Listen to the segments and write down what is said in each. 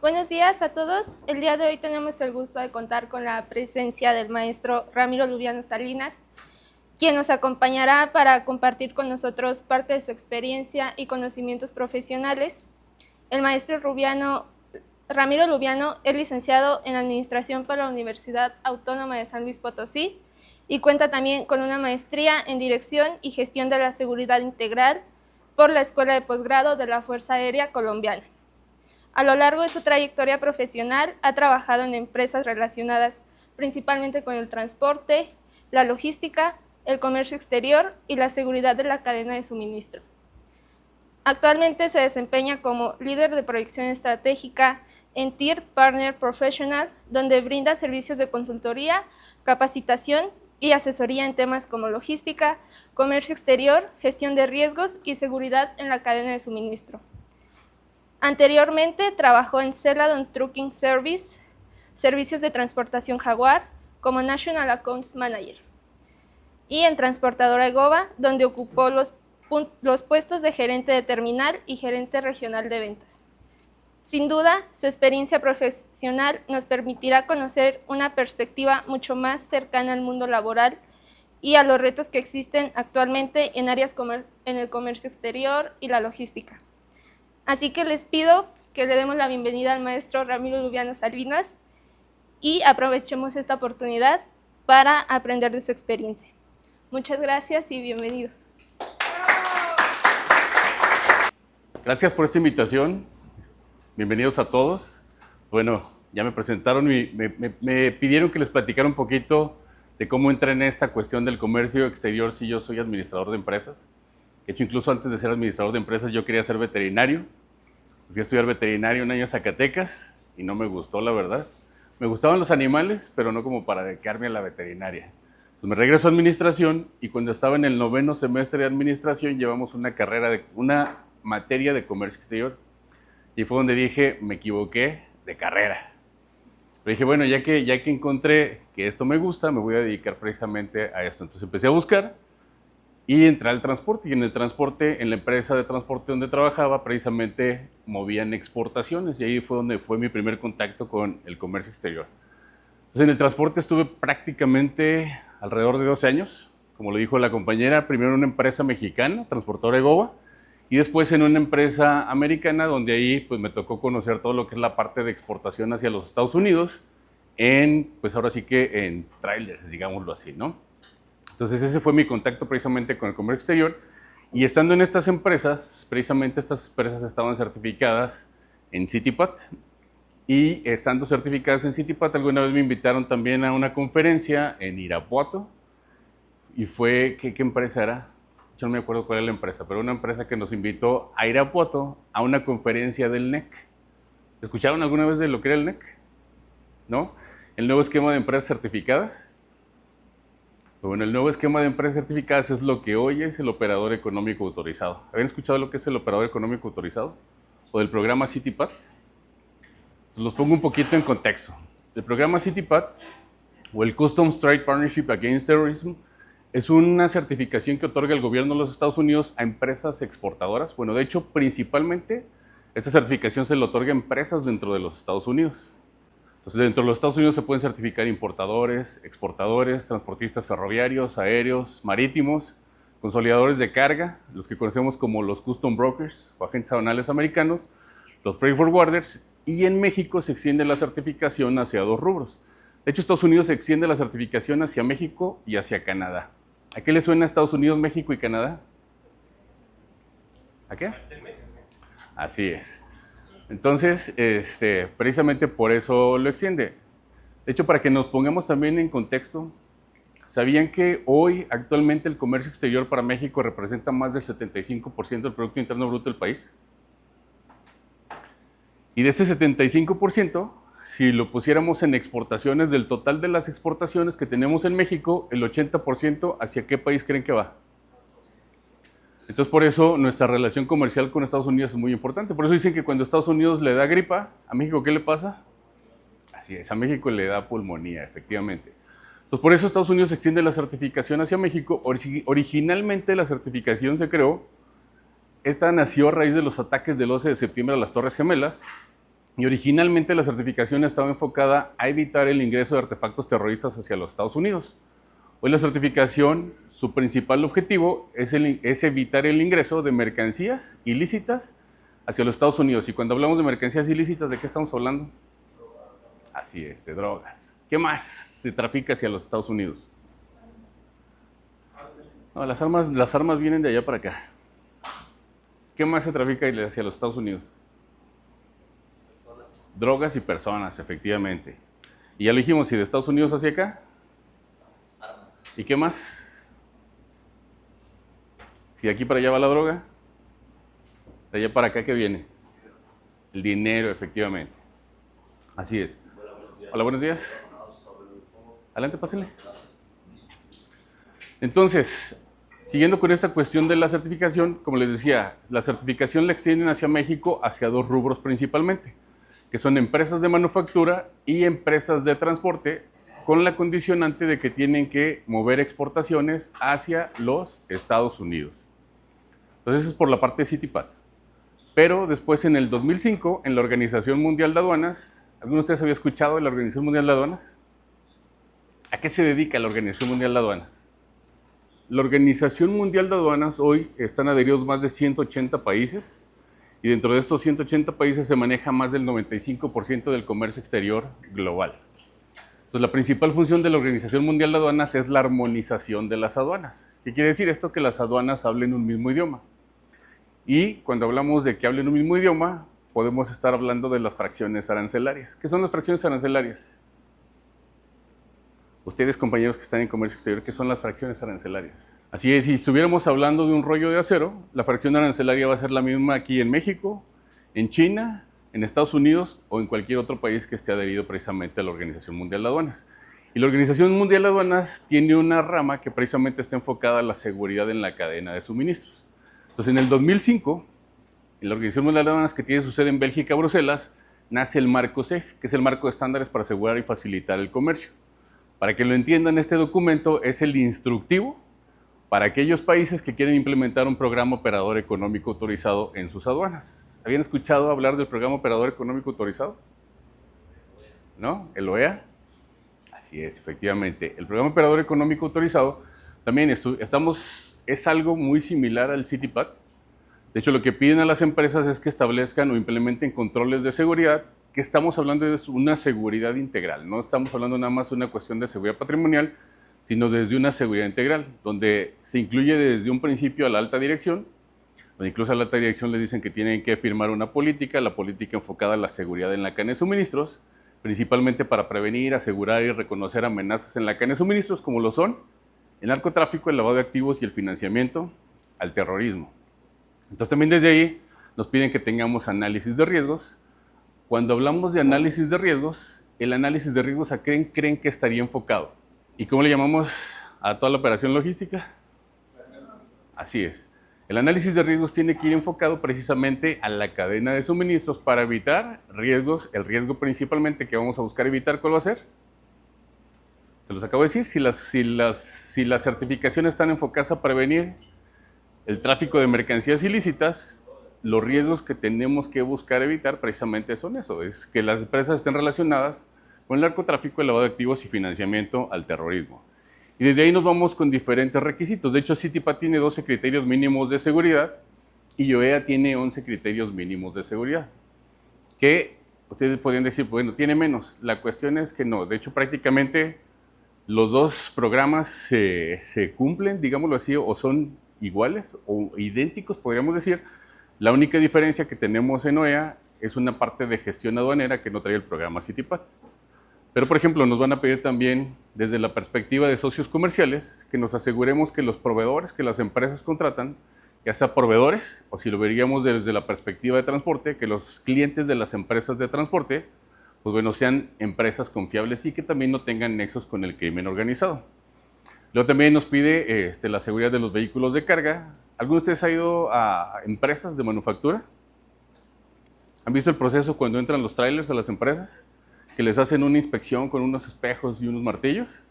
Buenos días a todos. El día de hoy tenemos el gusto de contar con la presencia del maestro Ramiro Lubiano Salinas, quien nos acompañará para compartir con nosotros parte de su experiencia y conocimientos profesionales. El maestro Ramiro Lubiano es licenciado en Administración por la Universidad Autónoma de San Luis Potosí y cuenta también con una maestría en Dirección y Gestión de la Seguridad Integral por la Escuela de Posgrado de la Fuerza Aérea Colombiana. A lo largo de su trayectoria profesional ha trabajado en empresas relacionadas principalmente con el transporte, la logística, el comercio exterior y la seguridad de la cadena de suministro. Actualmente se desempeña como líder de proyección estratégica en TIR Partner Professional, donde brinda servicios de consultoría, capacitación y asesoría en temas como logística, comercio exterior, gestión de riesgos y seguridad en la cadena de suministro. Anteriormente trabajó en Celadon Trucking Service, servicios de transportación Jaguar, como National Accounts Manager, y en Transportadora Egova, donde ocupó los puestos de gerente de terminal y gerente regional de ventas. Sin duda, su experiencia profesional nos permitirá conocer una perspectiva mucho más cercana al mundo laboral y a los retos que existen actualmente en áreas como en el comercio exterior y la logística. Así que les pido que le demos la bienvenida al maestro Ramiro Lubiano Salinas y aprovechemos esta oportunidad para aprender de su experiencia. Muchas gracias y bienvenido. Gracias por esta invitación. Bienvenidos a todos. Bueno, ya me presentaron y me pidieron que les platicara un poquito de cómo entré en esta cuestión del comercio exterior si yo soy administrador de empresas. De hecho, incluso antes de ser administrador de empresas, yo quería ser veterinario. Fui a estudiar veterinario un año en Zacatecas y no me gustó, la verdad. Me gustaban los animales, pero no como para dedicarme a la veterinaria. Entonces me regreso a administración y cuando estaba en el 9º semestre de administración llevamos una materia de comercio exterior. Y fue donde dije, me equivoqué de carrera. Pero dije, bueno, ya que encontré que esto me gusta, me voy a dedicar precisamente a esto. Entonces empecé a buscar y entré al transporte. Y en el transporte, en la empresa de transporte donde trabajaba, precisamente movían exportaciones. Y ahí fue donde fue mi primer contacto con el comercio exterior. Entonces en el transporte estuve prácticamente alrededor de 12 años. Como lo dijo la compañera, primero en una empresa mexicana, Transportadora Egova, y después en una empresa americana donde ahí pues me tocó conocer todo lo que es la parte de exportación hacia los Estados Unidos pues ahora sí que en trailers, digámoslo así, ¿no? Entonces ese fue mi contacto precisamente con el comercio exterior y estando en estas empresas, precisamente estas empresas estaban certificadas en CITIPAT y estando certificadas en CITIPAT alguna vez me invitaron también a una conferencia en Irapuato y fue, ¿qué empresa era? Yo no me acuerdo cuál era la empresa, pero una empresa que nos invitó a Irapuato a una conferencia del NEC. ¿Escucharon alguna vez de lo que era el NEC? ¿No? El nuevo esquema de empresas certificadas. Bueno, el nuevo esquema de empresas certificadas es lo que hoy es el operador económico autorizado. ¿Habían escuchado lo que es el operador económico autorizado? ¿O del programa CITIPAT? Entonces los pongo un poquito en contexto. El programa CITIPAT, o el Customs Trade Partnership Against Terrorism, es una certificación que otorga el gobierno de los Estados Unidos a empresas exportadoras. Bueno, de hecho, principalmente, esta certificación se le otorga a empresas dentro de los Estados Unidos. Entonces, dentro de los Estados Unidos se pueden certificar importadores, exportadores, transportistas ferroviarios, aéreos, marítimos, consolidadores de carga, los que conocemos como los custom brokers o agentes aduanales americanos, los freight forwarders, y en México se extiende la certificación hacia 2 rubros. De hecho, Estados Unidos extiende la certificación hacia México y hacia Canadá. ¿A qué le suena Estados Unidos, México y Canadá? ¿A qué? Así es. Entonces, precisamente por eso lo extiende. De hecho, para que nos pongamos también en contexto, ¿sabían que hoy, actualmente, el comercio exterior para México representa más del 75% del Producto Interno Bruto del país? Y de ese 75%, si lo pusiéramos en exportaciones, del total de las exportaciones que tenemos en México, el 80% ¿hacia qué país creen que va? Entonces, por eso nuestra relación comercial con Estados Unidos es muy importante. Por eso dicen que cuando Estados Unidos le da gripa, ¿a México qué le pasa? Así es, a México le da pulmonía, efectivamente. Entonces, por eso Estados Unidos extiende la certificación hacia México. Originalmente la certificación se creó, esta nació a raíz de los ataques del 11 de septiembre a las Torres Gemelas, Y originalmente la certificación estaba enfocada a evitar el ingreso de artefactos terroristas hacia los Estados Unidos. Hoy la certificación, su principal objetivo es evitar el ingreso de mercancías ilícitas hacia los Estados Unidos. Y cuando hablamos de mercancías ilícitas, ¿de qué estamos hablando? Así es, de drogas. ¿Qué más se trafica hacia los Estados Unidos? No, las armas vienen de allá para acá. ¿Qué más se trafica hacia los Estados Unidos? Drogas y personas, efectivamente. Y ya lo dijimos, ¿y de Estados Unidos hacia acá? Armas. ¿Y qué más? Si de aquí para allá va la droga, de allá para acá, ¿qué viene? El dinero, efectivamente. Así es. Hola, buenos días. Adelante, pásenle. Entonces, siguiendo con esta cuestión de la certificación, como les decía, la certificación la extienden hacia México hacia dos rubros principalmente, que son empresas de manufactura y empresas de transporte, con la condicionante de que tienen que mover exportaciones hacia los Estados Unidos. Entonces, eso es por la parte de CITIPAT. Pero después, en el 2005, en la Organización Mundial de Aduanas, ¿alguno de ustedes había escuchado de la Organización Mundial de Aduanas? ¿A qué se dedica la Organización Mundial de Aduanas? La Organización Mundial de Aduanas hoy están adheridos más de 180 países y dentro de estos 180 países se maneja más del 95% del comercio exterior global. Entonces, la principal función de la Organización Mundial de Aduanas es la armonización de las aduanas. ¿Qué quiere decir esto? Que las aduanas hablen un mismo idioma. Y cuando hablamos de que hablen un mismo idioma, podemos estar hablando de las fracciones arancelarias. ¿Qué son las fracciones arancelarias? Ustedes, compañeros que están en comercio exterior, ¿qué son las fracciones arancelarias? Así es, si estuviéramos hablando de un rollo de acero, la fracción arancelaria va a ser la misma aquí en México, en China, en Estados Unidos o en cualquier otro país que esté adherido precisamente a la Organización Mundial de Aduanas. Y la Organización Mundial de Aduanas tiene una rama que precisamente está enfocada a la seguridad en la cadena de suministros. Entonces, en el 2005, en la Organización Mundial de Aduanas, que tiene su sede en Bélgica, Bruselas, nace el marco SAFE, que es el marco de estándares para asegurar y facilitar el comercio. Para que lo entiendan, este documento es el instructivo para aquellos países que quieren implementar un programa operador económico autorizado en sus aduanas. ¿Habían escuchado hablar del programa operador económico autorizado? ¿No? ¿El OEA? Así es, efectivamente. El programa operador económico autorizado también es algo muy similar al CITIPAT. De hecho, lo que piden a las empresas es que establezcan o implementen controles de seguridad, que estamos hablando de una seguridad integral. No estamos hablando nada más de una cuestión de seguridad patrimonial, sino desde una seguridad integral, donde se incluye desde un principio a la alta dirección, donde incluso a la alta dirección les dicen que tienen que firmar una política, la política enfocada a la seguridad en la cadena de suministros, principalmente para prevenir, asegurar y reconocer amenazas en la cadena de suministros, como lo son el narcotráfico, el lavado de activos y el financiamiento al terrorismo. Entonces también desde ahí nos piden que tengamos análisis de riesgos. Cuando hablamos de análisis de riesgos, el análisis de riesgos ¿a qué creen que estaría enfocado? ¿Y cómo le llamamos a toda la operación logística? Así es. El análisis de riesgos tiene que ir enfocado precisamente a la cadena de suministros para evitar riesgos. El riesgo principalmente que vamos a buscar evitar, ¿cuál va a ser? Se los acabo de decir, si las certificaciones están enfocadas a prevenir el tráfico de mercancías ilícitas, los riesgos que tenemos que buscar evitar precisamente son eso, es que las empresas estén relacionadas con el narcotráfico, el lavado de activos y financiamiento al terrorismo. Y desde ahí nos vamos con diferentes requisitos. De hecho, CITIPAT tiene 12 criterios mínimos de seguridad y OEA tiene 11 criterios mínimos de seguridad. Que ustedes podrían decir, bueno, tiene menos. La cuestión es que no. De hecho, prácticamente los dos programas se cumplen, digámoslo así, o son iguales o idénticos, podríamos decir. La única diferencia que tenemos en OEA es una parte de gestión aduanera que no trae el programa CITIPAT. Pero, por ejemplo, nos van a pedir también, desde la perspectiva de socios comerciales, que nos aseguremos que los proveedores que las empresas contratan, ya sea proveedores, o si lo veríamos desde la perspectiva de transporte, que los clientes de las empresas de transporte, pues bueno, sean empresas confiables y que también no tengan nexos con el crimen organizado. Luego también nos pide la seguridad de los vehículos de carga. ¿Alguno de ustedes ha ido a empresas de manufactura? ¿Han visto el proceso cuando entran los trailers a las empresas? Que les hacen una inspección con unos espejos y unos martillos.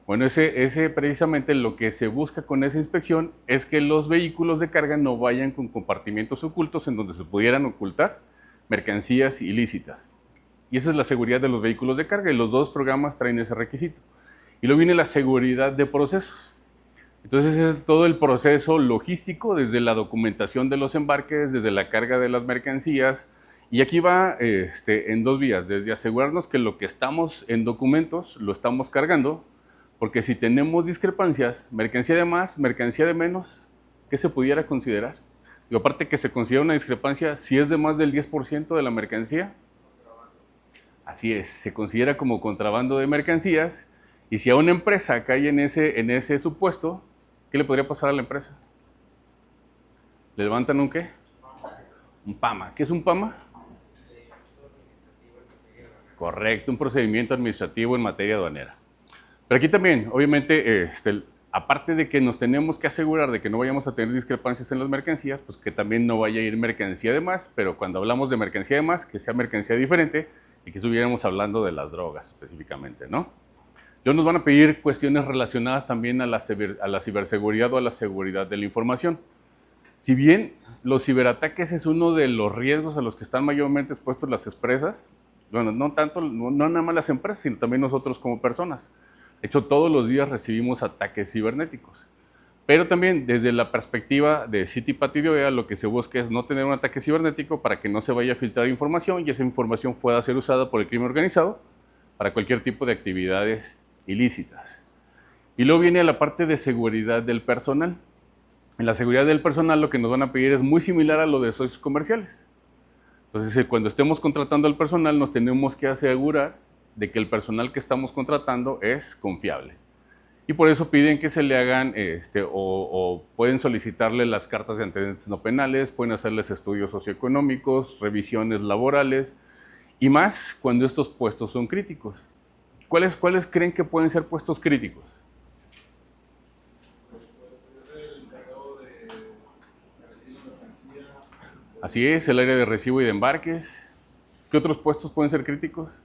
Bueno, ese precisamente lo que se busca con esa inspección es que los vehículos de carga no vayan con compartimentos ocultos en donde se pudieran ocultar mercancías ilícitas. Y esa es la seguridad de los vehículos de carga y los dos programas traen ese requisito. Y luego viene la seguridad de procesos. Entonces es todo el proceso logístico, desde la documentación de los embarques, desde la carga de las mercancías. Y aquí va en dos vías, desde asegurarnos que lo que estamos en documentos lo estamos cargando, porque si tenemos discrepancias, mercancía de más, mercancía de menos, ¿qué se pudiera considerar? Y aparte que se considera una discrepancia, si es de más del 10% de la mercancía, así es, se considera como contrabando de mercancías. Y si a una empresa cae en ese supuesto, ¿qué le podría pasar a la empresa? ¿Le levantan un qué? Un PAMA. ¿Qué es un PAMA? Correcto, un procedimiento administrativo en materia aduanera. Pero aquí también, obviamente, aparte de que nos tenemos que asegurar de que no vayamos a tener discrepancias en las mercancías, pues que también no vaya a ir mercancía de más, pero cuando hablamos de mercancía de más, que sea mercancía diferente y que estuviéramos hablando de las drogas específicamente, ¿no? Luego nos van a pedir cuestiones relacionadas también a la ciberseguridad o a la seguridad de la información. Si bien los ciberataques es uno de los riesgos a los que están mayormente expuestos las empresas, bueno, no nada más las empresas, sino también nosotros como personas. De hecho, todos los días recibimos ataques cibernéticos. Pero también desde la perspectiva de City-Pat y de OEA, lo que se busca es no tener un ataque cibernético para que no se vaya a filtrar información y esa información pueda ser usada por el crimen organizado para cualquier tipo de actividades ilícitas. Y luego viene la parte de seguridad del personal. En la seguridad del personal lo que nos van a pedir es muy similar a lo de socios comerciales. Entonces, cuando estemos contratando al personal, nos tenemos que asegurar de que el personal que estamos contratando es confiable. Y por eso piden que se le hagan, o pueden solicitarle las cartas de antecedentes no penales, pueden hacerles estudios socioeconómicos, revisiones laborales, y más cuando estos puestos son críticos. ¿Cuáles creen que pueden ser puestos críticos? Así es, el área de recibo y de embarques. ¿Qué otros puestos pueden ser críticos?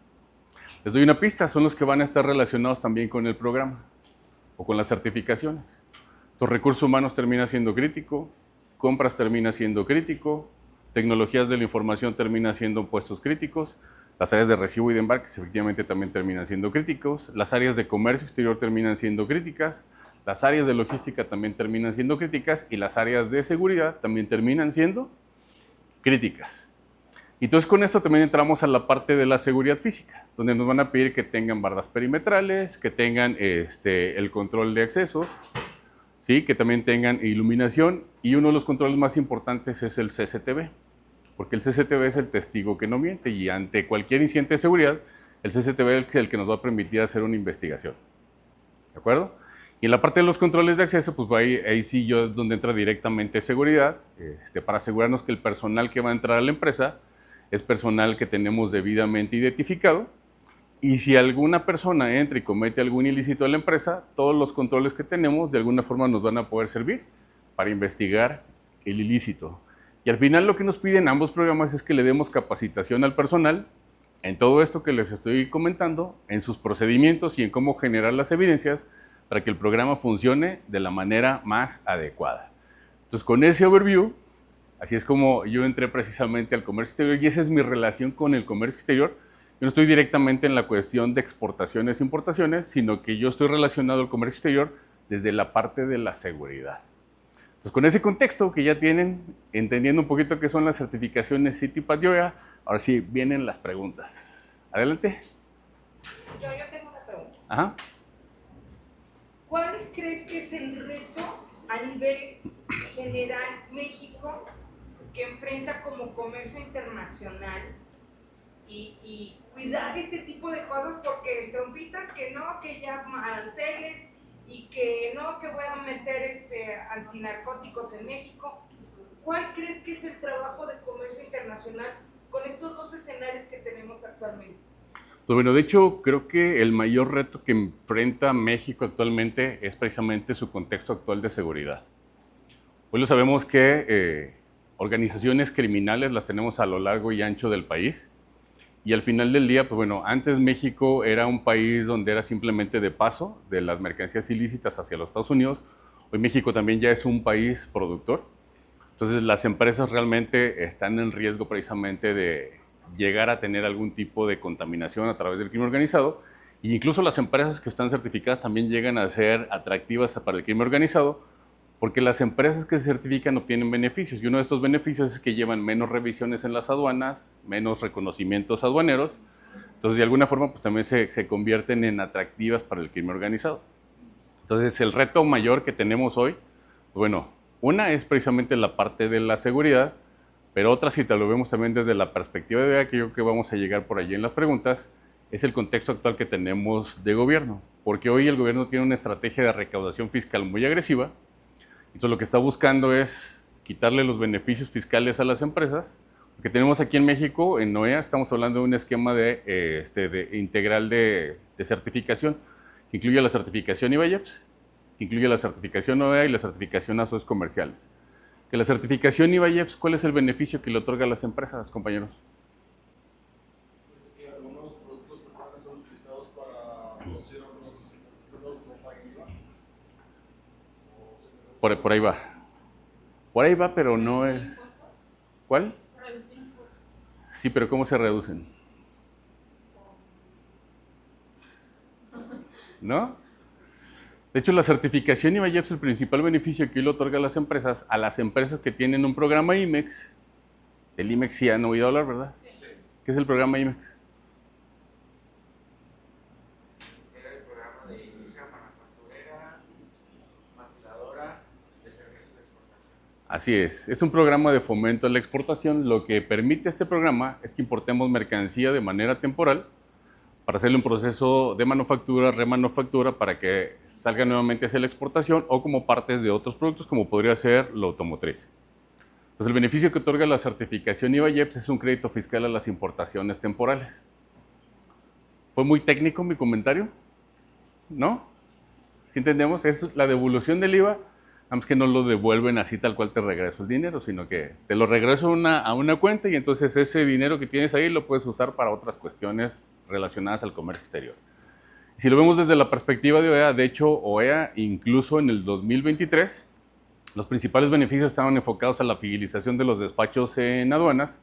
Les doy una pista, son los que van a estar relacionados también con el programa o con las certificaciones. Los recursos humanos termina siendo crítico, compras termina siendo crítico, tecnologías de la información termina siendo puestos críticos, las áreas de recibo y de embarques efectivamente también terminan siendo críticos, las áreas de comercio exterior terminan siendo críticas, las áreas de logística también terminan siendo críticas y las áreas de seguridad también terminan siendo críticas. Entonces con esto también entramos a la parte de la seguridad física, donde nos van a pedir que tengan bardas perimetrales, que tengan el control de accesos, ¿sí? Que también tengan iluminación y uno de los controles más importantes es el CCTV, porque el CCTV es el testigo que no miente y ante cualquier incidente de seguridad, el CCTV es el que nos va a permitir hacer una investigación, ¿de acuerdo? Y en la parte de los controles de acceso, pues ahí sí yo es donde entra directamente seguridad, para asegurarnos que el personal que va a entrar a la empresa es personal que tenemos debidamente identificado y si alguna persona entra y comete algún ilícito a la empresa, todos los controles que tenemos de alguna forma nos van a poder servir para investigar el ilícito. Y al final lo que nos piden ambos programas es que le demos capacitación al personal en todo esto que les estoy comentando, en sus procedimientos y en cómo generar las evidencias para que el programa funcione de la manera más adecuada. Entonces, con ese overview, así es como yo entré precisamente al comercio exterior y esa es mi relación con el comercio exterior. Yo no estoy directamente en la cuestión de exportaciones e importaciones, sino que yo estoy relacionado al comercio exterior desde la parte de la seguridad. Entonces, con ese contexto que ya tienen, entendiendo un poquito qué son las certificaciones City-Pat y OEA, ahora sí vienen las preguntas. Adelante. Yo tengo una pregunta. Ajá. ¿Cuál crees que es el reto a nivel general México que enfrenta como comercio internacional y cuidar este tipo de cosas? Porque trompitas que no, que ya aranceles y que no, que voy a meter antinarcóticos en México. ¿Cuál crees que es el trabajo de comercio internacional con estos dos escenarios que tenemos actualmente? Pues bueno, de hecho, creo que el mayor reto que enfrenta México actualmente es precisamente su contexto actual de seguridad. Hoy lo sabemos que organizaciones criminales las tenemos a lo largo y ancho del país y al final del día, pues bueno, antes México era un país donde era simplemente de paso de las mercancías ilícitas hacia los Estados Unidos. Hoy México también ya es un país productor. Entonces, las empresas realmente están en riesgo precisamente de llegar a tener algún tipo de contaminación a través del crimen organizado. E incluso las empresas que están certificadas también llegan a ser atractivas para el crimen organizado, porque las empresas que se certifican obtienen beneficios. Y uno de estos beneficios es que llevan menos revisiones en las aduanas, menos reconocimientos aduaneros. Entonces, de alguna forma, pues también se convierten en atractivas para el crimen organizado. Entonces, el reto mayor que tenemos hoy, bueno, una es precisamente la parte de la seguridad, pero otra, si te lo vemos también desde la perspectiva de que yo creo que vamos a llegar por allí en las preguntas, es el contexto actual que tenemos de gobierno. Porque hoy el gobierno tiene una estrategia de recaudación fiscal muy agresiva. Entonces, lo que está buscando es quitarle los beneficios fiscales a las empresas. Lo que tenemos aquí en México, en NOEA, estamos hablando de un esquema de integral de certificación, que incluye la certificación IVA-IEPS, que incluye la certificación NOEA y la certificación a socios comerciales. Que la certificación IVA-IEPS, ¿cuál es el beneficio que le otorga a las empresas, compañeros? Pues que algunos productos que pueden ser utilizados para producir otros no paguen IVA. Por ahí va. Por ahí va, pero no es... ¿Cuál? Sí, pero ¿cómo se reducen? ¿No? De hecho, la certificación IVA-IEPS, el principal beneficio que hoy le otorga a las empresas que tienen un programa IMEX. El IMEX sí han oído hablar, ¿verdad? Sí. ¿Qué es el programa IMEX? Era el programa de industria manufacturera, maquiladora, de servicios de exportación. Así es un programa de fomento a la exportación. Lo que permite este programa es que importemos mercancía de manera temporal para hacerle un proceso de manufactura, remanufactura, para que salga nuevamente hacia la exportación o como partes de otros productos, como podría ser la automotriz. Entonces, el beneficio que otorga la certificación IVA-IEPS es un crédito fiscal a las importaciones temporales. ¿Fue muy técnico mi comentario? ¿No? ¿Sí entendemos? Es la devolución del IVA, nada más que no lo devuelven así tal cual te regreso el dinero, sino que te lo regreso a una cuenta y entonces ese dinero que tienes ahí lo puedes usar para otras cuestiones relacionadas al comercio exterior. Si lo vemos desde la perspectiva de OEA, de hecho, OEA incluso en el 2023, los principales beneficios estaban enfocados a la fidelización de los despachos en aduanas,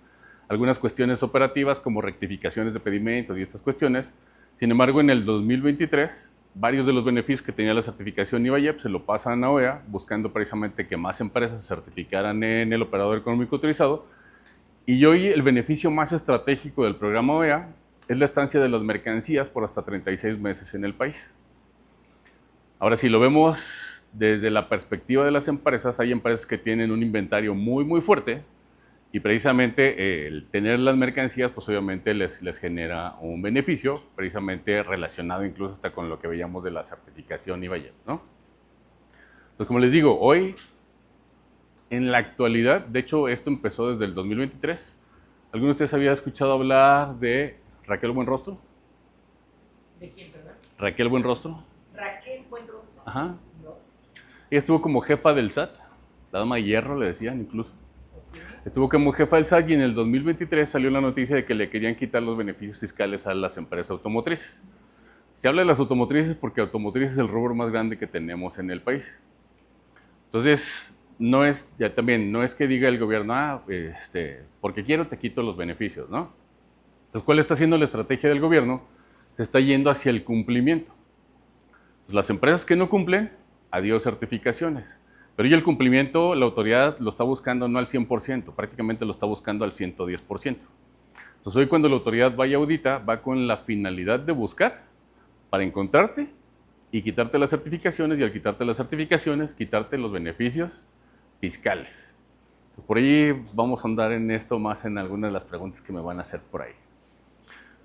algunas cuestiones operativas como rectificaciones de pedimentos y estas cuestiones. Sin embargo, en el 2023, varios de los beneficios que tenía la certificación IVA-IEPS se lo pasan a OEA, buscando precisamente que más empresas se certificaran en el operador económico autorizado. Y hoy el beneficio más estratégico del programa OEA es la estancia de las mercancías por hasta 36 meses en el país. Ahora, si lo vemos desde la perspectiva de las empresas, hay empresas que tienen un inventario muy fuerte y precisamente el tener las mercancías, pues obviamente les genera un beneficio, precisamente relacionado incluso hasta con lo que veíamos de la certificación IVA-IEPS, ¿no? Entonces, como les digo, hoy, en la actualidad, de hecho esto empezó desde el 2023, ¿alguno de ustedes había escuchado hablar de Raquel Buenrostro? ¿De quién, perdón? Raquel Buenrostro. Raquel Buenrostro. Ajá. No. Ella estuvo como jefa del SAT, la dama de hierro le decían incluso. Estuvo como jefa del SAT y en el 2023 salió la noticia de que le querían quitar los beneficios fiscales a las empresas automotrices. Se habla de las automotrices porque automotriz es el rubro más grande que tenemos en el país. Entonces, no es que diga el gobierno, porque quiero te quito los beneficios, ¿no? Entonces, ¿cuál está siendo la estrategia del gobierno? Se está yendo hacia el cumplimiento. Entonces, las empresas que no cumplen, adiós certificaciones. Pero ya el cumplimiento, la autoridad lo está buscando no al 100%, prácticamente lo está buscando al 110%. Entonces hoy cuando la autoridad vaya a audita, va con la finalidad de buscar para encontrarte y quitarte las certificaciones, y al quitarte las certificaciones, quitarte los beneficios fiscales. Entonces por ahí vamos a andar en esto más en algunas de las preguntas que me van a hacer por ahí.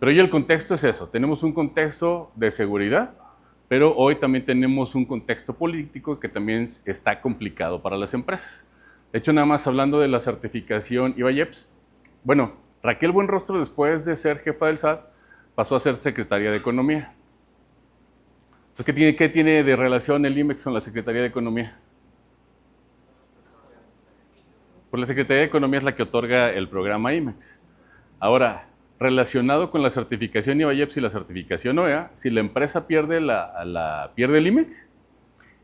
Pero hoy el contexto es eso, tenemos un contexto de seguridad, pero hoy también tenemos un contexto político que también está complicado para las empresas. De hecho, nada más hablando de la certificación IVA-IEPS, bueno, Raquel Buenrostro, después de ser jefa del SAT, pasó a ser secretaria de Economía. Entonces, ¿qué tiene de relación el IMEX con la Secretaría de Economía? Pues la Secretaría de Economía es la que otorga el programa IMEX. Ahora, relacionado con la certificación IVA-IEPS y la certificación OEA, si la empresa pierde el IMEX,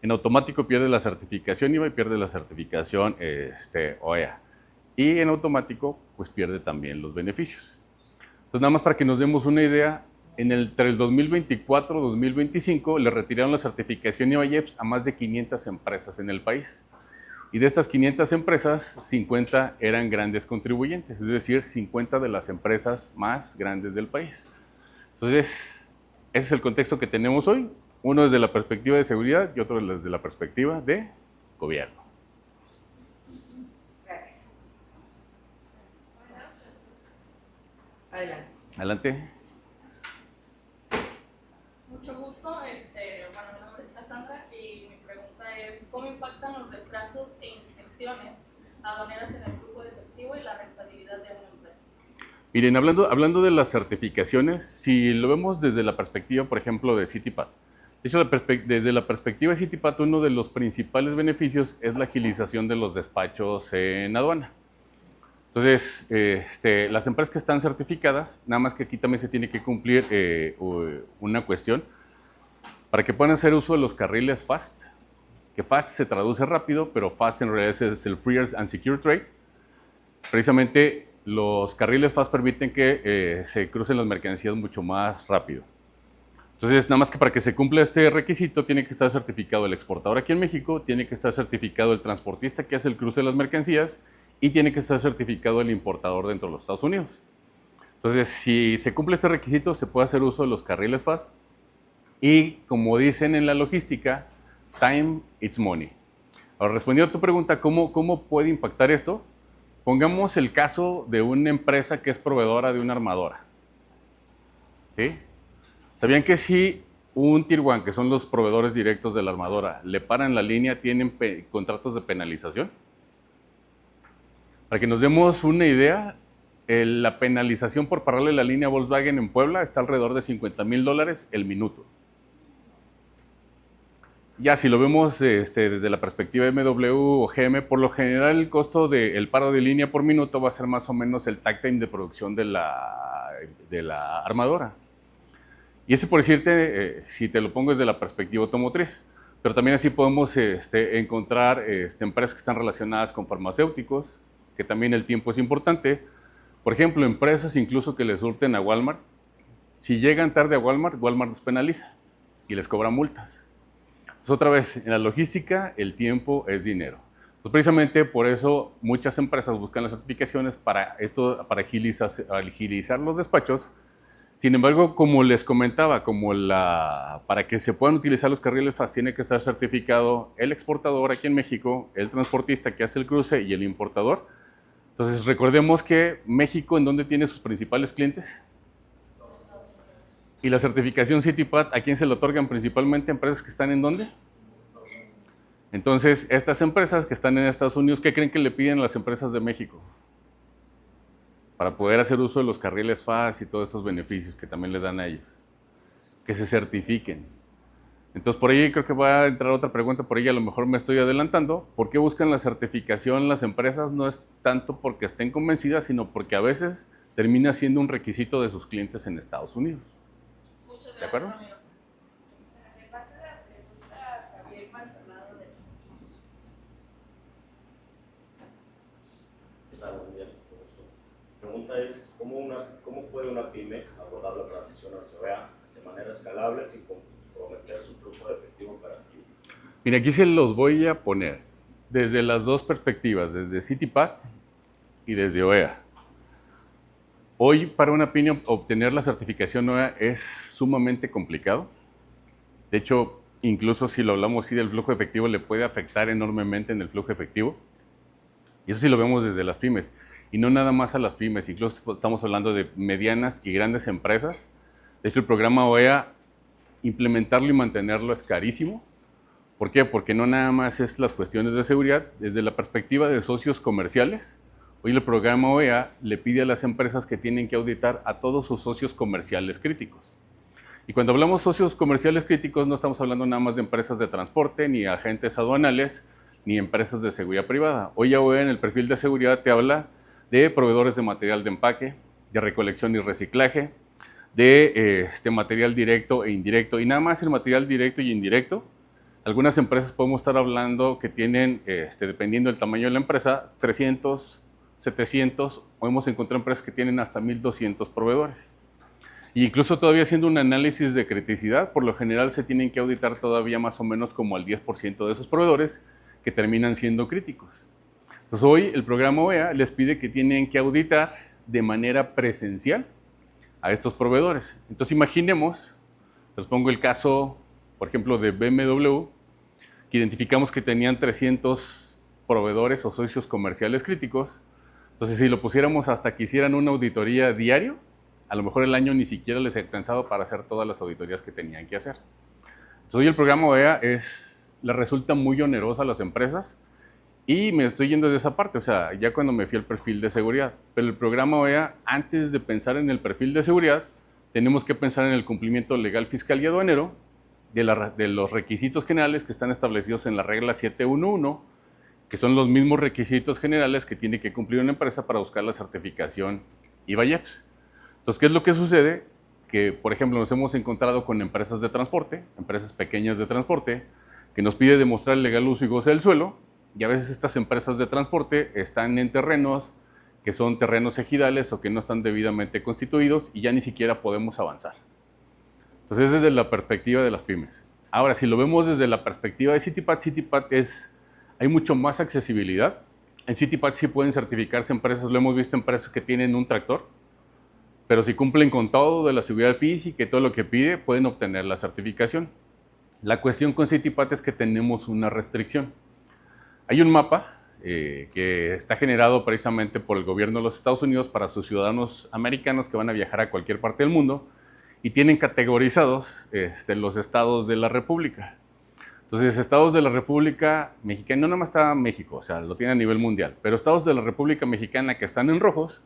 En automático pierde la certificación IVA y pierde la certificación OEA. Y en automático, pues pierde también los beneficios. Entonces, nada más para que nos demos una idea, entre el 2024 y 2025 le retiraron la certificación IVA y EPS a más de 500 empresas en el país. Y de estas 500 empresas, 50 eran grandes contribuyentes, es decir, 50 de las empresas más grandes del país. Entonces, ese es el contexto que tenemos hoy. Uno desde la perspectiva de seguridad y otro desde la perspectiva de gobierno. Gracias. Adelante. Adelante. Mucho gusto. Bueno, mi nombre es Cassandra y mi pregunta es: ¿cómo impactan los retrasos e inspecciones aduaneras en el flujo de efectivo y la rentabilidad de una empresa? Miren, hablando de las certificaciones, si lo vemos desde la perspectiva, por ejemplo, de CITIPAT. De hecho, desde la perspectiva de CITIPAT, uno de los principales beneficios es la agilización de los despachos en aduana. Entonces, las empresas que están certificadas, nada más que aquí también se tiene que cumplir una cuestión para que puedan hacer uso de los carriles FAST, que FAST se traduce rápido, pero FAST en realidad es el Free and Secure Trade. Precisamente los carriles FAST permiten que se crucen las mercancías mucho más rápido. Entonces, nada más que para que se cumpla este requisito, tiene que estar certificado el exportador aquí en México, tiene que estar certificado el transportista que hace el cruce de las mercancías y tiene que estar certificado el importador dentro de los Estados Unidos. Entonces, si se cumple este requisito, se puede hacer uso de los carriles FAST y, como dicen en la logística, time it's money. Ahora, respondiendo a tu pregunta, ¿cómo puede impactar esto? Pongamos el caso de una empresa que es proveedora de una armadora. ¿Sí? ¿Sabían que si un Tier 1, que son los proveedores directos de la armadora, le paran la línea, tienen contratos de penalización? Para que nos demos una idea, la penalización por pararle la línea a Volkswagen en Puebla está alrededor de $50,000 el minuto. Ya si lo vemos desde la perspectiva de MW o GM, por lo general el costo del paro de línea por minuto va a ser más o menos el takt time de producción de la armadora. Y ese, por decirte, si te lo pongo desde la perspectiva automotriz, pero también así podemos encontrar empresas que están relacionadas con farmacéuticos, que también el tiempo es importante. Por ejemplo, empresas incluso que les surten a Walmart, si llegan tarde a Walmart, Walmart los penaliza y les cobra multas. Entonces, otra vez, en la logística, el tiempo es dinero. Entonces, precisamente por eso muchas empresas buscan las certificaciones para agilizar los despachos. Sin embargo, como les comentaba, para que se puedan utilizar los carriles FAST, tiene que estar certificado el exportador aquí en México, el transportista que hace el cruce y el importador. Entonces, recordemos que México, ¿en dónde tiene sus principales clientes? Y la certificación CITIPAT, ¿a quién se le otorgan principalmente? ¿Empresas que están en dónde? Entonces, estas empresas que están en Estados Unidos, ¿qué creen que le piden a las empresas de México? Para poder hacer uso de los carriles FAST y todos estos beneficios que también les dan a ellos. Que se certifiquen. Entonces, por ahí creo que va a entrar otra pregunta, por ahí a lo mejor me estoy adelantando. ¿Por qué buscan la certificación las empresas? No es tanto porque estén convencidas, sino porque a veces termina siendo un requisito de sus clientes en Estados Unidos. Muchas gracias, ¿De acuerdo? Ramiro. Le paso la pregunta a Javier Maldonado de ¿Qué tal? Buen día, con gusto. La pregunta es, ¿cómo puede una pyme abordar la transición a CBA de manera escalable sin comprometer su flujo de efectivo operativo? Mira, aquí se los voy a poner desde las dos perspectivas, desde CITIPAT y desde OEA. Hoy, para una pyme, obtener la certificación OEA es sumamente complicado. De hecho, incluso si lo hablamos así del flujo efectivo, le puede afectar enormemente en el flujo efectivo. Y eso sí lo vemos desde las pymes. Y no nada más a las pymes, incluso estamos hablando de medianas y grandes empresas. De hecho, el programa OEA, implementarlo y mantenerlo es carísimo. ¿Por qué? Porque no nada más es las cuestiones de seguridad. Desde la perspectiva de socios comerciales, hoy el programa OEA le pide a las empresas que tienen que auditar a todos sus socios comerciales críticos. Y cuando hablamos socios comerciales críticos, no estamos hablando nada más de empresas de transporte, ni agentes aduanales, ni empresas de seguridad privada. Hoy OEA en el perfil de seguridad te habla de proveedores de material de empaque, de recolección y reciclaje, de material directo e indirecto. Y nada más el material directo y indirecto, algunas empresas podemos estar hablando que tienen, dependiendo del tamaño de la empresa, 300, 700, o hemos encontrado empresas que tienen hasta 1,200 proveedores. E incluso todavía haciendo un análisis de criticidad, por lo general se tienen que auditar todavía más o menos como al 10% de esos proveedores que terminan siendo críticos. Entonces hoy el programa OEA les pide que tienen que auditar de manera presencial a estos proveedores. Entonces imaginemos, les pongo el caso, por ejemplo, de BMW, que identificamos que tenían 300 proveedores o socios comerciales críticos. Entonces si lo pusiéramos hasta que hicieran una auditoría diario, a lo mejor el año ni siquiera les alcanzaba para hacer todas las auditorías que tenían que hacer. Entonces hoy el programa OEA les resulta muy oneroso a las empresas y me estoy yendo de esa parte, o sea, ya cuando me fui al perfil de seguridad. Pero el programa OEA, antes de pensar en el perfil de seguridad, tenemos que pensar en el cumplimiento legal, fiscal y aduanero de los requisitos generales que están establecidos en la regla 711, que son los mismos requisitos generales que tiene que cumplir una empresa para buscar la certificación IVA-IEPS. Entonces, ¿qué es lo que sucede? Que, por ejemplo, nos hemos encontrado con empresas de transporte, empresas pequeñas de transporte, que nos pide demostrar el legal uso y goce del suelo, y a veces estas empresas de transporte están en terrenos que son terrenos ejidales o que no están debidamente constituidos y ya ni siquiera podemos avanzar. Entonces, desde la perspectiva de las pymes. Ahora, si lo vemos desde la perspectiva de CITIPAT, hay mucho más accesibilidad. En CITIPAT sí pueden certificarse empresas, lo hemos visto, empresas que tienen un tractor, pero si cumplen con todo de la seguridad física y todo lo que pide, pueden obtener la certificación. La cuestión con CITIPAT es que tenemos una restricción. Hay un mapa que está generado precisamente por el gobierno de los Estados Unidos para sus ciudadanos americanos que van a viajar a cualquier parte del mundo y tienen categorizados los estados de la República. Entonces, estados de la República Mexicana, no nada más está México, o sea, lo tiene a nivel mundial, pero estados de la República Mexicana que están en rojos,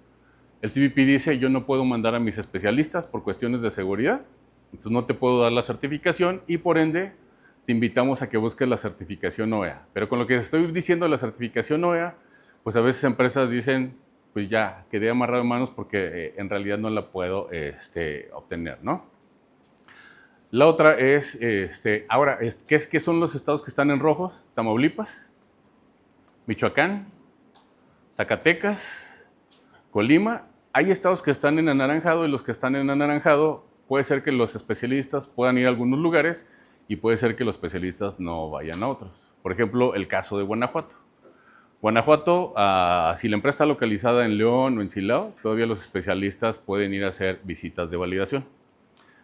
el CBP dice, yo no puedo mandar a mis especialistas por cuestiones de seguridad, entonces no te puedo dar la certificación y por ende te invitamos a que busques la certificación OEA. Pero con lo que estoy diciendo de la certificación OEA, pues a veces empresas dicen, pues ya, quedé amarrado de manos porque en realidad no la puedo obtener, ¿no? La otra es, ¿qué son los estados que están en rojos? Tamaulipas, Michoacán, Zacatecas, Colima. Hay estados que están en anaranjado y los que están en anaranjado puede ser que los especialistas puedan ir a algunos lugares y puede ser que los especialistas no vayan a otros. Por ejemplo, el caso de Guanajuato. Guanajuato, si la empresa está localizada en León o en Silao, todavía los especialistas pueden ir a hacer visitas de validación.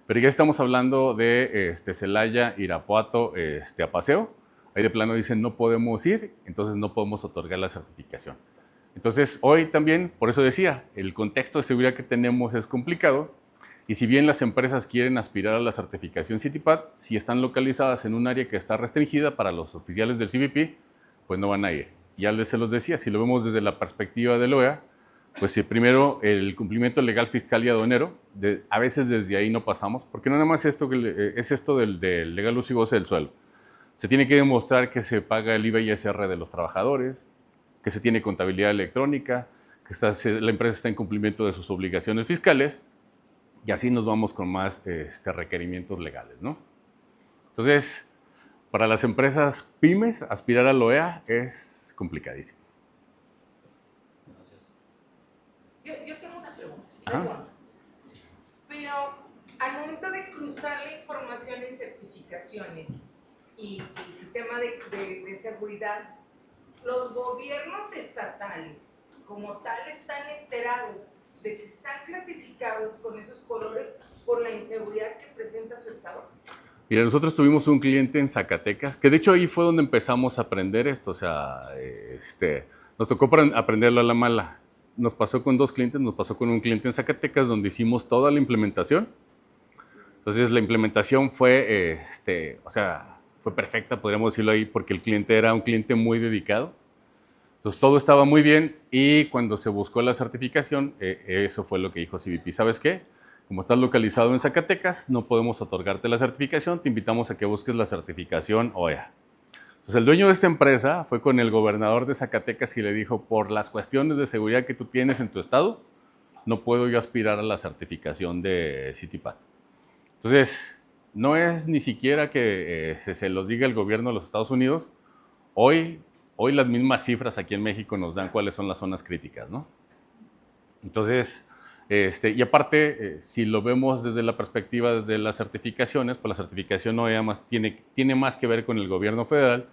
Pero ya estamos hablando de Celaya, Irapuato, Apaseo. Ahí de plano dicen no podemos ir, entonces no podemos otorgar la certificación. Entonces, hoy también, por eso decía, el contexto de seguridad que tenemos es complicado y si bien las empresas quieren aspirar a la certificación CITIPAT, si están localizadas en un área que está restringida para los oficiales del CBP, pues no van a ir. Ya se los decía, si lo vemos desde la perspectiva del OEA, pues si primero el cumplimiento legal, fiscal y aduanero, a veces desde ahí no pasamos, porque no nada más es esto del legal uso y goce del suelo. Se tiene que demostrar que se paga el IVA y ISR de los trabajadores, que se tiene contabilidad electrónica, que la empresa está en cumplimiento de sus obligaciones fiscales, y así nos vamos con más requerimientos legales, ¿no? Entonces, para las empresas pymes, aspirar al OEA es complicadísimo. Gracias. Yo tengo una pregunta. Ajá. Perdón. Pero al momento de cruzar la información en certificaciones y sistema de seguridad, los gobiernos estatales como tal están enterados de que están clasificados con esos colores por la inseguridad que presenta su estado. Mira, nosotros tuvimos un cliente en Zacatecas, que de hecho ahí fue donde empezamos a aprender esto, o sea, nos tocó aprenderlo a la mala. Nos pasó con dos clientes, nos pasó con un cliente en Zacatecas donde hicimos toda la implementación. Entonces la implementación fue, fue perfecta, podríamos decirlo ahí, porque el cliente era un cliente muy dedicado. Entonces todo estaba muy bien y cuando se buscó la certificación, eso fue lo que dijo CBP. ¿Sabes qué? Como estás localizado en Zacatecas, no podemos otorgarte la certificación, te invitamos a que busques la certificación OEA. Entonces el dueño de esta empresa fue con el gobernador de Zacatecas y le dijo, por las cuestiones de seguridad que tú tienes en tu estado, no puedo yo aspirar a la certificación de CITIPAT. Entonces, no es ni siquiera que se los diga el gobierno de los Estados Unidos. Hoy las mismas cifras aquí en México nos dan cuáles son las zonas críticas, ¿no? Entonces, y aparte, si lo vemos desde la perspectiva desde las certificaciones, pues la certificación no más tiene más que ver con el gobierno federal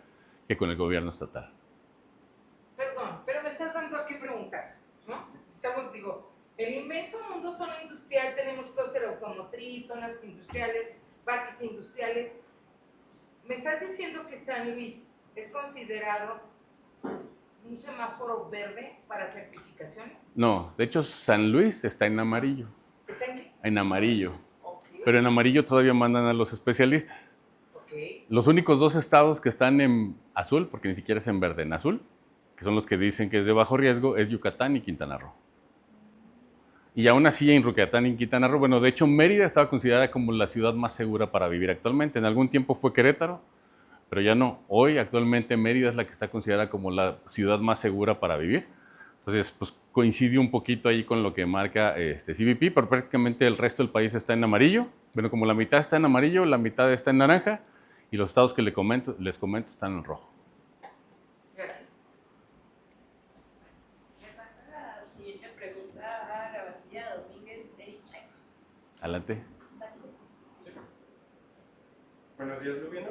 que con el gobierno estatal. Perdón, pero me estás dando a qué preguntar, ¿no? Estamos, digo, el inmenso mundo zona industrial, tenemos clúster automotriz, zonas industriales, parques industriales. ¿Me estás diciendo que San Luis es considerado un semáforo verde para certificaciones? No, de hecho San Luis está en amarillo. ¿Está en qué? En amarillo. Okay. Pero en amarillo todavía mandan a los especialistas. Okay. Los únicos dos estados que están en azul, porque ni siquiera es en verde, en azul, que son los que dicen que es de bajo riesgo, es Yucatán y Quintana Roo. Y aún así en Yucatán y Quintana Roo, bueno, de hecho Mérida estaba considerada como la ciudad más segura para vivir actualmente. En algún tiempo fue Querétaro, pero ya no. Hoy actualmente Mérida es la que está considerada como la ciudad más segura para vivir. Entonces, pues coincide un poquito ahí con lo que marca CBP, pero prácticamente el resto del país está en amarillo. Bueno, como la mitad está en amarillo, la mitad está en naranja, y los estados que les comento están en rojo. Gracias. Me pasa la siguiente pregunta a la Bastilla Domínguez Eric. Adelante. Buenos días, Lubiano.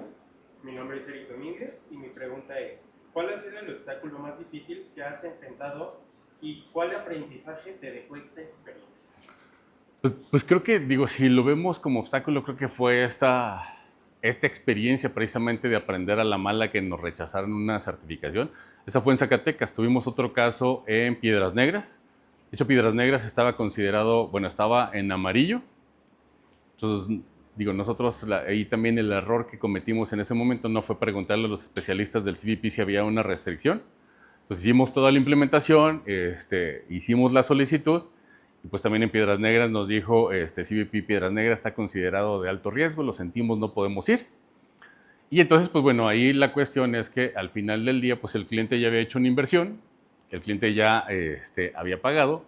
Mi nombre es Eric Domínguez y mi pregunta es: ¿cuál ha sido el obstáculo más difícil que has enfrentado y cuál aprendizaje te dejó esta experiencia? Pues creo que, digo, si lo vemos como obstáculo, creo que fue esta experiencia precisamente de aprender a la mala que nos rechazaron una certificación. Esa fue en Zacatecas. Tuvimos otro caso en Piedras Negras. De hecho, Piedras Negras estaba considerado, bueno, estaba en amarillo. Entonces, digo, nosotros, ahí también el error que cometimos en ese momento no fue preguntarle a los especialistas del CBP si había una restricción. Entonces hicimos toda la implementación, hicimos la solicitud, y pues también en Piedras Negras nos dijo CBP, Piedras Negras está considerado de alto riesgo, lo sentimos, no podemos ir. Y entonces, pues bueno, ahí la cuestión es que al final del día, pues el cliente ya había hecho una inversión, el cliente ya había pagado,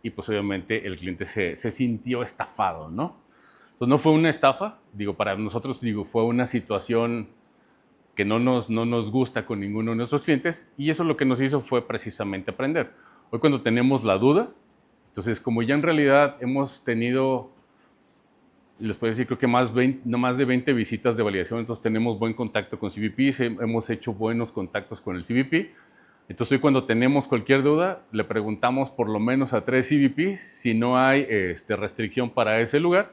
y pues obviamente el cliente se sintió estafado, ¿no? Entonces no fue una estafa, digo, para nosotros, digo, fue una situación que no nos gusta con ninguno de nuestros clientes, y eso lo que nos hizo fue precisamente aprender. Hoy cuando tenemos la duda, entonces como ya en realidad hemos tenido, les puedo decir, creo que no más de 20 visitas de validación, entonces tenemos buen contacto con CBP, hemos hecho buenos contactos con el CBP, entonces hoy cuando tenemos cualquier duda, le preguntamos por lo menos a 3 CBPs si no hay restricción para ese lugar.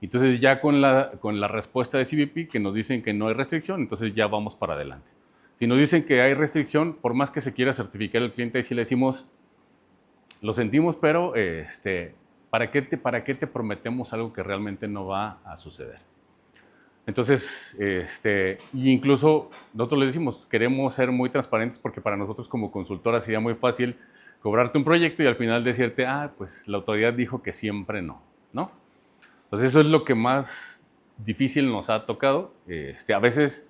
Entonces ya con la respuesta de CBP que nos dicen que no hay restricción, entonces ya vamos para adelante. Si nos dicen que hay restricción, por más que se quiera certificar el cliente, ahí sí le decimos, lo sentimos, pero ¿para qué te prometemos algo que realmente no va a suceder? Entonces, y incluso nosotros le decimos, queremos ser muy transparentes porque para nosotros como consultora sería muy fácil cobrarte un proyecto y al final decirte, pues la autoridad dijo que siempre no, ¿no? Entonces eso es lo que más difícil nos ha tocado. A veces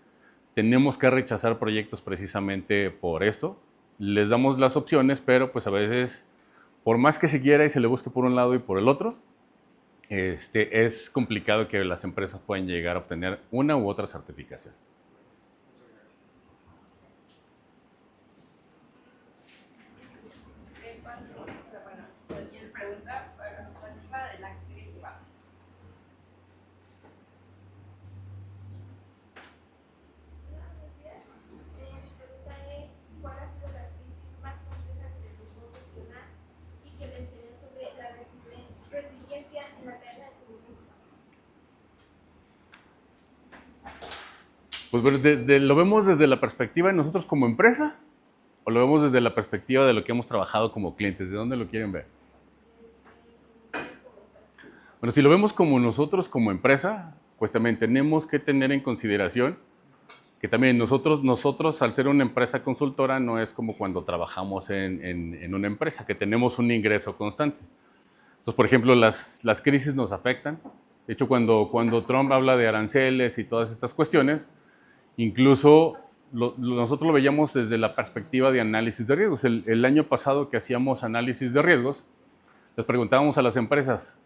tenemos que rechazar proyectos precisamente por esto. Les damos las opciones, pero pues a veces, por más que se quiera y se le busque por un lado y por el otro, es complicado que las empresas puedan llegar a obtener una u otra certificación. La siguiente pregunta para Fátima de la Escriba. Mi pregunta es, ¿cuál ha sido la crisis más compleja que les tocó gestionar y que le enseñó sobre la resiliencia en la cadena de suministro? Pues bueno, ¿lo vemos desde la perspectiva de nosotros como empresa o lo vemos desde la perspectiva de lo que hemos trabajado como clientes? ¿De dónde lo quieren ver? Bueno, si lo vemos como nosotros como empresa, pues también tenemos que tener en consideración que también nosotros al ser una empresa consultora no es como cuando trabajamos en una empresa, que tenemos un ingreso constante. Entonces, por ejemplo, las crisis nos afectan. De hecho, cuando Trump habla de aranceles y todas estas cuestiones, incluso nosotros lo veíamos desde la perspectiva de análisis de riesgos. El año pasado que hacíamos análisis de riesgos, les preguntábamos a las empresas,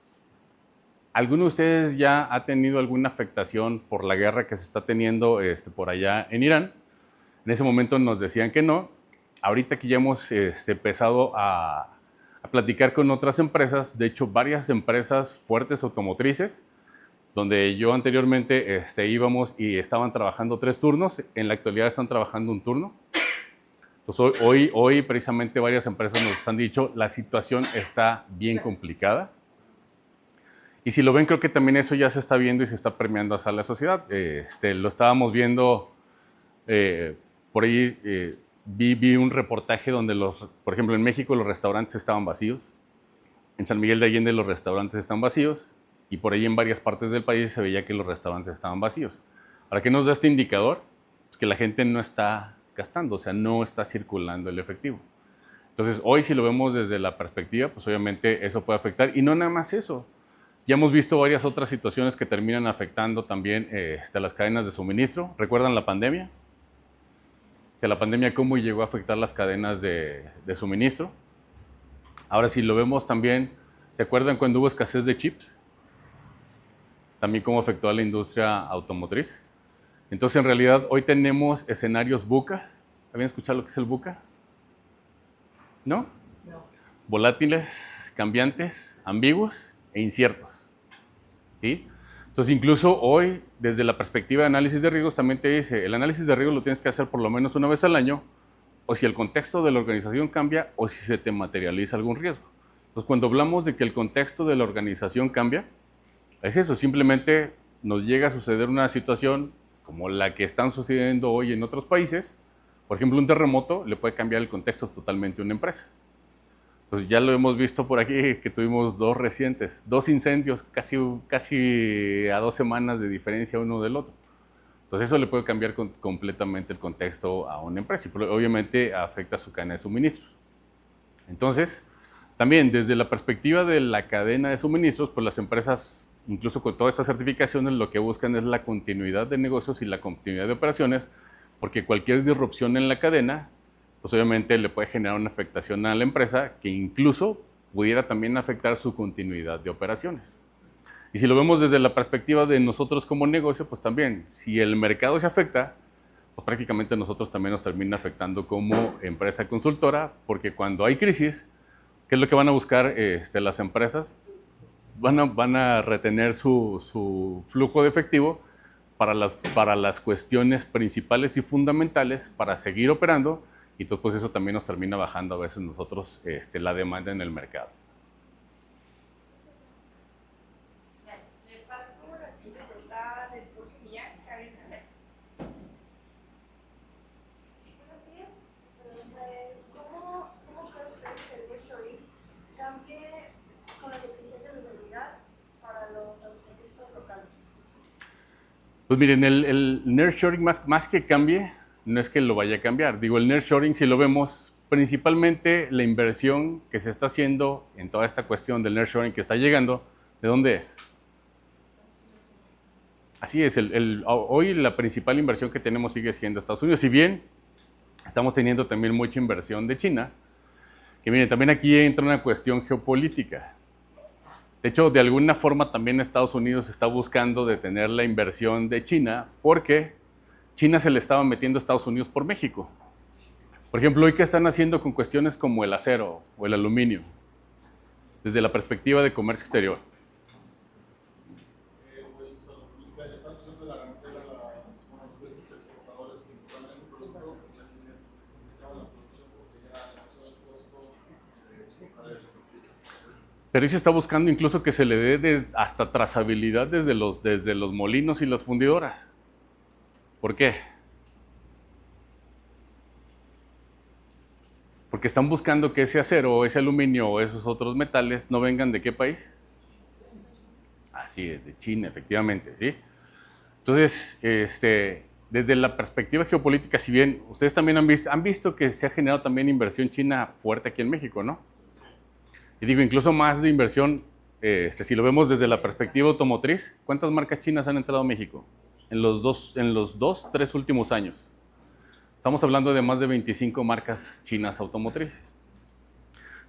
¿alguno de ustedes ya ha tenido alguna afectación por la guerra que se está teniendo por allá en Irán? En ese momento nos decían que no. Ahorita que ya hemos empezado a platicar con otras empresas, de hecho varias empresas fuertes automotrices, donde yo anteriormente íbamos y estaban trabajando 3 turnos, en la actualidad están trabajando 1 turno. Entonces hoy precisamente varias empresas nos han dicho la situación está bien complicada. Y si lo ven, creo que también eso ya se está viendo y se está permeando hacia la sociedad. Lo estábamos viendo por ahí. Vi un reportaje donde, por ejemplo, en México los restaurantes estaban vacíos. En San Miguel de Allende los restaurantes están vacíos. Y por ahí en varias partes del país se veía que los restaurantes estaban vacíos. ¿Para qué nos da este indicador? Pues que la gente no está gastando, o sea, no está circulando el efectivo. Entonces, hoy si lo vemos desde la perspectiva, pues obviamente eso puede afectar. Y no nada más eso. Ya hemos visto varias otras situaciones que terminan afectando también las cadenas de suministro. ¿Recuerdan la pandemia? O sea, la pandemia cómo llegó a afectar las cadenas de suministro. Ahora, si lo vemos también, ¿se acuerdan cuando hubo escasez de chips? También cómo afectó a la industria automotriz. Entonces, en realidad, hoy tenemos escenarios VUCA. ¿Habían escuchado lo que es el VUCA? ¿No? No. Volátiles, cambiantes, ambiguos e inciertos. ¿Sí? Entonces, incluso hoy, desde la perspectiva de análisis de riesgos, también te dice, el análisis de riesgos lo tienes que hacer por lo menos 1 vez al año, o si el contexto de la organización cambia, o si se te materializa algún riesgo. Entonces, cuando hablamos de que el contexto de la organización cambia, es eso, simplemente nos llega a suceder una situación como la que están sucediendo hoy en otros países. Por ejemplo, un terremoto le puede cambiar el contexto totalmente a una empresa. Entonces ya lo hemos visto por aquí, que tuvimos 2 recientes, 2 incendios, casi a 2 semanas de diferencia uno del otro. Entonces eso le puede cambiar completamente el contexto a una empresa y obviamente afecta su cadena de suministros. Entonces, también desde la perspectiva de la cadena de suministros, pues las empresas, incluso con todas estas certificaciones, lo que buscan es la continuidad de negocios y la continuidad de operaciones, porque cualquier disrupción en la cadena, pues obviamente le puede generar una afectación a la empresa que incluso pudiera también afectar su continuidad de operaciones. Y si lo vemos desde la perspectiva de nosotros como negocio, pues también, si el mercado se afecta, pues prácticamente nosotros también nos termina afectando como empresa consultora, porque cuando hay crisis, ¿qué es lo que van a buscar las empresas? Van a retener su flujo de efectivo para las cuestiones principales y fundamentales para seguir operando, y entonces pues eso también nos termina bajando a veces nosotros la demanda en el mercado. Le paso la siguiente pregunta de Sofía Karen. Buenos días. Mi pregunta es, ¿cómo cree usted que el nearshoring cambie con las exigencias de seguridad para los automovilistas locales? Pues miren, el nearshoring más que cambie, no es que lo vaya a cambiar. Digo, el nearshoring, si lo vemos, principalmente la inversión que se está haciendo en toda esta cuestión del nearshoring que está llegando, ¿de dónde es? Así es, hoy la principal inversión que tenemos sigue siendo Estados Unidos. Si bien estamos teniendo también mucha inversión de China, que miren, también aquí entra una cuestión geopolítica. De hecho, de alguna forma también Estados Unidos está buscando detener la inversión de China porque China se le estaba metiendo a Estados Unidos por México. Por ejemplo, hoy ¿qué están haciendo con cuestiones como el acero o el aluminio? Desde la perspectiva de comercio exterior. Pues le están haciendo la arancel a los exportadores que importan ese producto y les complicaba la producción porque ya demasiado el costo de exportar eso. Pero ahí se está buscando incluso que se le dé hasta trazabilidad desde los molinos y las fundidoras. ¿Por qué? Porque están buscando que ese acero o ese aluminio o esos otros metales no vengan ¿de qué país? Así es, de China, efectivamente, ¿sí? Entonces, desde la perspectiva geopolítica, si bien ustedes también han visto que se ha generado también inversión china fuerte aquí en México, ¿no? Y digo, incluso más de inversión, si lo vemos desde la perspectiva automotriz, ¿cuántas marcas chinas han entrado a México? En los 3 últimos años. Estamos hablando de más de 25 marcas chinas automotrices.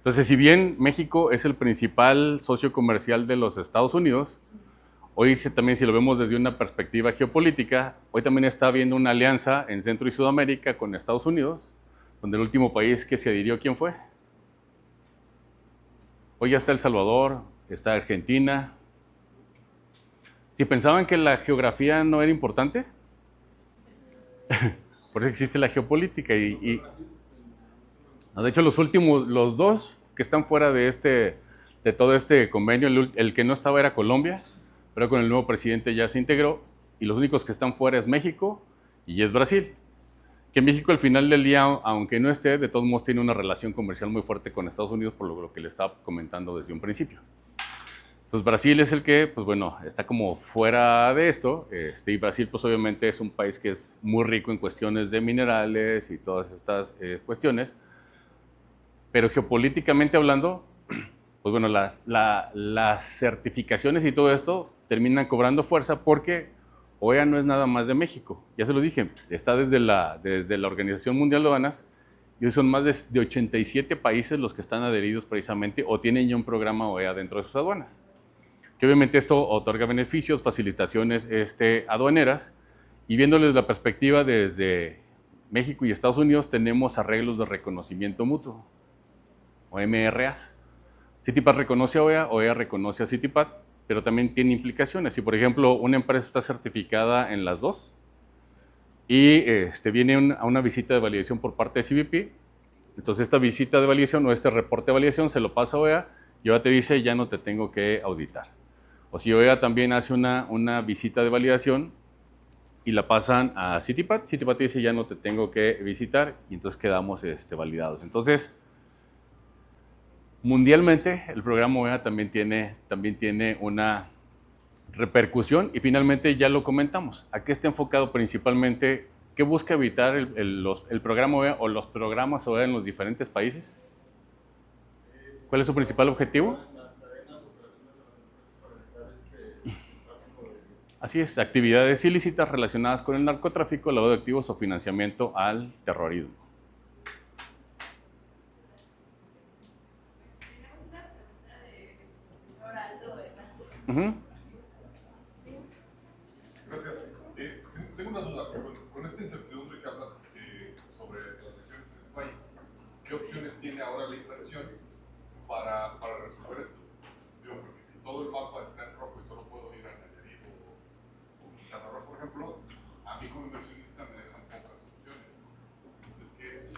Entonces, si bien México es el principal socio comercial de los Estados Unidos, hoy también, si lo vemos desde una perspectiva geopolítica, hoy también está habiendo una alianza en Centro y Sudamérica con Estados Unidos, donde el último país que se adhirió, ¿quién fue? Hoy ya está El Salvador, está Argentina. Si pensaban que la geografía no era importante, por eso existe la geopolítica. No, de hecho, los dos que están fuera de todo este convenio, el que no estaba era Colombia, pero con el nuevo presidente ya se integró, y los únicos que están fuera es México y es Brasil. Que México al final del día, aunque no esté, de todos modos tiene una relación comercial muy fuerte con Estados Unidos, por lo que le estaba comentando desde un principio. Entonces Brasil es el que, pues bueno, está como fuera de esto, y Brasil pues obviamente es un país que es muy rico en cuestiones de minerales y todas estas cuestiones, pero geopolíticamente hablando, pues bueno, las certificaciones y todo esto terminan cobrando fuerza porque OEA no es nada más de México, ya se lo dije, está desde la Organización Mundial de Aduanas, y hoy son más de 87 países los que están adheridos precisamente o tienen ya un programa OEA dentro de sus aduanas. Que obviamente esto otorga beneficios, facilitaciones aduaneras, y viéndoles la perspectiva desde México y Estados Unidos, tenemos arreglos de reconocimiento mutuo, o MRAs. Citipat reconoce a OEA, OEA reconoce a Citipat, pero también tiene implicaciones. Si, por ejemplo, una empresa está certificada en las dos y viene a una visita de validación por parte de CBP, entonces esta visita de validación o este reporte de validación se lo pasa a OEA y OEA te dice ya no te tengo que auditar. O si OEA también hace una visita de validación y la pasan a Citipat, Citipat te dice ya no te tengo que visitar y entonces quedamos validados. Entonces, mundialmente, el programa OEA también tiene una repercusión y finalmente ya lo comentamos. ¿A qué está enfocado principalmente? ¿Qué busca evitar el programa OEA o los programas OEA en los diferentes países? ¿Cuál es su principal objetivo? Así es, actividades ilícitas relacionadas con el narcotráfico, lavado de activos o financiamiento al terrorismo. Gracias. Tengo una duda. Con esta incertidumbre que hablas sobre las regiones en el país, ¿qué opciones tiene ahora la inversión para resolver esto? Digo, porque si todo el mapa está en rojo y solo puedo ir a Nayarit o Quintana Roo, por ejemplo, a mí como inversionista me dejan pocas opciones. Entonces,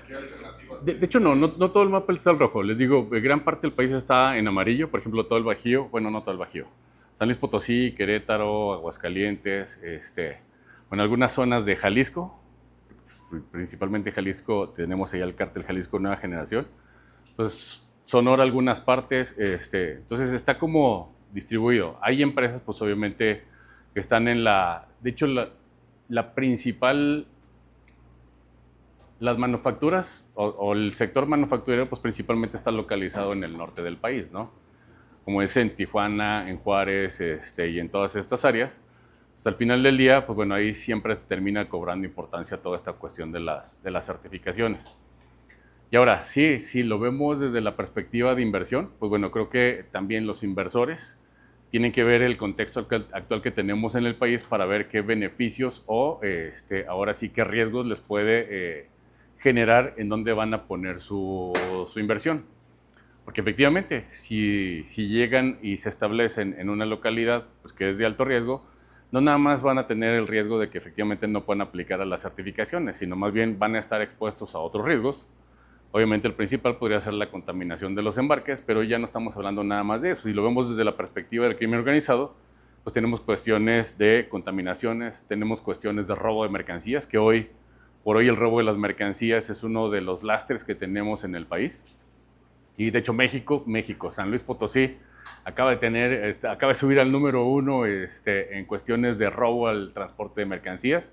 ¿qué alternativas? De hecho, no todo el mapa está en rojo. Les digo, gran parte del país está en amarillo. Por ejemplo, todo el Bajío, bueno, no todo el Bajío. San Luis Potosí, Querétaro, Aguascalientes, bueno, algunas zonas de Jalisco, principalmente Jalisco, tenemos allá el cártel Jalisco Nueva Generación, pues Sonora algunas partes, entonces está como distribuido. Hay empresas, pues obviamente, que están de hecho, la principal, las manufacturas o el sector manufacturero, pues principalmente está localizado en el norte del país, ¿no? Como es en Tijuana, en Juárez y en todas estas áreas. Hasta el final del día, pues bueno, ahí siempre se termina cobrando importancia toda esta cuestión de las certificaciones. Y ahora, sí, si lo vemos desde la perspectiva de inversión, pues bueno, creo que también los inversores tienen que ver el contexto actual que tenemos en el país para ver qué beneficios o ahora sí qué riesgos les puede generar en dónde van a poner su inversión. Porque efectivamente, si llegan y se establecen en una localidad pues, que es de alto riesgo, no nada más van a tener el riesgo de que efectivamente no puedan aplicar a las certificaciones, sino más bien van a estar expuestos a otros riesgos. Obviamente el principal podría ser la contaminación de los embarques, pero ya no estamos hablando nada más de eso. Si lo vemos desde la perspectiva del crimen organizado, pues tenemos cuestiones de contaminaciones, tenemos cuestiones de robo de mercancías, que por hoy el robo de las mercancías es uno de los lastres que tenemos en el país. Y de hecho México, San Luis Potosí, acaba de subir al número 1 en cuestiones de robo al transporte de mercancías,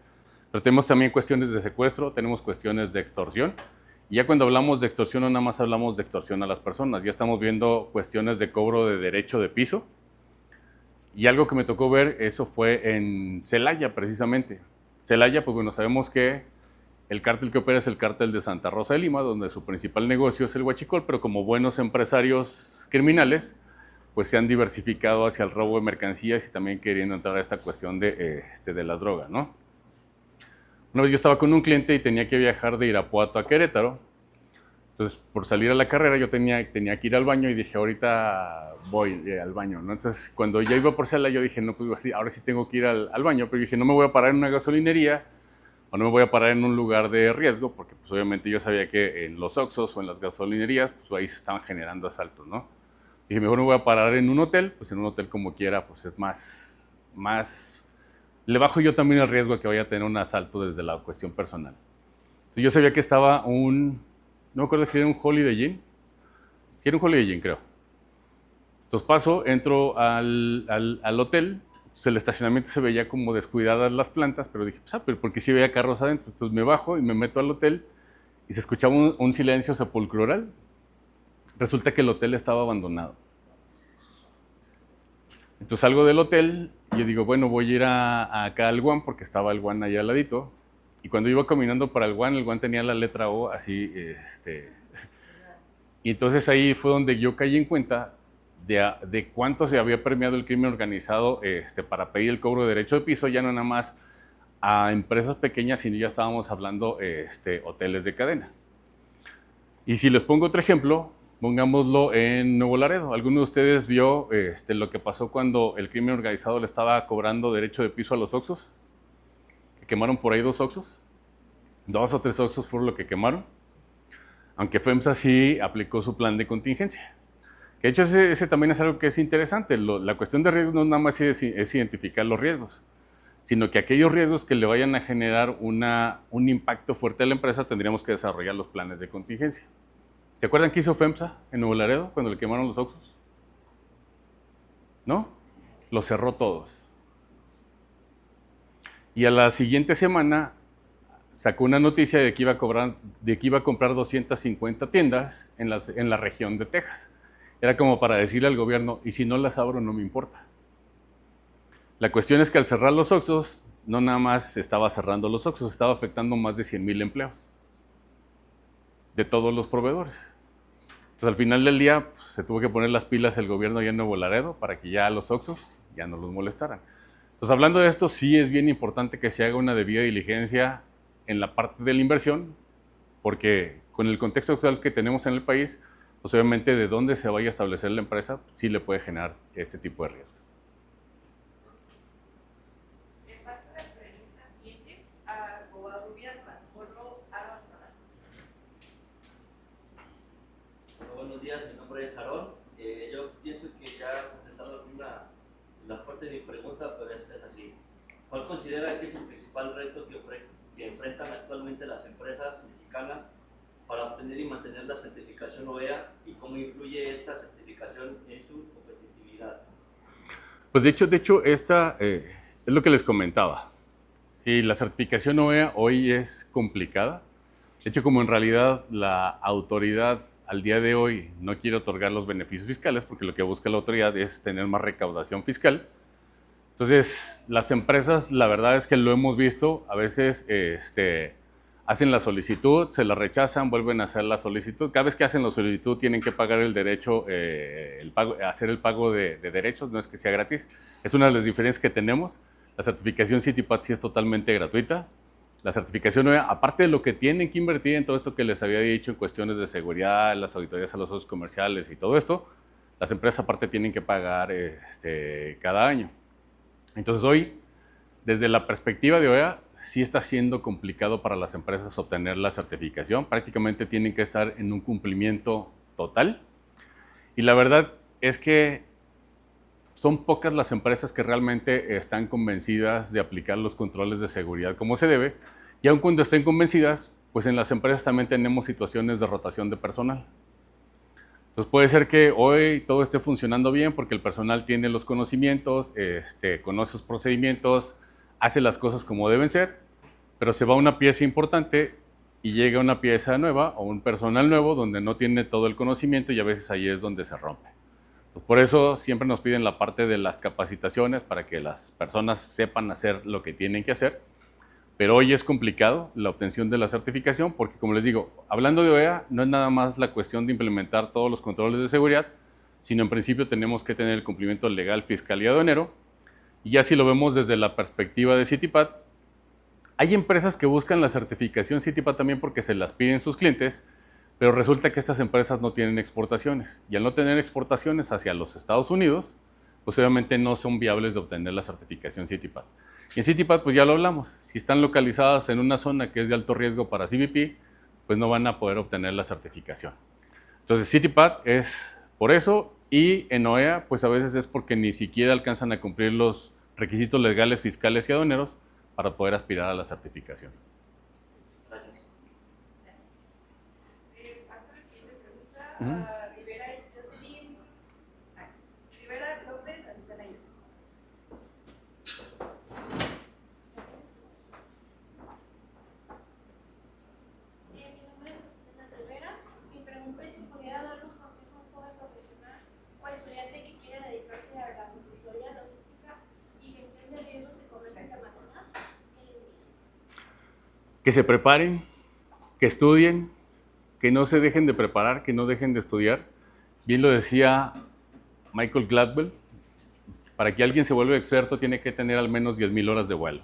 pero tenemos también cuestiones de secuestro, tenemos cuestiones de extorsión, y ya cuando hablamos de extorsión no nada más hablamos de extorsión a las personas, ya estamos viendo cuestiones de cobro de derecho de piso, y algo que me tocó ver, eso fue en Celaya precisamente. Celaya, pues bueno, sabemos que el cártel que opera es el cártel de Santa Rosa de Lima, donde su principal negocio es el huachicol, pero como buenos empresarios criminales, pues se han diversificado hacia el robo de mercancías y también queriendo entrar a esta cuestión de las drogas, ¿no? Una vez yo estaba con un cliente y tenía que viajar de Irapuato a Querétaro. Entonces, por salir a la carrera, yo tenía que ir al baño y dije, ahorita voy al baño, ¿no? Entonces, cuando ya iba por Cela, yo dije, no, pues sí, ahora sí tengo que ir al baño, pero dije, no me voy a parar en una gasolinería o no me voy a parar en un lugar de riesgo, porque pues obviamente yo sabía que en los Oxxos o en las gasolinerías, pues ahí se estaban generando asaltos, ¿no? Dije, mejor me voy a parar en un hotel, pues en un hotel como quiera, pues es más, le bajo yo también el riesgo a que vaya a tener un asalto desde la cuestión personal. Entonces, yo sabía que estaba no me acuerdo si era un Holiday Inn. Sí, era un Holiday Inn, creo. Entonces paso, entro al hotel. Entonces el estacionamiento se veía como descuidadas las plantas, pero dije, pues, pero porque sí veía carros adentro. Entonces me bajo y me meto al hotel y se escuchaba un silencio sepulcral. Resulta que el hotel estaba abandonado. Entonces salgo del hotel y yo digo, bueno, voy a ir acá al One porque estaba el One allá al ladito. Y cuando iba caminando para el One tenía la letra O así, Y entonces ahí fue donde yo caí en cuenta de cuánto se había permeado el crimen organizado para pedir el cobro de derecho de piso, ya no nada más a empresas pequeñas, sino ya estábamos hablando hoteles de cadena. Y si les pongo otro ejemplo, pongámoslo en Nuevo Laredo. ¿Alguno de ustedes vio lo que pasó cuando el crimen organizado le estaba cobrando derecho de piso a los Oxxos? Quemaron por ahí 2 Oxxos, 2 o 3 Oxxos fueron lo que quemaron, aunque FEMSA sí aplicó su plan de contingencia. Que de hecho ese también es algo que es interesante. La cuestión de riesgos no nada más es identificar los riesgos, sino que aquellos riesgos que le vayan a generar un impacto fuerte a la empresa, tendríamos que desarrollar los planes de contingencia. ¿Se acuerdan qué hizo FEMSA en Nuevo Laredo cuando le quemaron los Oxxos? ¿No? Los cerró todos. Y a la siguiente semana sacó una noticia de que iba a comprar 250 tiendas en la región de Texas. Era como para decirle al gobierno, y si no las abro no me importa. La cuestión es que al cerrar los Oxxos, no nada más estaba cerrando los Oxxos, estaba afectando más de 100,000 empleos de todos los proveedores. Entonces al final del día pues, se tuvo que poner las pilas el gobierno allá en Nuevo Laredo para que ya los Oxxos ya no los molestaran. Entonces, hablando de esto, sí es bien importante que se haga una debida diligencia en la parte de la inversión, porque con el contexto actual que tenemos en el país, pues obviamente de dónde se vaya a establecer la empresa, sí le puede generar este tipo de riesgos. Le paso la pregunta siguiente a Covarrubias Mascolo Aaron. Buenos días, mi nombre es Aarón. Yo pienso que ya ha contestado la parte de mi pregunta, pero esta es así. ¿Cuál considera que es el principal reto que enfrentan actualmente las empresas mexicanas para obtener y mantener la certificación OEA y cómo influye esta certificación en su competitividad? Pues de hecho esta es lo que les comentaba. Sí, la certificación OEA hoy es complicada. De hecho, como en realidad la autoridad al día de hoy no quiere otorgar los beneficios fiscales, porque lo que busca la autoridad es tener más recaudación fiscal. Entonces, las empresas, la verdad es que lo hemos visto, a veces hacen la solicitud, se la rechazan, vuelven a hacer la solicitud. Cada vez que hacen la solicitud tienen que pagar el derecho, hacer el pago de derechos, no es que sea gratis. Es una de las diferencias que tenemos. La certificación CITIPAT sí es totalmente gratuita. La certificación OEA, aparte de lo que tienen que invertir en todo esto que les había dicho en cuestiones de seguridad, las auditorías a los socios comerciales y todo esto, las empresas aparte tienen que pagar cada año. Entonces hoy, desde la perspectiva de OEA, sí está siendo complicado para las empresas obtener la certificación. Prácticamente tienen que estar en un cumplimiento total. Y la verdad es que son pocas las empresas que realmente están convencidas de aplicar los controles de seguridad como se debe. Y aun cuando estén convencidas, pues en las empresas también tenemos situaciones de rotación de personal. Entonces puede ser que hoy todo esté funcionando bien porque el personal tiene los conocimientos, conoce sus procedimientos, hace las cosas como deben ser, pero se va una pieza importante y llega una pieza nueva o un personal nuevo donde no tiene todo el conocimiento y a veces ahí es donde se rompe. Pues por eso siempre nos piden la parte de las capacitaciones para que las personas sepan hacer lo que tienen que hacer, Pero hoy es complicado la obtención de la certificación porque, como les digo, hablando de OEA, no es nada más la cuestión de implementar todos los controles de seguridad, sino en principio tenemos que tener el cumplimiento legal, fiscal y aduanero. Y ya si lo vemos desde la perspectiva de CITIPAT, hay empresas que buscan la certificación CITIPAT también porque se las piden sus clientes, pero resulta que estas empresas no tienen exportaciones. Y al no tener exportaciones hacia los Estados Unidos, pues obviamente no son viables de obtener la certificación CITIPAT. Y en CITIPAT, pues ya lo hablamos, si están localizadas en una zona que es de alto riesgo para CBP, pues no van a poder obtener la certificación. Entonces CITIPAT es por eso, y en OEA, pues a veces es porque ni siquiera alcanzan a cumplir los requisitos legales, fiscales y aduaneros para poder aspirar a la certificación. Gracias. Paso a la siguiente pregunta. Ujú. Rivera Jocelyn. Rivera López, Azucena Yusef. Mi nombre es Azucena Rivera. Mi pregunta es si pudiera darle un consejo a un joven profesional o estudiante que quiere dedicarse a la consultoría logística y gestión de riesgos de comercio internacional. ¿Qué le diría? Que se preparen, que estudien, que no se dejen de preparar, que no dejen de estudiar. Bien lo decía Michael Gladwell, para que alguien se vuelva experto tiene que tener al menos 10,000 horas de vuelo.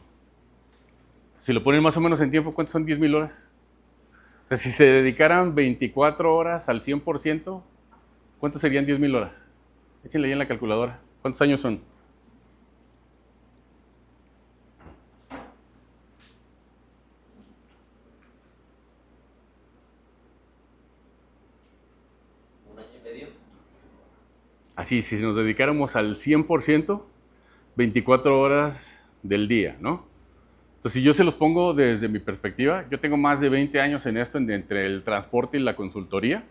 Si lo ponen más o menos en tiempo, ¿cuántas son 10,000 horas? O sea, si se dedicaran 24 horas al 100%, ¿cuántos serían 10,000 horas? Échenle ahí en la calculadora. ¿Cuántos años son? ¿Un año y medio? Así, si nos dedicáramos al 100%, 24 horas del día, ¿no? Entonces, si yo se los pongo desde mi perspectiva, yo tengo más de 20 años en esto, entre el transporte y la consultoría,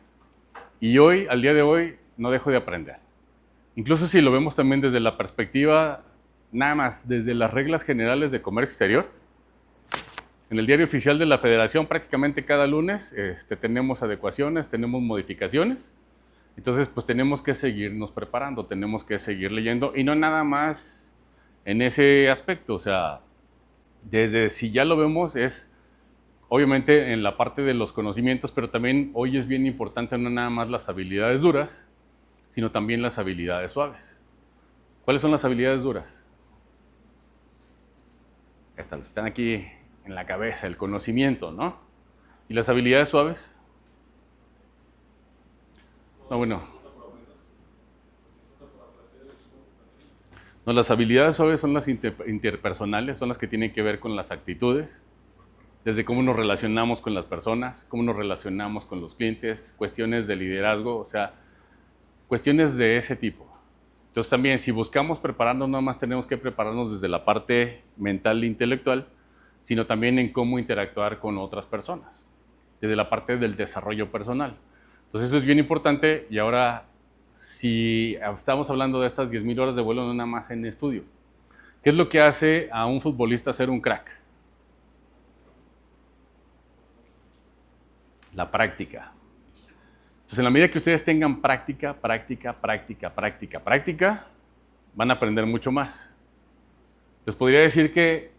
y hoy, al día de hoy, no dejo de aprender. Incluso si lo vemos también desde la perspectiva, nada más, desde las reglas generales de comercio exterior, en el diario oficial de la Federación prácticamente cada lunes tenemos adecuaciones, tenemos modificaciones. Entonces, pues tenemos que seguirnos preparando, tenemos que seguir leyendo y no nada más en ese aspecto. O sea, desde si ya lo vemos es obviamente en la parte de los conocimientos, pero también hoy es bien importante no nada más las habilidades duras, sino también las habilidades suaves. ¿Cuáles son las habilidades duras? Estas están aquí en la cabeza, el conocimiento, ¿no? ¿Y las habilidades suaves? No, bueno. No, las habilidades suaves son las interpersonales, son las que tienen que ver con las actitudes, desde cómo nos relacionamos con las personas, cómo nos relacionamos con los clientes, cuestiones de liderazgo, o sea, cuestiones de ese tipo. Entonces también, si buscamos prepararnos, no más tenemos que prepararnos desde la parte mental e intelectual, sino también en cómo interactuar con otras personas, desde la parte del desarrollo personal. Entonces eso es bien importante y ahora si estamos hablando de estas 10,000 horas de vuelo no nada más en estudio. ¿Qué es lo que hace a un futbolista ser un crack? La práctica. Entonces en la medida que ustedes tengan práctica, van a aprender mucho más. Les podría decir que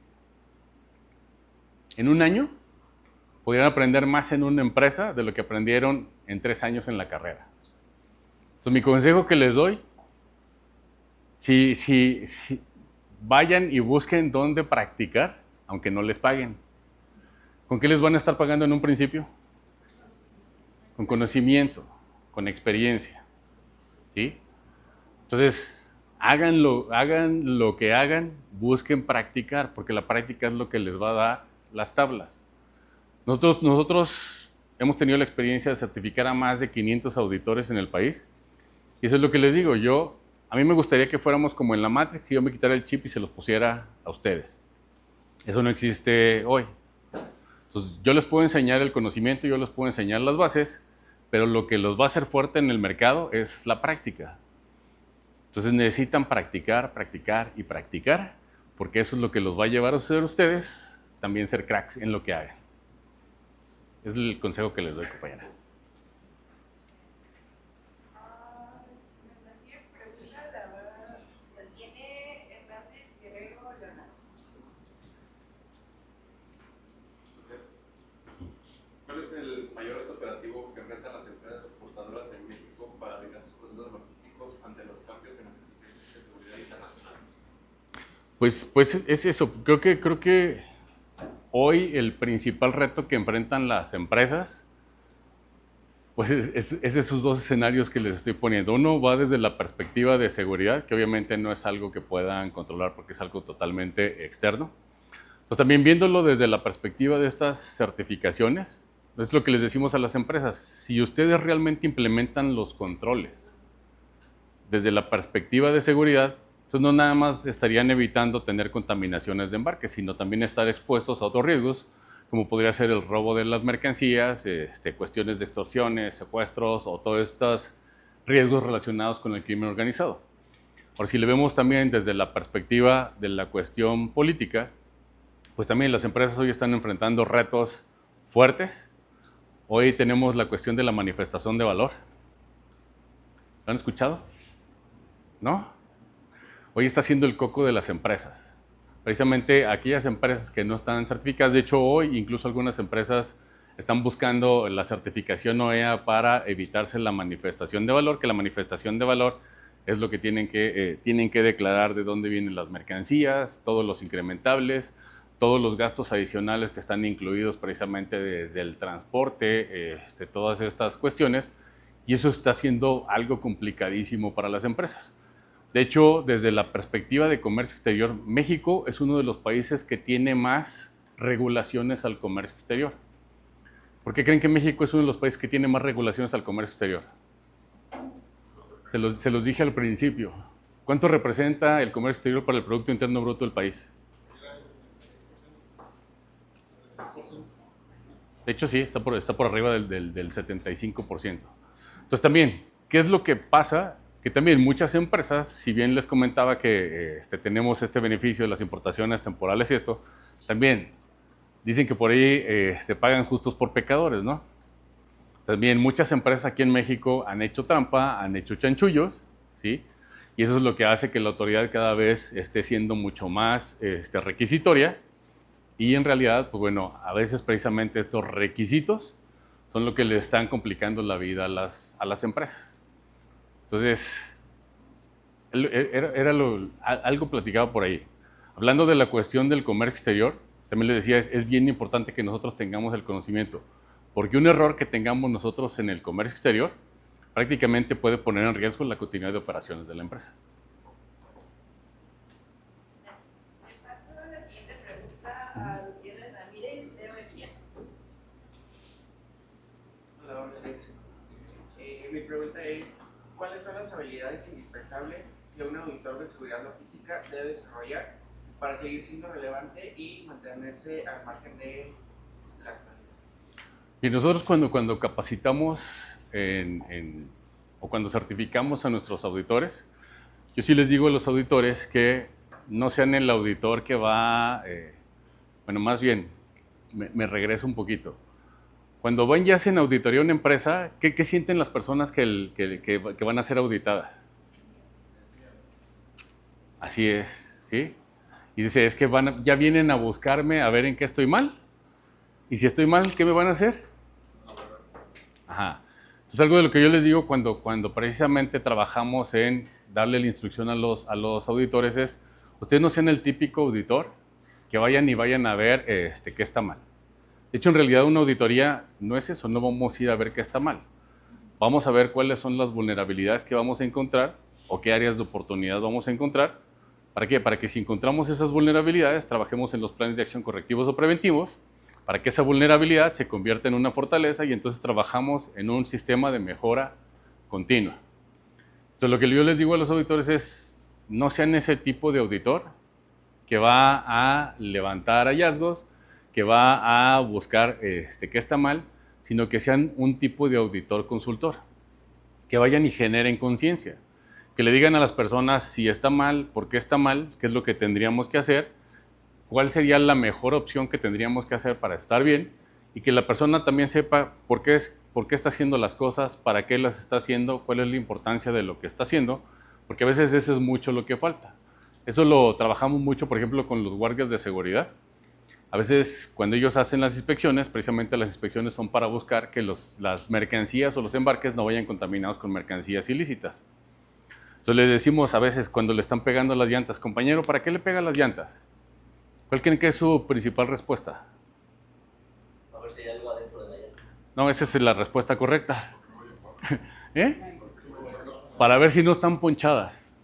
en un año podrían aprender más en una empresa de lo que aprendieron en 3 años en la carrera. Entonces, mi consejo que les doy, si vayan y busquen dónde practicar, aunque no les paguen. ¿Con qué les van a estar pagando en un principio? Con conocimiento, con experiencia. ¿Sí? Entonces, hagan lo que hagan, busquen practicar, porque la práctica es lo que les va a dar las tablas. Nosotros hemos tenido la experiencia de certificar a más de 500 auditores en el país. Y eso es lo que les digo. A mí me gustaría que fuéramos como en la Matrix, que yo me quitara el chip y se los pusiera a ustedes. Eso no existe hoy. Entonces, yo les puedo enseñar el conocimiento, yo les puedo enseñar las bases, pero lo que los va a hacer fuerte en el mercado es la práctica. Entonces, necesitan practicar, porque eso es lo que los va a llevar a ser ustedes también ser cracks en lo que hagan. Es el consejo que les doy, compañera. La siguiente pregunta la tiene Hernández Guerrero Leonardo. riesgo que enfrentan las empresas exportadoras en México para alinear sus procesos logísticos ante los cambios en las exigencias de seguridad internacional? Pues es eso. Creo que hoy el principal reto que enfrentan las empresas pues es esos dos escenarios que les estoy poniendo. Uno va desde la perspectiva de seguridad, que obviamente no es algo que puedan controlar porque es algo totalmente externo. Pues también viéndolo desde la perspectiva de estas certificaciones, es lo que les decimos a las empresas. Si ustedes realmente implementan los controles desde la perspectiva de seguridad, entonces no nada más estarían evitando tener contaminaciones de embarque, sino también estar expuestos a otros riesgos, como podría ser el robo de las mercancías, cuestiones de extorsiones, secuestros o todos estos riesgos relacionados con el crimen organizado. Ahora, si le vemos también desde la perspectiva de la cuestión política, pues también las empresas hoy están enfrentando retos fuertes. Hoy tenemos la cuestión de la manifestación de valor. ¿Lo han escuchado? ¿No? Hoy está siendo el coco de las empresas. Precisamente aquellas empresas que no están certificadas, de hecho hoy incluso algunas empresas están buscando la certificación OEA para evitarse la manifestación de valor, que la manifestación de valor es lo que tienen que declarar de dónde vienen las mercancías, todos los incrementables, todos los gastos adicionales que están incluidos precisamente desde el transporte, todas estas cuestiones, y eso está siendo algo complicadísimo para las empresas. De hecho, desde la perspectiva de comercio exterior, México es uno de los países que tiene más regulaciones al comercio exterior. ¿Por qué creen que México es uno de los países que tiene más regulaciones al comercio exterior? Se los dije al principio. ¿Cuánto representa el comercio exterior para el Producto Interno Bruto del país? De hecho, sí, está por arriba del 75%. Entonces también, ¿qué es lo que pasa? Que también muchas empresas, si bien les comentaba que tenemos este beneficio de las importaciones temporales y esto, también dicen que por ahí se pagan justos por pecadores, ¿no? También muchas empresas aquí en México han hecho trampa, han hecho chanchullos, ¿sí? Y eso es lo que hace que la autoridad cada vez esté siendo mucho más requisitoria. Y en realidad, pues bueno, a veces precisamente estos requisitos son lo que le están complicando la vida a las empresas. Entonces, era algo platicado por ahí. Hablando de la cuestión del comercio exterior, también les decía, es bien importante que nosotros tengamos el conocimiento, porque un error que tengamos nosotros en el comercio exterior prácticamente puede poner en riesgo la continuidad de operaciones de la empresa. Le paso la siguiente pregunta a Gutiérrez Ramírez, de OEPIA. Hola, buenos días. Mi pregunta es, ¿cuáles son las habilidades indispensables que un auditor de seguridad logística debe desarrollar para seguir siendo relevante y mantenerse al margen de la actualidad? Y nosotros cuando capacitamos o cuando certificamos a nuestros auditores, yo sí les digo a los auditores que no sean el auditor que va, más bien, me regreso un poquito. Cuando van y hacen auditoría a una empresa, ¿qué sienten las personas que van a ser auditadas? Así es, ¿sí? Y dice, es que ya vienen a buscarme a ver en qué estoy mal. Y si estoy mal, ¿qué me van a hacer? Ajá. Entonces, algo de lo que yo les digo cuando precisamente trabajamos en darle la instrucción a los auditores es, ustedes no sean el típico auditor que vayan a ver qué está mal. De hecho, en realidad una auditoría no es eso, no vamos a ir a ver qué está mal. Vamos a ver cuáles son las vulnerabilidades que vamos a encontrar o qué áreas de oportunidad vamos a encontrar. ¿Para qué? Para que si encontramos esas vulnerabilidades, trabajemos en los planes de acción correctivos o preventivos, para que esa vulnerabilidad se convierta en una fortaleza y entonces trabajamos en un sistema de mejora continua. Entonces, lo que yo les digo a los auditores es, no sean ese tipo de auditor que va a levantar hallazgos, que va a buscar qué está mal, sino que sean un tipo de auditor consultor, que vayan y generen conciencia, que le digan a las personas si está mal, por qué está mal, qué es lo que tendríamos que hacer, cuál sería la mejor opción que tendríamos que hacer para estar bien, y que la persona también sepa por qué está haciendo las cosas, para qué las está haciendo, cuál es la importancia de lo que está haciendo, porque a veces eso es mucho lo que falta. Eso lo trabajamos mucho, por ejemplo, con los guardias de seguridad. A veces cuando ellos hacen las inspecciones, precisamente las inspecciones son para buscar que las mercancías o los embarques no vayan contaminados con mercancías ilícitas. Entonces les decimos a veces cuando le están pegando las llantas, compañero, ¿para qué le pega las llantas? ¿Cuál creen que es su principal respuesta? A ver si hay algo adentro de la llanta. No, esa es la respuesta correcta. ¿Eh? Para ver si no están ponchadas.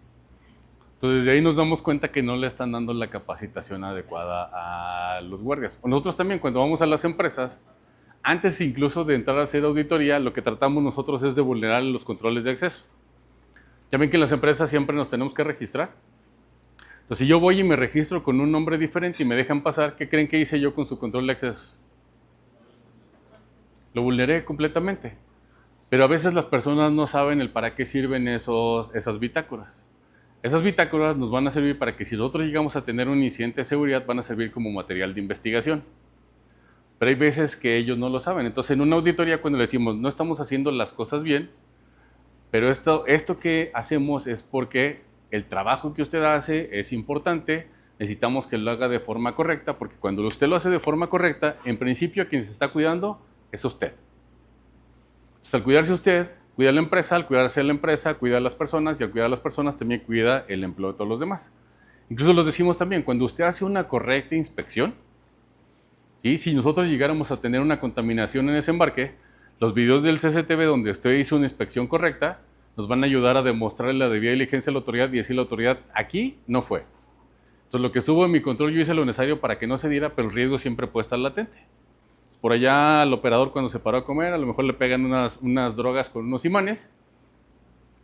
Entonces, de ahí nos damos cuenta que no le están dando la capacitación adecuada a los guardias. O nosotros también, cuando vamos a las empresas, antes incluso de entrar a hacer auditoría, lo que tratamos nosotros es de vulnerar los controles de acceso. Ya ven que en las empresas siempre nos tenemos que registrar. Entonces, si yo voy y me registro con un nombre diferente y me dejan pasar, ¿qué creen que hice yo con su control de acceso? Lo vulneré completamente. Pero a veces las personas no saben el para qué sirven esas bitácoras. Esas bitácoras nos van a servir para que si nosotros llegamos a tener un incidente de seguridad, van a servir como material de investigación. Pero hay veces que ellos no lo saben. Entonces, en una auditoría, cuando le decimos, no estamos haciendo las cosas bien, pero esto que hacemos es porque el trabajo que usted hace es importante, necesitamos que lo haga de forma correcta, porque cuando usted lo hace de forma correcta, en principio a quien se está cuidando es usted. Entonces, al cuidarse usted, cuida a la empresa, al cuidarse a la empresa, cuida a las personas, y al cuidar a las personas también cuida el empleo de todos los demás. Incluso los decimos también, cuando usted hace una correcta inspección, ¿sí? Si nosotros llegáramos a tener una contaminación en ese embarque, los videos del CCTV donde usted hizo una inspección correcta, nos van a ayudar a demostrarle la debida diligencia a la autoridad y decir a la autoridad, aquí no fue. Entonces lo que estuvo en mi control yo hice lo necesario para que no se diera, pero el riesgo siempre puede estar latente. Por allá al operador cuando se paró a comer, a lo mejor le pegan unas drogas con unos imanes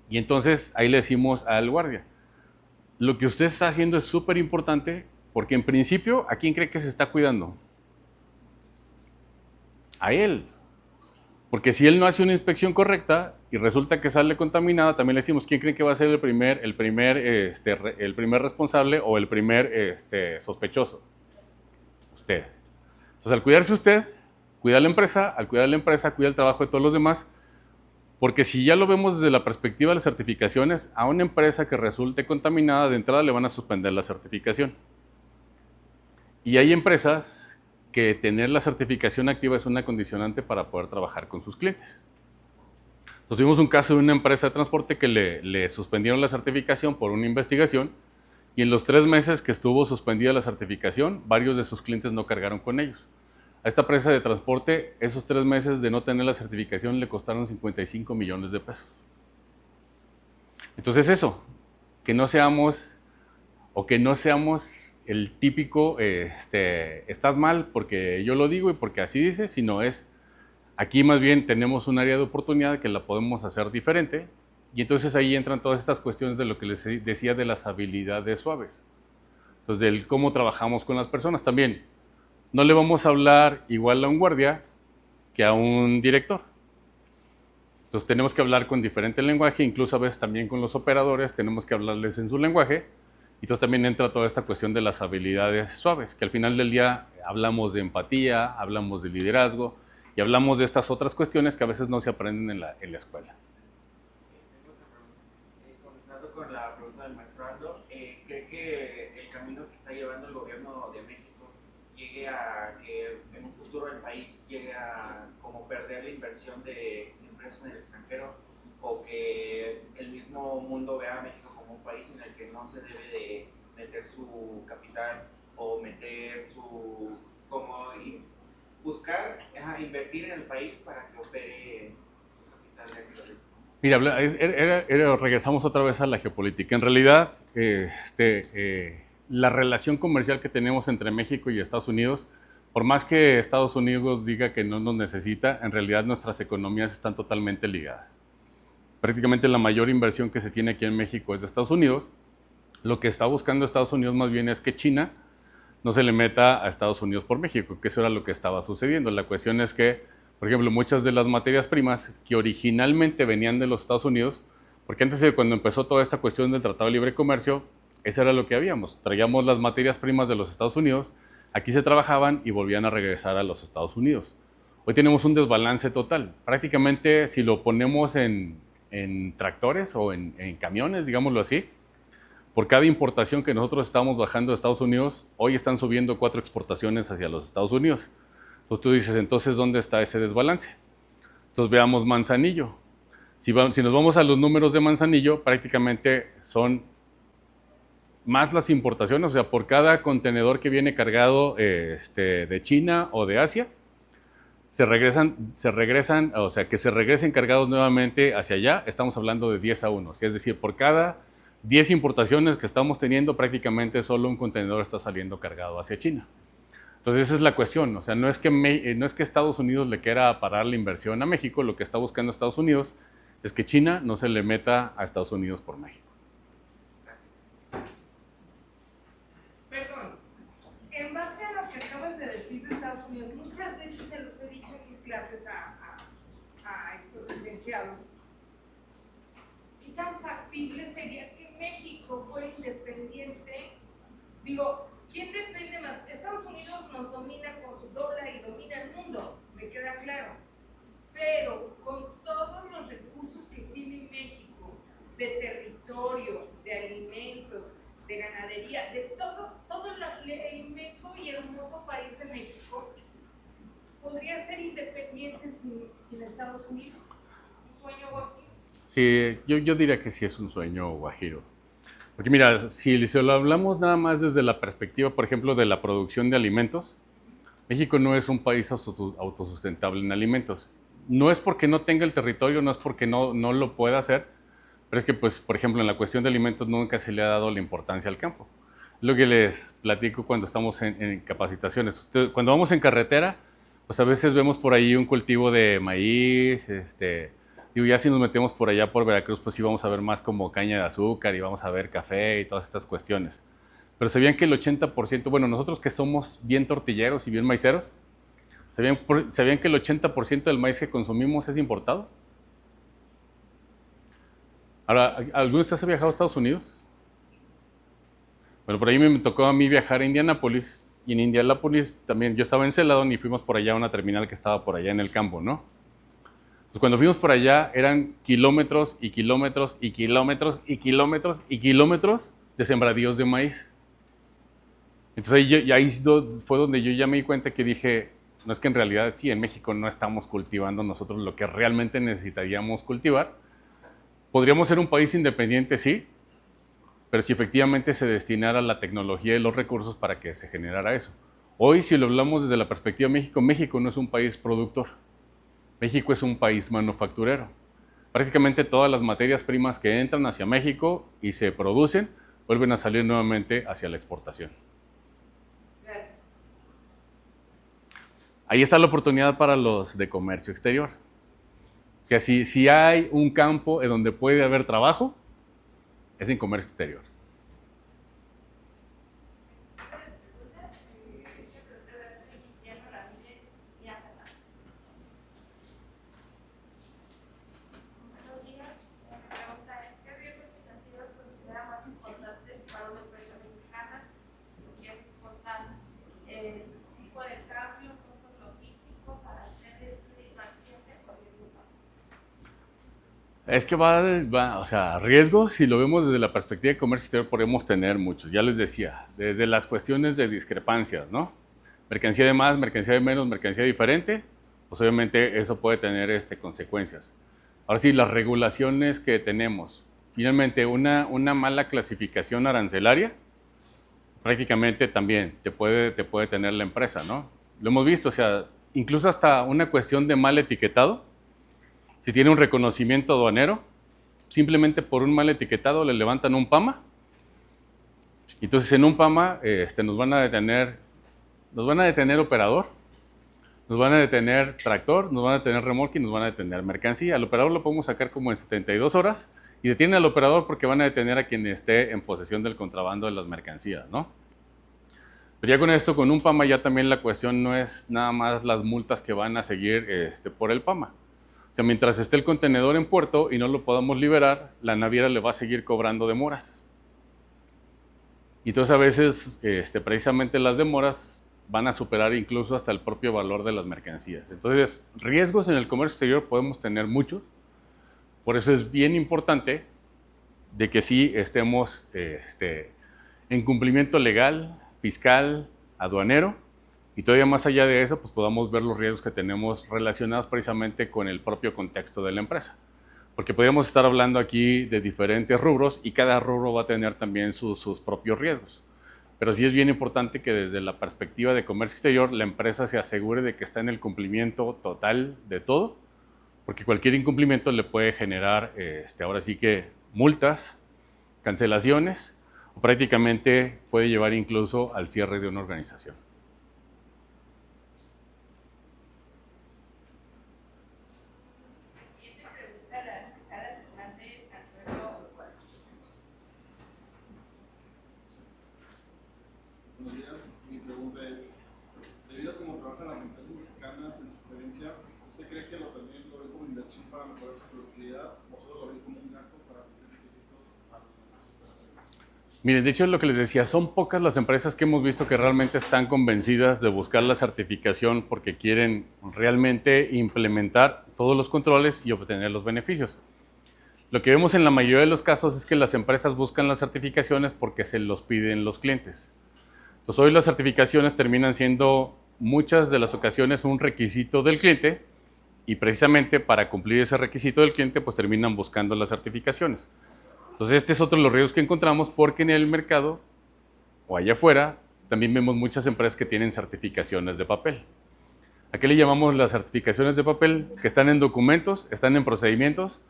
y entonces ahí le decimos al guardia, lo que usted está haciendo es súper importante porque en principio, ¿a quién cree que se está cuidando? A él. Porque si él no hace una inspección correcta y resulta que sale contaminada, también le decimos, ¿quién cree que va a ser el primer responsable o el primer sospechoso? Usted. Entonces, al cuidarse usted, cuida a la empresa, al cuidar a la empresa, cuida el trabajo de todos los demás, porque si ya lo vemos desde la perspectiva de las certificaciones, a una empresa que resulte contaminada, de entrada le van a suspender la certificación. Y hay empresas que tener la certificación activa es una condicionante para poder trabajar con sus clientes. Entonces, tuvimos un caso de una empresa de transporte que le suspendieron la certificación por una investigación, y en los 3 meses que estuvo suspendida la certificación, varios de sus clientes no cargaron con ellos. A esta empresa de transporte, esos 3 meses de no tener la certificación le costaron 55 millones de pesos. Entonces eso, que no seamos el típico, estás mal porque yo lo digo y porque así dice, sino es, aquí más bien tenemos un área de oportunidad que la podemos hacer diferente. Y entonces ahí entran todas estas cuestiones de lo que les decía de las habilidades suaves. Entonces, del cómo trabajamos con las personas también. No le vamos a hablar igual a un guardia que a un director. Entonces, tenemos que hablar con diferente lenguaje, incluso a veces también con los operadores, tenemos que hablarles en su lenguaje. Y entonces también entra toda esta cuestión de las habilidades suaves, que al final del día hablamos de empatía, hablamos de liderazgo y hablamos de estas otras cuestiones que a veces no se aprenden en la escuela. Con la pregunta del maestro Aldo, ¿cree que el camino que está llevando el gobierno de México llegue a que en un futuro el país llegue a como perder la inversión de empresas en el extranjero o que el mismo mundo vea a México como un país en el que no se debe de meter su capital o meter buscar invertir en el país para que opere su capital dentro del Mira, regresamos otra vez a la geopolítica. En realidad, la relación comercial que tenemos entre México y Estados Unidos, por más que Estados Unidos diga que no nos necesita, en realidad nuestras economías están totalmente ligadas. Prácticamente la mayor inversión que se tiene aquí en México es de Estados Unidos. Lo que está buscando Estados Unidos más bien es que China no se le meta a Estados Unidos por México, que eso era lo que estaba sucediendo. La cuestión es que, por ejemplo, muchas de las materias primas que originalmente venían de los Estados Unidos, porque antes de cuando empezó toda esta cuestión del Tratado de Libre Comercio, eso era lo que habíamos. Traíamos las materias primas de los Estados Unidos, aquí se trabajaban y volvían a regresar a los Estados Unidos. Hoy tenemos un desbalance total. Prácticamente, si lo ponemos en tractores o en camiones, digámoslo así, por cada importación que nosotros estamos bajando de Estados Unidos, hoy están subiendo 4 exportaciones hacia los Estados Unidos. Entonces tú dices, entonces, ¿dónde está ese desbalance? Entonces veamos Manzanillo. Si nos vamos a los números de Manzanillo, prácticamente son más las importaciones, o sea, por cada contenedor que viene cargado de China o de Asia, se regresan, o sea, que se regresen cargados nuevamente hacia allá, estamos hablando de 10 a 1. Es decir, por cada 10 importaciones que estamos teniendo, prácticamente solo un contenedor está saliendo cargado hacia China. Entonces esa es la cuestión, o sea, no es que Estados Unidos le quiera parar la inversión a México, lo que está buscando Estados Unidos es que China no se le meta a Estados Unidos por México. Perdón, en base a lo que acabas de decir de Estados Unidos, muchas veces se los he dicho en mis clases a estos licenciados, ¿qué tan factible sería que México fuera independiente? Digo, ¿quién depende más? Estados Unidos nos domina con su dólar y domina el mundo, me queda claro. Pero con todos los recursos que tiene México, de territorio, de alimentos, de ganadería, de todo el inmenso y hermoso país de México, ¿podría ser independiente sin Estados Unidos? ¿Un sueño guajiro? Sí, yo diría que sí es un sueño guajiro. Porque mira, si lo hablamos nada más desde la perspectiva, por ejemplo, de la producción de alimentos, México no es un país autosustentable en alimentos. No es porque no tenga el territorio, no es porque no lo pueda hacer, pero es que, pues, por ejemplo, en la cuestión de alimentos nunca se le ha dado la importancia al campo. Lo que les platico cuando estamos en capacitaciones. Cuando vamos en carretera, pues a veces vemos por ahí un cultivo de maíz, digo, ya si nos metemos por allá por Veracruz, pues sí vamos a ver más como caña de azúcar y vamos a ver café y todas estas cuestiones. Pero ¿sabían que el 80%, bueno, nosotros que somos bien tortilleros y bien maiceros, ¿sabían que el 80% del maíz que consumimos es importado? Ahora, ¿alguno de ustedes ha viajado a Estados Unidos? Bueno, por ahí me tocó a mí viajar a Indianápolis, y en Indianápolis también, yo estaba en Celadon y fuimos por allá a una terminal que estaba por allá en el campo, ¿no? Entonces, cuando fuimos por allá, eran kilómetros y kilómetros y kilómetros y kilómetros y kilómetros de sembradíos de maíz. Entonces ahí fue donde yo ya me di cuenta que dije, no es que en realidad sí, en México no estamos cultivando nosotros lo que realmente necesitaríamos cultivar. Podríamos ser un país independiente, sí, pero si efectivamente se destinara la tecnología y los recursos para que se generara eso. Hoy, si lo hablamos desde la perspectiva de México, México no es un país productor. México es un país manufacturero. Prácticamente todas las materias primas que entran hacia México y se producen, vuelven a salir nuevamente hacia la exportación. Gracias. Ahí está la oportunidad para los de comercio exterior. O sea, si hay un campo en donde puede haber trabajo, es en comercio exterior. Buenos días. Mi pregunta es, ¿qué riesgos financieros considera más importantes para una empresa mexicana que quiere exportar? ¿Tipo de cambio, costos logísticos, aranceles, crédito al cliente o riesgo pago? Es que o sea, riesgos, si lo vemos desde la perspectiva de comercio exterior, podemos tener muchos. Ya les decía, desde las cuestiones de discrepancias, ¿no? Mercancía de más, mercancía de menos, mercancía diferente, pues obviamente eso puede tener consecuencias. Ahora sí, las regulaciones que tenemos. Finalmente, una mala clasificación arancelaria, prácticamente también te puede tener la empresa, ¿no? Lo hemos visto, o sea, incluso hasta una cuestión de mal etiquetado. Si tiene un reconocimiento aduanero, simplemente por un mal etiquetado le levantan un PAMA. Entonces en un PAMA nos van a detener operador, nos van a detener tractor, nos van a detener remolque y nos van a detener mercancía. Al operador lo podemos sacar como en 72 horas y detienen al operador porque van a detener a quien esté en posesión del contrabando de las mercancías, ¿no? Pero ya con esto, con un PAMA, ya también la cuestión no es nada más las multas que van a seguir por el PAMA. O sea, mientras esté el contenedor en puerto y no lo podamos liberar, la naviera le va a seguir cobrando demoras. Y entonces a veces, precisamente las demoras van a superar incluso hasta el propio valor de las mercancías. Entonces, riesgos en el comercio exterior podemos tener muchos. Por eso es bien importante de que sí estemos en cumplimiento legal, fiscal, aduanero, y todavía más allá de eso, pues podamos ver los riesgos que tenemos relacionados precisamente con el propio contexto de la empresa. Porque podríamos estar hablando aquí de diferentes rubros y cada rubro va a tener también sus propios riesgos. Pero sí es bien importante que desde la perspectiva de comercio exterior, la empresa se asegure de que está en el cumplimiento total de todo, porque cualquier incumplimiento le puede generar, ahora sí que, multas, cancelaciones, o prácticamente puede llevar incluso al cierre de una organización. Buenos días, mi pregunta es, debido a cómo trabajan las empresas mexicanas en su experiencia, ¿usted cree que también lo ven como inversión para mejorar su productividad o solo lo ven como un gasto para meter requisitos a las operaciones? Miren, de hecho, lo que les decía, son pocas las empresas que hemos visto que realmente están convencidas de buscar la certificación porque quieren realmente implementar todos los controles y obtener los beneficios. Lo que vemos en la mayoría de los casos es que las empresas buscan las certificaciones porque se los piden los clientes. Entonces, hoy las certificaciones terminan siendo muchas de las ocasiones un requisito del cliente y precisamente para cumplir ese requisito del cliente, pues terminan buscando las certificaciones. Entonces, este es otro de los riesgos que encontramos porque en el mercado o allá afuera también vemos muchas empresas que tienen certificaciones de papel. ¿A qué le llamamos las certificaciones de papel? Que están en documentos, están en procedimientos,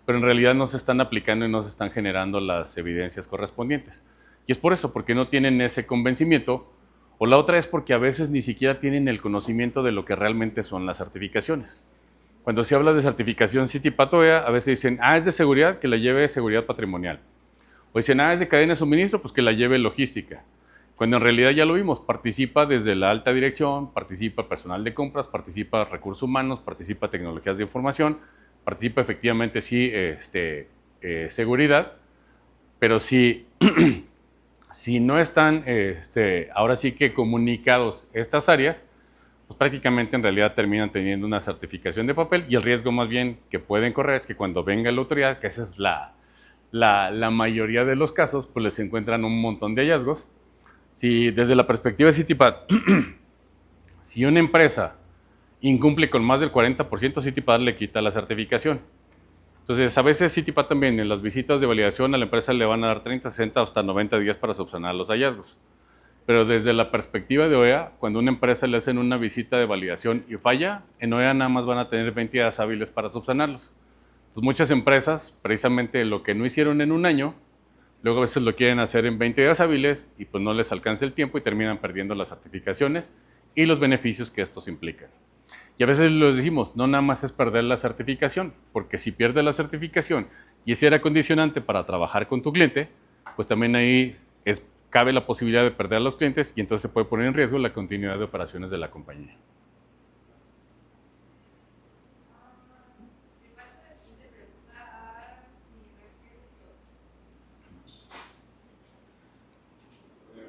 pero en realidad no se están aplicando y no se están generando las evidencias correspondientes. Y es por eso, porque no tienen ese convencimiento, o la otra es porque a veces ni siquiera tienen el conocimiento de lo que realmente son las certificaciones. Cuando se habla de certificación CITI-PAT-OEA, a veces dicen, es de seguridad, que la lleve seguridad patrimonial. O dicen, es de cadena de suministro, pues que la lleve logística. Cuando en realidad ya lo vimos, participa desde la alta dirección, participa personal de compras, participa recursos humanos, participa tecnologías de información, participa efectivamente sí seguridad, pero si no están ahora sí que comunicados estas áreas, pues prácticamente en realidad terminan teniendo una certificación de papel y el riesgo más bien que pueden correr es que cuando venga la autoridad, que esa es la mayoría de los casos, pues les encuentran un montón de hallazgos. Si desde la perspectiva de CITI-PAT, si una empresa incumple con más del 40%, CITI-PAT le quita la certificación. Entonces, a veces CITI-PAT también en las visitas de validación a la empresa le van a dar 30, 60 hasta 90 días para subsanar los hallazgos. Pero desde la perspectiva de OEA, cuando a una empresa le hacen una visita de validación y falla, en OEA nada más van a tener 20 días hábiles para subsanarlos. Entonces, muchas empresas, precisamente lo que no hicieron en un año, luego a veces lo quieren hacer en 20 días hábiles y pues no les alcanza el tiempo y terminan perdiendo las certificaciones y los beneficios que estos implican. Y a veces les decimos, no nada más es perder la certificación, porque si pierdes la certificación y ese era condicionante para trabajar con tu cliente, pues también ahí cabe la posibilidad de perder a los clientes y entonces se puede poner en riesgo la continuidad de operaciones de la compañía.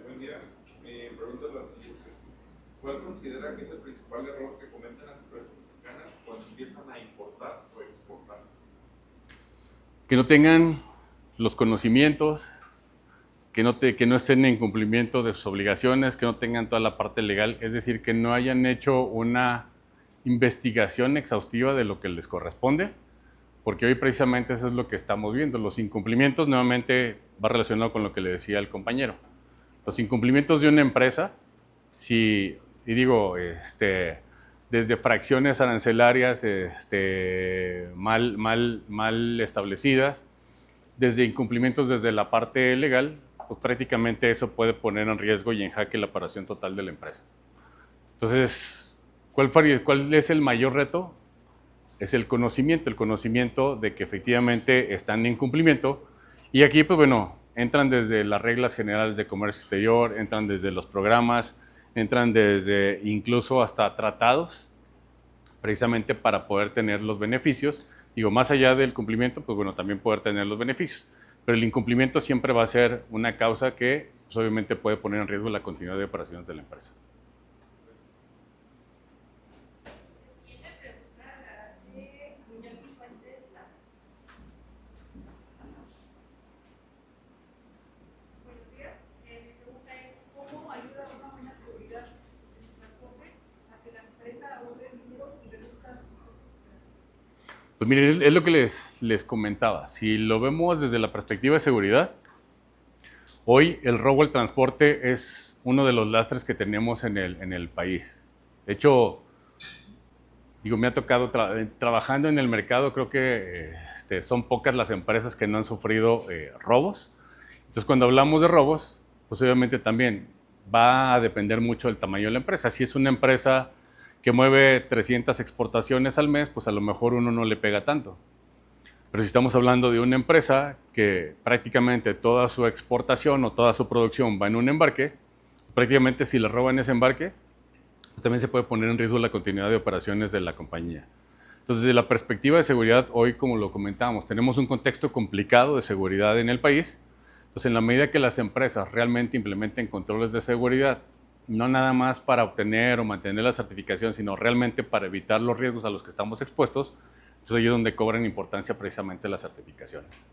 Buen día. Mi pregunta es la siguiente. ¿Cuál considera que es el principal error que cometen las empresas mexicanas cuando empiezan a importar o exportar? Que no tengan los conocimientos, que no estén en cumplimiento de sus obligaciones, que no tengan toda la parte legal, es decir, que no hayan hecho una investigación exhaustiva de lo que les corresponde, porque hoy precisamente eso es lo que estamos viendo. Los incumplimientos, nuevamente, va relacionado con lo que le decía el compañero. Los incumplimientos de una empresa, desde fracciones arancelarias mal establecidas, desde incumplimientos desde la parte legal, pues prácticamente eso puede poner en riesgo y en jaque la operación total de la empresa. Entonces, ¿cuál es el mayor reto? Es el conocimiento de que efectivamente están en incumplimiento. Y aquí, pues bueno, entran desde las reglas generales de comercio exterior, entran desde los programas, entran desde incluso hasta tratados, precisamente para poder tener los beneficios. Digo, más allá del cumplimiento, pues bueno, también poder tener los beneficios. Pero el incumplimiento siempre va a ser una causa que pues, obviamente puede poner en riesgo la continuidad de operaciones de la empresa. Pues miren, es lo que les comentaba. Si lo vemos desde la perspectiva de seguridad, hoy el robo al transporte es uno de los lastres que tenemos en el país. De hecho, digo, me ha tocado trabajando en el mercado, creo que son pocas las empresas que no han sufrido robos. Entonces, cuando hablamos de robos, pues obviamente también va a depender mucho del tamaño de la empresa. Si es una empresa que mueve 300 exportaciones al mes, pues a lo mejor uno no le pega tanto. Pero si estamos hablando de una empresa que prácticamente toda su exportación o toda su producción va en un embarque, prácticamente si le roban ese embarque, pues también se puede poner en riesgo la continuidad de operaciones de la compañía. Entonces, desde la perspectiva de seguridad, hoy, como lo comentábamos, tenemos un contexto complicado de seguridad en el país. Entonces, en la medida que las empresas realmente implementen controles de seguridad, no nada más para obtener o mantener la certificación, sino realmente para evitar los riesgos a los que estamos expuestos, entonces ahí es donde cobran importancia precisamente las certificaciones.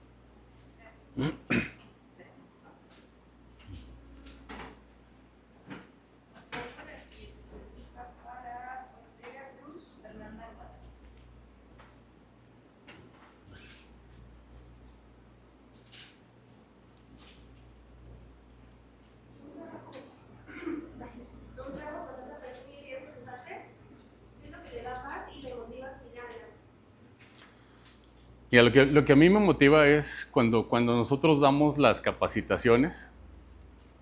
Y lo que a mí me motiva es cuando nosotros damos las capacitaciones.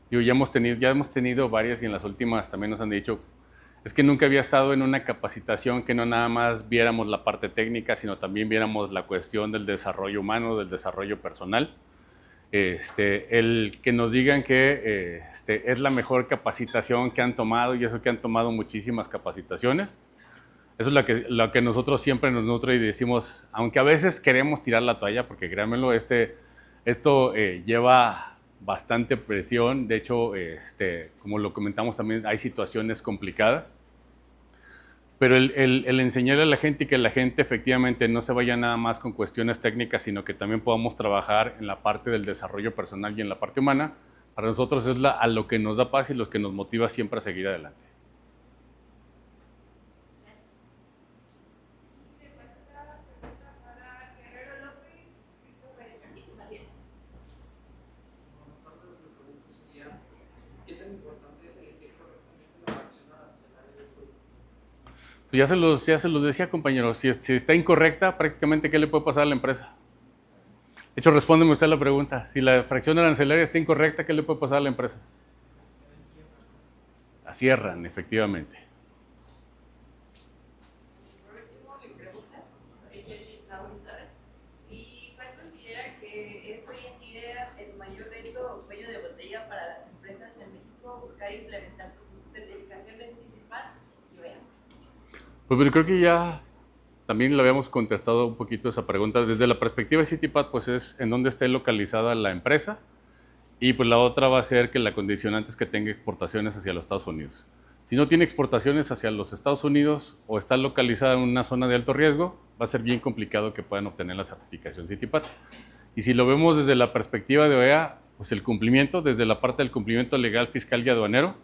Digo, ya hemos tenido varias y en las últimas también nos han dicho, es que nunca había estado en una capacitación que no nada más viéramos la parte técnica, sino también viéramos la cuestión del desarrollo humano, del desarrollo personal. El que nos digan que es la mejor capacitación que han tomado, y eso que han tomado muchísimas capacitaciones. Eso es lo que nosotros siempre nos nutre y decimos, aunque a veces queremos tirar la toalla, porque créanmelo, esto lleva bastante presión. De hecho, como lo comentamos también, hay situaciones complicadas. Pero el enseñarle a la gente y que la gente efectivamente no se vaya nada más con cuestiones técnicas, sino que también podamos trabajar en la parte del desarrollo personal y en la parte humana, para nosotros es a lo que nos da paz y lo que nos motiva siempre a seguir adelante. Ya se los decía, compañero. Si está incorrecta, prácticamente, ¿qué le puede pasar a la empresa? De hecho, respóndeme usted la pregunta. Si la fracción arancelaria está incorrecta, ¿qué le puede pasar a la empresa? La cierran, efectivamente. ¿Y cuál considera que es hoy en día el mayor reto o cuello de botella para las empresas en México buscar implementar sus certificaciones CITIPAT y OEA? Pues pero creo que ya también le habíamos contestado un poquito esa pregunta. Desde la perspectiva de CITIPAT, pues es en dónde esté localizada la empresa, y pues la otra va a ser que la condicionante es que tenga exportaciones hacia los Estados Unidos. Si no tiene exportaciones hacia los Estados Unidos o está localizada en una zona de alto riesgo, va a ser bien complicado que puedan obtener la certificación CITIPAT. Y si lo vemos desde la perspectiva de OEA, pues el cumplimiento, desde la parte del cumplimiento legal, fiscal y aduanero,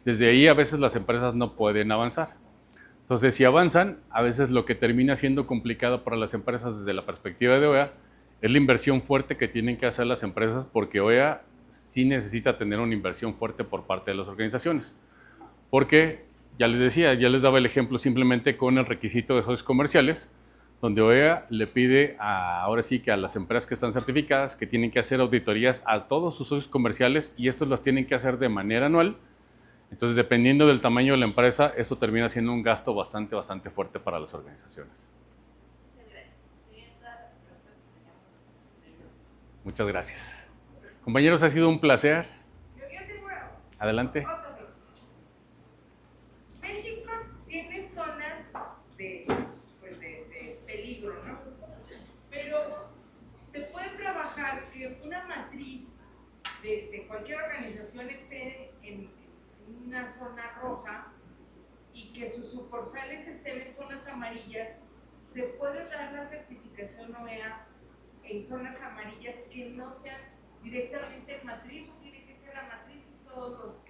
desde ahí a veces las empresas no pueden avanzar. Entonces, si avanzan, a veces lo que termina siendo complicado para las empresas desde la perspectiva de OEA es la inversión fuerte que tienen que hacer las empresas, porque OEA sí necesita tener una inversión fuerte por parte de las organizaciones. Porque, ya les decía, ya les daba el ejemplo simplemente con el requisito de socios comerciales, donde OEA le pide ahora sí que a las empresas que están certificadas que tienen que hacer auditorías a todos sus socios comerciales, y estos las tienen que hacer de manera anual. Entonces, dependiendo del tamaño de la empresa, esto termina siendo un gasto bastante fuerte para las organizaciones. Muchas gracias. Compañeros, ha sido un placer. Adelante. México tiene zonas de peligro, ¿no? Pero se puede trabajar que una matriz de cualquier organización esté en una zona roja y que sus sucursales estén en zonas amarillas. ¿Se puede dar la certificación OEA en zonas amarillas que no sean directamente matriz, o tiene que ser la matriz y todas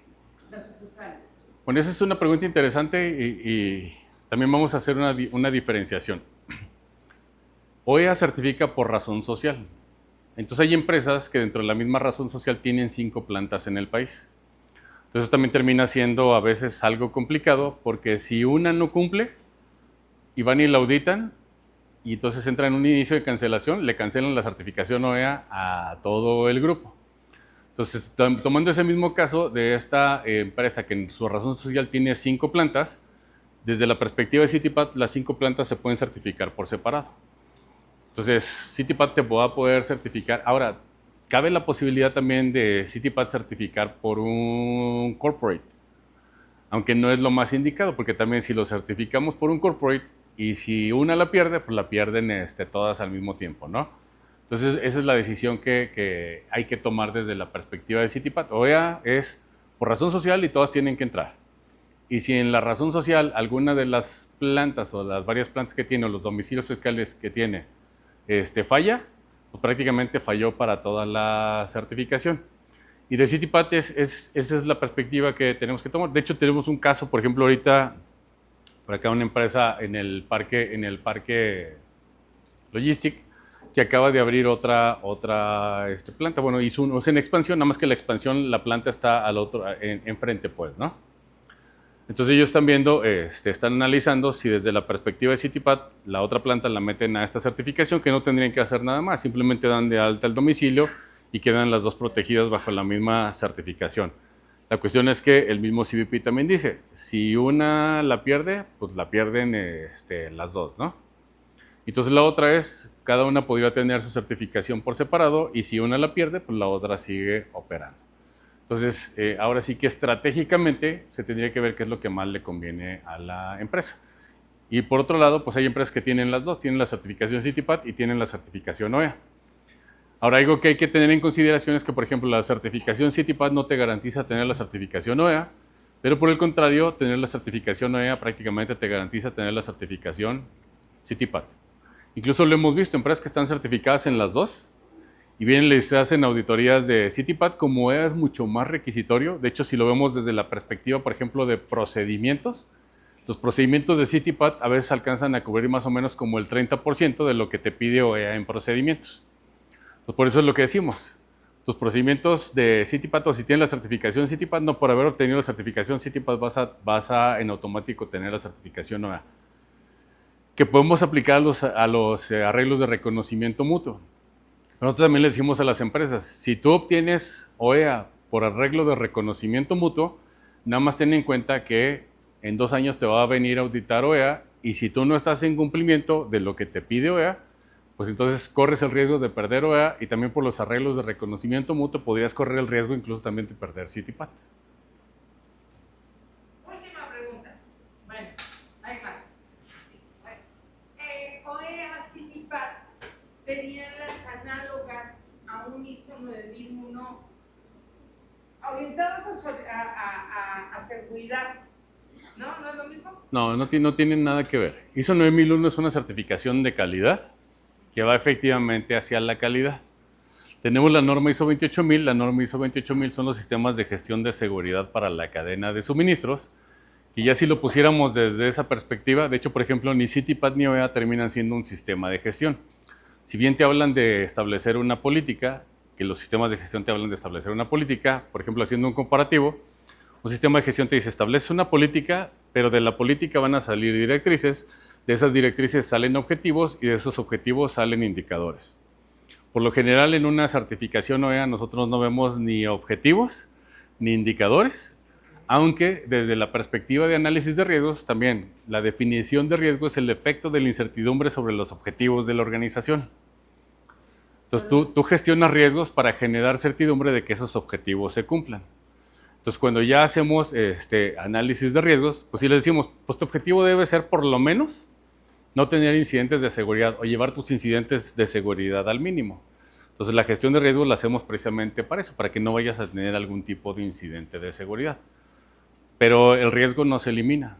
las sucursales? Bueno, esa es una pregunta interesante y también vamos a hacer una diferenciación. OEA certifica por razón social. Entonces hay empresas que dentro de la misma razón social tienen 5 plantas en el país. Entonces también termina siendo a veces algo complicado porque si una no cumple y van y la auditan y entonces entra en un inicio de cancelación, le cancelan la certificación OEA a todo el grupo. Entonces, tomando ese mismo caso de esta empresa que en su razón social tiene 5 plantas, desde la perspectiva de CITIPAT, las 5 plantas se pueden certificar por separado. Entonces, CITIPAT te va a poder certificar. Ahora, cabe la posibilidad también de CITIPAT certificar por un corporate, aunque no es lo más indicado, porque también si lo certificamos por un corporate y si una la pierde, pues la pierden todas al mismo tiempo, ¿no? Entonces, esa es la decisión que hay que tomar desde la perspectiva de CITIPAT. OEA es por razón social y todas tienen que entrar. Y si en la razón social alguna de las plantas o las varias plantas que tiene o los domicilios fiscales que tiene falla, pues prácticamente falló para toda la certificación. Y de CITIPAT esa es la perspectiva que tenemos que tomar. De hecho, tenemos un caso, por ejemplo, ahorita, por acá una empresa en el parque Logistic, que acaba de abrir otra planta. Bueno, hizo en expansión, nada más que la expansión, la planta está enfrente, pues, ¿no? Entonces ellos están viendo, están analizando si desde la perspectiva de CITIPAT la otra planta la meten a esta certificación, que no tendrían que hacer nada más, simplemente dan de alta el domicilio y quedan las dos protegidas bajo la misma certificación. La cuestión es que el mismo CBP también dice, si una la pierde, pues la pierden las dos, ¿no? Entonces la otra es, cada una podría tener su certificación por separado y si una la pierde, pues la otra sigue operando. Entonces, ahora sí que estratégicamente se tendría que ver qué es lo que más le conviene a la empresa. Y por otro lado, pues hay empresas que tienen las dos, tienen la certificación CITIPAT y tienen la certificación OEA. Ahora, algo que hay que tener en consideración es que, por ejemplo, la certificación CITIPAT no te garantiza tener la certificación OEA, pero por el contrario, tener la certificación OEA prácticamente te garantiza tener la certificación CITIPAT. Incluso lo hemos visto, empresas que están certificadas en las dos, y bien les hacen auditorías de CITIPAT, como es mucho más requisitorio. De hecho, si lo vemos desde la perspectiva, por ejemplo, de procedimientos, los procedimientos de CITIPAT a veces alcanzan a cubrir más o menos como el 30% de lo que te pide OEA en procedimientos. Entonces, por eso es lo que decimos. Tus procedimientos de CITIPAT, o si tienes la certificación CITIPAT, no por haber obtenido la certificación CITIPAT vas a en automático tener la certificación OEA. Que podemos aplicar a los arreglos de reconocimiento mutuo. Nosotros también le decimos a las empresas, si tú obtienes OEA por arreglo de reconocimiento mutuo, nada más ten en cuenta que en 2 años te va a venir a auditar OEA y si tú no estás en cumplimiento de lo que te pide OEA, pues entonces corres el riesgo de perder OEA y también por los arreglos de reconocimiento mutuo podrías correr el riesgo incluso también de perder CITIPAT. Última pregunta. Bueno, hay más. Sí, bueno. OEA, CITIPAT serían las análogas a un ISO 9001 orientadas a seguridad. ¿No? ¿No es lo mismo? No, no tienen nada que ver. ISO 9001 es una certificación de calidad que va efectivamente hacia la calidad. Tenemos la norma ISO 28000. La norma ISO 28000 son los sistemas de gestión de seguridad para la cadena de suministros, que ya si lo pusiéramos desde esa perspectiva, de hecho, por ejemplo, ni CITIPAT ni OEA terminan siendo un sistema de gestión. Si bien te hablan de establecer una política, que los sistemas de gestión te hablan de establecer una política, por ejemplo, haciendo un comparativo, un sistema de gestión te dice, establece una política, pero de la política van a salir directrices, de esas directrices salen objetivos y de esos objetivos salen indicadores. Por lo general, en una certificación OEA nosotros no vemos ni objetivos ni indicadores, aunque desde la perspectiva de análisis de riesgos, también la definición de riesgo es el efecto de la incertidumbre sobre los objetivos de la organización. Entonces tú gestionas riesgos para generar certidumbre de que esos objetivos se cumplan. Entonces cuando ya hacemos análisis de riesgos, pues sí les decimos, pues tu objetivo debe ser por lo menos no tener incidentes de seguridad o llevar tus incidentes de seguridad al mínimo. Entonces la gestión de riesgos la hacemos precisamente para eso, para que no vayas a tener algún tipo de incidente de seguridad. Pero el riesgo no se elimina.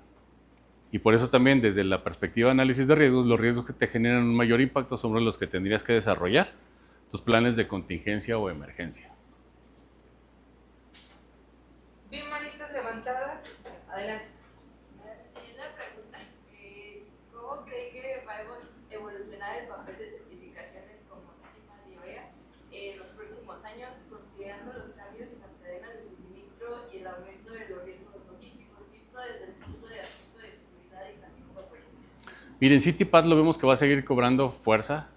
Y por eso también desde la perspectiva de análisis de riesgos, los riesgos que te generan un mayor impacto son los que tendrías que desarrollar, tus planes de contingencia o emergencia. Bien, manitas levantadas. Adelante. Una pregunta. ¿Cómo cree que va a evolucionar el papel nivel de certificaciones como CITIPAT y OEA en los próximos años, considerando los cambios en las cadenas de suministro y el aumento de los riesgos logísticos, visto desde el punto de aspecto de seguridad y también corporativo? Miren, CITIPAT lo vemos que va a seguir cobrando fuerza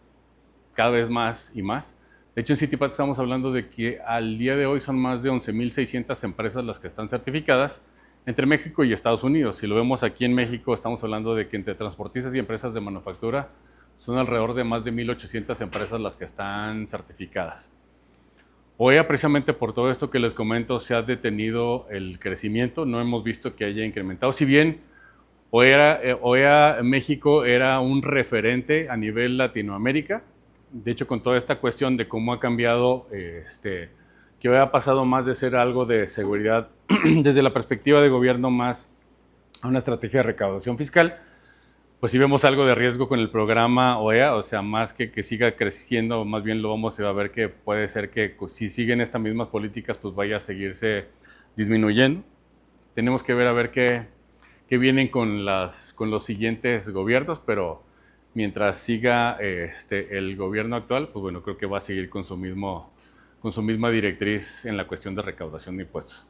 cada vez más y más. De hecho, en CITIPAT estamos hablando de que al día de hoy son más de 11.600 empresas las que están certificadas entre México y Estados Unidos. Si lo vemos aquí en México, estamos hablando de que entre transportistas y empresas de manufactura son alrededor de más de 1.800 empresas las que están certificadas. OEA, precisamente por todo esto que les comento, se ha detenido el crecimiento, no hemos visto que haya incrementado. Si bien OEA México era un referente a nivel Latinoamérica, de hecho, con toda esta cuestión de cómo ha cambiado, que hoy ha pasado más de ser algo de seguridad desde la perspectiva de gobierno más a una estrategia de recaudación fiscal, pues sí vemos algo de riesgo con el programa OEA, o sea, más que siga creciendo, más bien lo vamos a ver que puede ser que si siguen estas mismas políticas, pues vaya a seguirse disminuyendo. Tenemos que ver a ver qué vienen con los siguientes gobiernos, pero mientras siga el gobierno actual, pues bueno, creo que va a seguir con su misma directriz en la cuestión de recaudación de impuestos.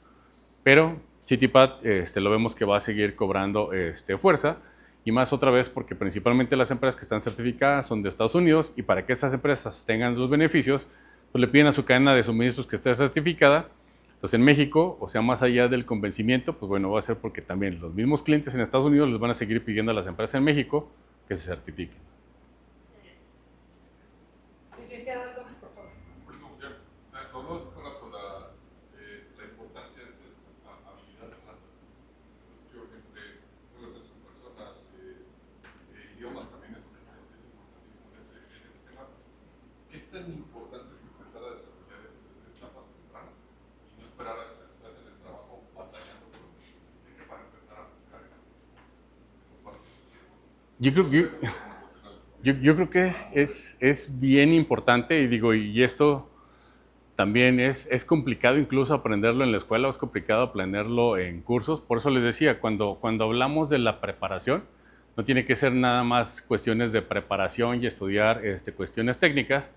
Pero CITIPAT lo vemos que va a seguir cobrando fuerza, y más otra vez porque principalmente las empresas que están certificadas son de Estados Unidos, y para que estas empresas tengan los beneficios, pues le piden a su cadena de suministros que esté certificada. Entonces en México, o sea, más allá del convencimiento, pues bueno, va a ser porque también los mismos clientes en Estados Unidos les van a seguir pidiendo a las empresas en México que se certifiquen. Licenciado, por favor. Hablamos hace rato la importancia de estas habilidades blandas. Yo entre relaciones con personas, idiomas también es importantísimo en ese tema. ¿Qué tan importante es empezar a desarrollar eso desde etapas tempranas y no esperar hasta que estás en el trabajo batallando para empezar a buscar esa parte? Yo creo que es bien importante, y digo, y esto también es complicado incluso aprenderlo en la escuela, es complicado aprenderlo en cursos. Por eso les decía, cuando hablamos de la preparación, no tiene que ser nada más cuestiones de preparación y estudiar cuestiones técnicas.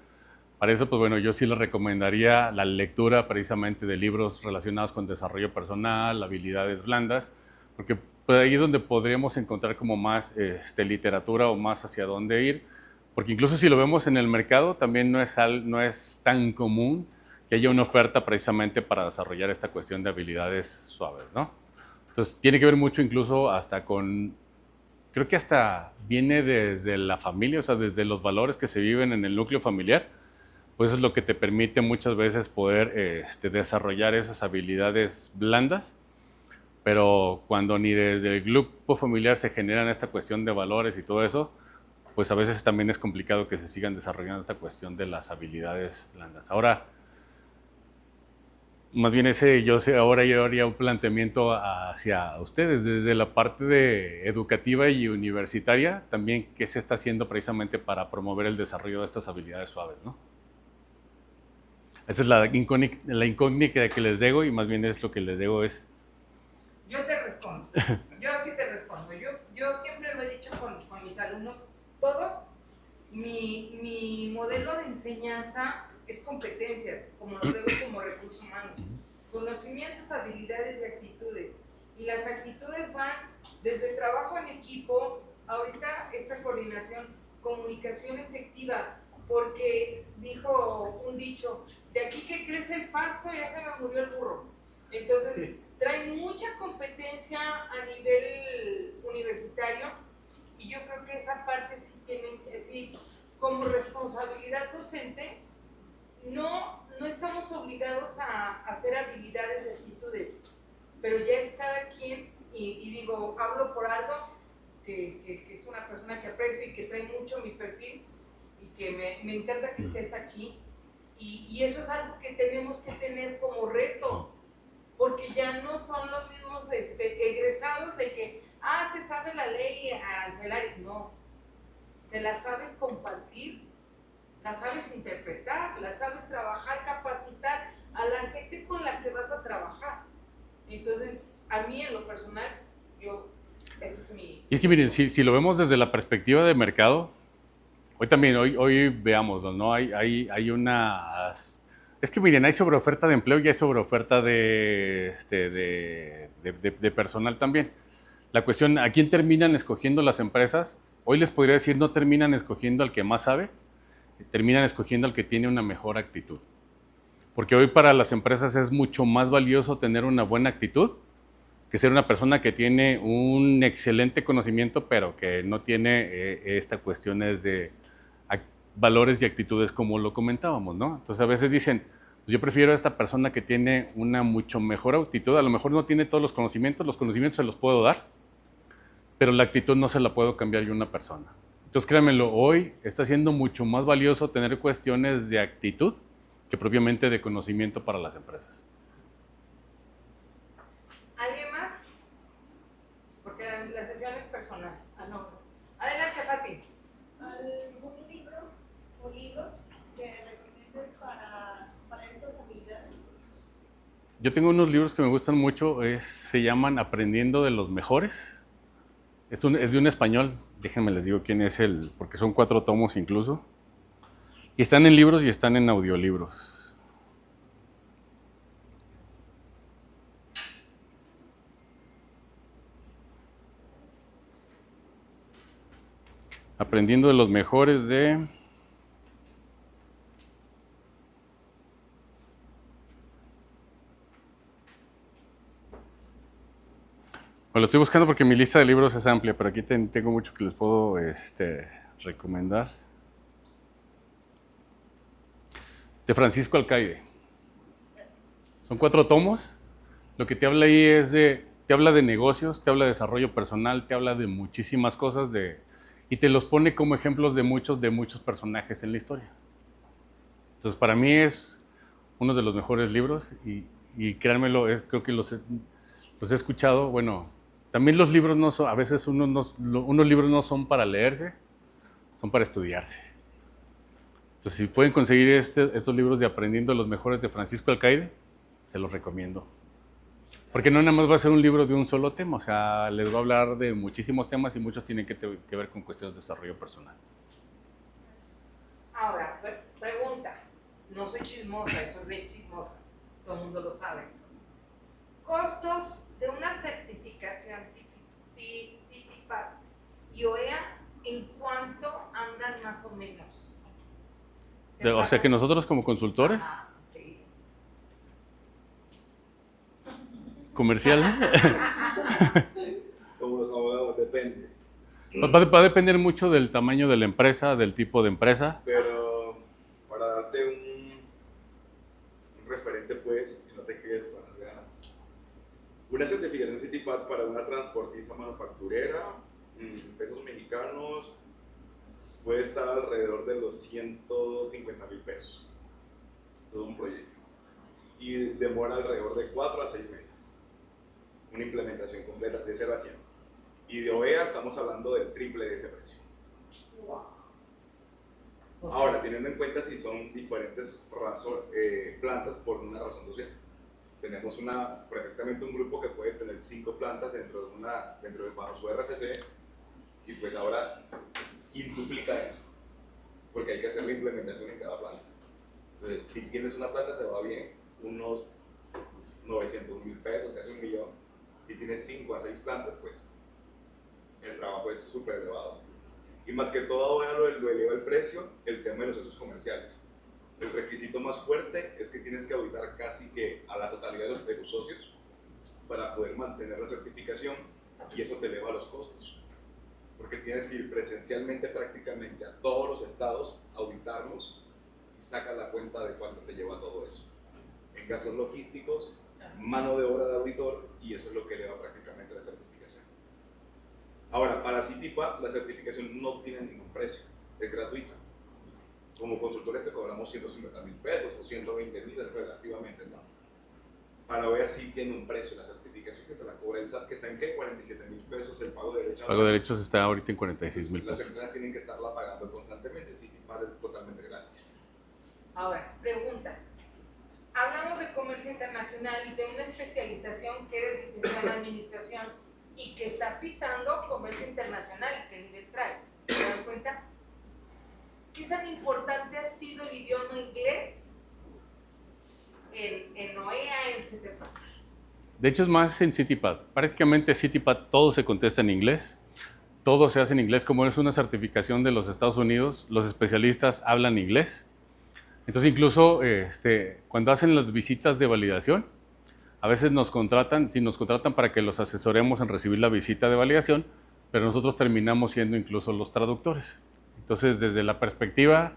Para eso, pues bueno, yo sí les recomendaría la lectura precisamente de libros relacionados con desarrollo personal, habilidades blandas, porque pues ahí es donde podríamos encontrar como más literatura o más hacia dónde ir, porque incluso si lo vemos en el mercado, también no es tan común que haya una oferta precisamente para desarrollar esta cuestión de habilidades suaves, ¿no? Entonces, tiene que ver mucho incluso hasta con, creo que hasta viene desde la familia, o sea, desde los valores que se viven en el núcleo familiar, pues eso es lo que te permite muchas veces poder desarrollar esas habilidades blandas. Pero cuando ni desde el grupo familiar se generan esta cuestión de valores y todo eso, pues a veces también es complicado que se sigan desarrollando esta cuestión de las habilidades blandas. Ahora, más bien ahora yo haría un planteamiento hacia ustedes, desde la parte educativa y universitaria, también qué se está haciendo precisamente para promover el desarrollo de estas habilidades suaves, ¿no? Esa es la incógnita que les dejo, y más bien es lo que les dejo es... Yo te respondo. Yo sí te respondo. Yo siempre lo he dicho con mis alumnos, todos, mi modelo de enseñanza es competencias, como lo veo como recursos humanos. Conocimientos, habilidades y actitudes. Y las actitudes van desde trabajo en equipo, ahorita esta coordinación, comunicación efectiva, porque dijo un dicho, de aquí que crece el pasto ya se me murió el burro. Entonces, trae mucha competencia a nivel universitario, y yo creo que esa parte sí tienen que decir, como responsabilidad docente, no estamos obligados a hacer habilidades y actitudes, pero ya es cada quien, y digo, hablo por Aldo, que es una persona que aprecio y que trae mucho mi perfil, y que me encanta que estés aquí, y eso es algo que tenemos que tener como reto, porque ya no son los mismos egresados de que, se sabe la ley arancelaria. No, te la sabes compartir, la sabes interpretar, la sabes trabajar, capacitar a la gente con la que vas a trabajar. Entonces, a mí en lo personal, ese es mi... Y es que miren, si lo vemos desde la perspectiva de mercado, Hoy veámoslo, ¿no? Hay unas... Es que miren, hay sobreoferta de empleo y hay sobreoferta de personal también. La cuestión, ¿a quién terminan escogiendo las empresas? Hoy les podría decir, no terminan escogiendo al que más sabe, terminan escogiendo al que tiene una mejor actitud. Porque hoy para las empresas es mucho más valioso tener una buena actitud que ser una persona que tiene un excelente conocimiento, pero que no tiene estas cuestiones de valores y actitudes como lo comentábamos, ¿no? Entonces a veces dicen, pues yo prefiero a esta persona que tiene una mucho mejor actitud, a lo mejor no tiene todos los conocimientos se los puedo dar, pero la actitud no se la puedo cambiar yo a una persona. Entonces créanmelo, hoy está siendo mucho más valioso tener cuestiones de actitud que propiamente de conocimiento para las empresas. ¿Alguien más? Porque la sesión es personal. No. Adelante, Fati. ¿Algún libro o libros que recomiendes para estas habilidades? Yo tengo unos libros que me gustan mucho, se llaman Aprendiendo de los Mejores. Es de un español, déjenme les digo quién es porque son 4 tomos incluso. Y están en libros y están en audiolibros. Aprendiendo de los Mejores de... Lo estoy buscando porque mi lista de libros es amplia, pero aquí tengo mucho que les puedo recomendar. De Francisco Alcaide. Son 4 tomos. Lo que te habla ahí te habla de negocios, te habla de desarrollo personal, te habla de muchísimas cosas y te los pone como ejemplos de muchos personajes en la historia. Entonces, para mí es uno de los mejores libros y créanmelo, creo que los he escuchado. Bueno, también los libros no son, a veces unos libros no son para leerse, son para estudiarse. Entonces, si pueden conseguir estos libros de Aprendiendo de los Mejores de Francisco Alcaide, se los recomiendo. Porque no nada más va a ser un libro de un solo tema, o sea, les va a hablar de muchísimos temas y muchos tienen que ver con cuestiones de desarrollo personal. Ahora, pregunta. No soy chismosa, soy re chismosa. Todo el mundo lo sabe. Costos de una certificación CIPIPAT y OEA, ¿en cuánto andan más o menos? O sea que nosotros como consultores... Ajá, sí. ¿Comercial? Como los abogados, depende. Va a depender mucho del tamaño de la empresa, del tipo de empresa. Pero para darte un referente, pues, y no te quedes con las ganas. Una certificación CITIPAT para una transportista manufacturera, pesos mexicanos, puede estar alrededor de los 150,000 pesos. Todo un proyecto. Y demora alrededor de 4 a 6 meses. Una implementación completa de 0 a 100. Y de OEA estamos hablando del triple de ese precio. Wow. Ahora, teniendo en cuenta si son diferentes plantas por una razón social. Tenemos perfectamente un grupo que puede tener 5 plantas dentro de bajo su RFC, y pues ahora quintuplica eso, porque hay que hacer la implementación en cada planta. Entonces, si tienes una planta te va bien, unos 900,000 pesos, casi 1 millón, y tienes 5 a 6 plantas, pues el trabajo es súper elevado. Y más que todo, lo eleva el precio, el tema de los socios comerciales. El requisito más fuerte es que tienes que auditar casi que a la totalidad de tus socios para poder mantener la certificación, y eso te eleva los costos. Porque tienes que ir presencialmente prácticamente a todos los estados, auditarlos, y sacas la cuenta de cuánto te lleva todo eso. En gastos logísticos, mano de obra de auditor, y eso es lo que eleva prácticamente la certificación. Ahora, para CITIPAT, la certificación no tiene ningún precio, es gratuita. Como consultores te cobramos 150,000 pesos o 120,000 relativamente, ¿no? Para OEA sí tiene un precio la certificación, que te la cobra el SAT, que está en ¿qué? 47,000 pesos el pago de derechos. El pago de derechos está ahorita en 46,000 Las pesos. empresas tienen que estarla pagando constantemente, el CITIPAT es totalmente gratis. Ahora, pregunta. Hablamos de comercio internacional y de una especialización que eres licenciado en administración y que está pisando comercio internacional. ¿Qué nivel trae? ¿Te das cuenta? ¿qué tan importante ha sido el idioma inglés en OEA, en CITEPAD? De hecho, es más en CityPad. Prácticamente CityPad todo se contesta en inglés. Todo se hace en inglés. Como es una certificación de los Estados Unidos, los especialistas hablan inglés. Entonces, incluso cuando hacen las visitas de validación, a veces nos contratan para que los asesoremos en recibir la visita de validación, pero nosotros terminamos siendo incluso los traductores. Entonces, desde la perspectiva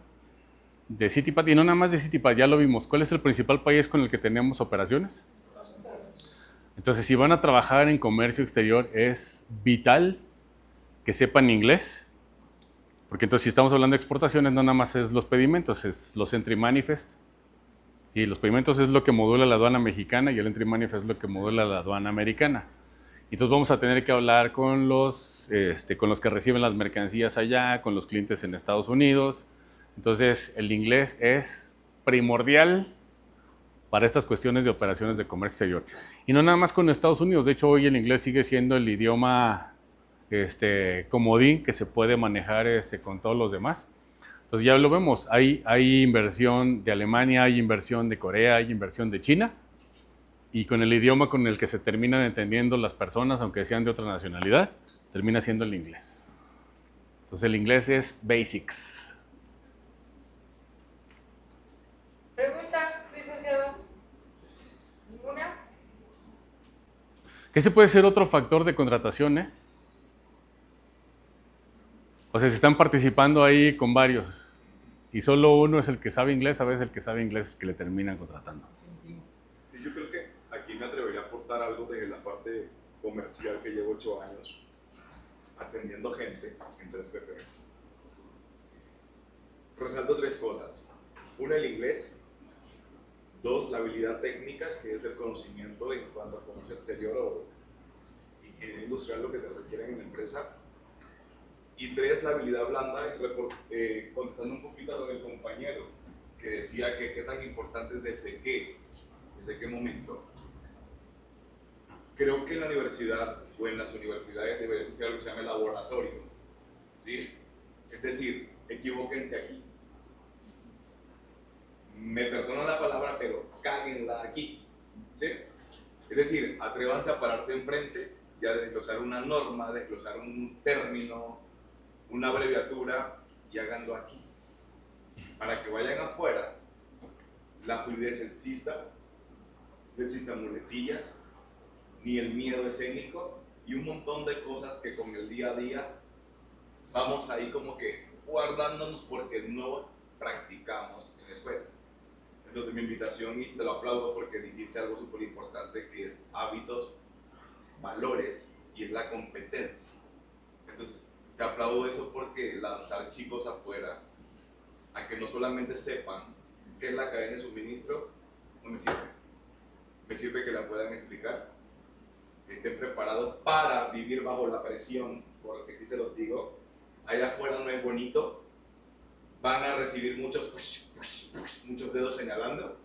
de CityPad, y no nada más de CityPad, ya lo vimos, ¿cuál es el principal país con el que tenemos operaciones? Entonces, si van a trabajar en comercio exterior, es vital que sepan inglés, porque entonces si estamos hablando de exportaciones, no nada más es los pedimentos, es los entry manifest. Sí, los pedimentos es lo que modula la aduana mexicana y el entry manifest es lo que modula la aduana americana. Entonces vamos a tener que hablar con los que reciben las mercancías allá, con los clientes en Estados Unidos. Entonces el inglés es primordial para estas cuestiones de operaciones de comercio exterior. Y no nada más con Estados Unidos, de hecho hoy el inglés sigue siendo el idioma comodín que se puede manejar con todos los demás. Entonces ya lo vemos, hay inversión de Alemania, hay inversión de Corea, hay inversión de China, y con el idioma con el que se terminan entendiendo las personas, aunque sean de otra nacionalidad, termina siendo el inglés. Entonces el inglés es basics. ¿Preguntas, licenciados? ¿Ninguna? ¿Qué se puede ser otro factor de contratación? O sea, si están participando ahí con varios y solo uno es el que sabe inglés, a veces el que sabe inglés es el que le terminan contratando. Sí, yo creo que aquí me atrevería a aportar algo desde la parte comercial que llevo 8 años atendiendo gente en 3PP. Resalto 3 cosas. Una, el inglés. 2, la habilidad técnica, que es el conocimiento en cuanto a comercio exterior o ingeniería industrial, lo que te requieren en la empresa. Y 3, la habilidad blanda, contestando un poquito a lo del compañero, que decía que qué tan importante es desde qué momento. Creo que en la universidad o en las universidades debería ser algo que se llama laboratorio, ¿sí? Es decir, equivóquense aquí. Me perdonan la palabra, pero cáguenla aquí, ¿sí? Es decir, atrévanse a pararse enfrente y a desglosar una norma, desglosar un término, una abreviatura, y háganlo aquí. Para que vayan afuera, la fluidez exista, no existan muletillas, ni el miedo escénico, y un montón de cosas que con el día a día vamos ahí como que guardándonos porque no practicamos en la escuela. Entonces mi invitación, y te lo aplaudo porque dijiste algo súper importante, que es hábitos, valores, y es la competencia. Entonces te aplaudo eso porque lanzar chicos afuera a que no solamente sepan qué es la cadena de suministro no me sirve. Me sirve que la puedan explicar, que estén preparados para vivir bajo la presión, porque sí se los digo, allá afuera no es bonito, van a recibir muchos dedos señalando,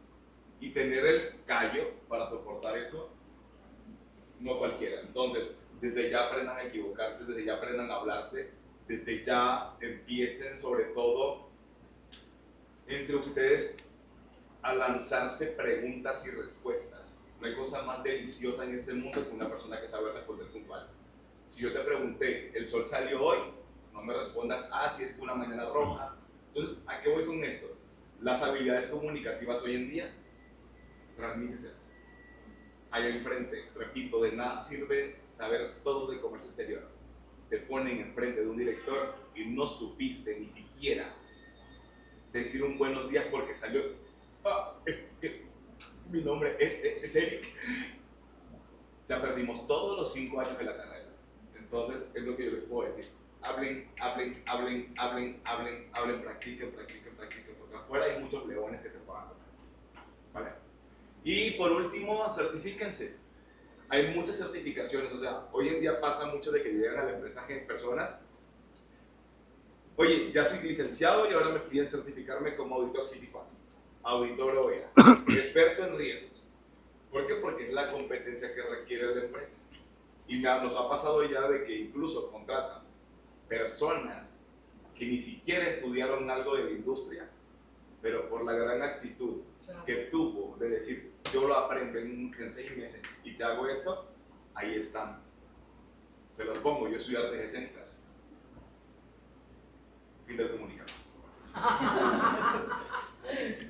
y tener el callo para soportar eso, no cualquiera. Entonces, desde ya aprendan a equivocarse, desde ya aprendan a hablarse, desde ya empiecen sobre todo entre ustedes a lanzarse preguntas y respuestas. No hay cosa más deliciosa en este mundo que una persona que sabe responder puntual. Si yo te pregunté, ¿el sol salió hoy? No me respondas, si es que una mañana roja. Entonces, ¿a qué voy con esto? Las habilidades comunicativas hoy en día, transmíteselas. Allá enfrente, repito, de nada sirve saber todo de comercio exterior. Te ponen enfrente de un director y no supiste ni siquiera decir un buenos días porque salió. Mi nombre es Eric. Ya perdimos todos los 5 años de la carrera. Entonces, es lo que yo les puedo decir. Hablen, practiquen, porque afuera hay muchos leones que se puedan tomar. ¿Vale? Y por último, certifíquense. Hay muchas certificaciones, o sea, hoy en día pasa mucho de que llegan a la empresa personas. Oye, ya soy licenciado y ahora me piden certificarme como auditor CITEPAD, auditor OEA, experto en riesgos. ¿Por qué? Porque es la competencia que requiere la empresa. Y nos ha pasado ya de que incluso contratan personas que ni siquiera estudiaron algo de la industria, pero por la gran actitud que tuvo de decir, yo lo aprendo en 6 meses y te hago esto, ahí están. Se los pongo, yo estudié artes escénicas. Fin del comunicado.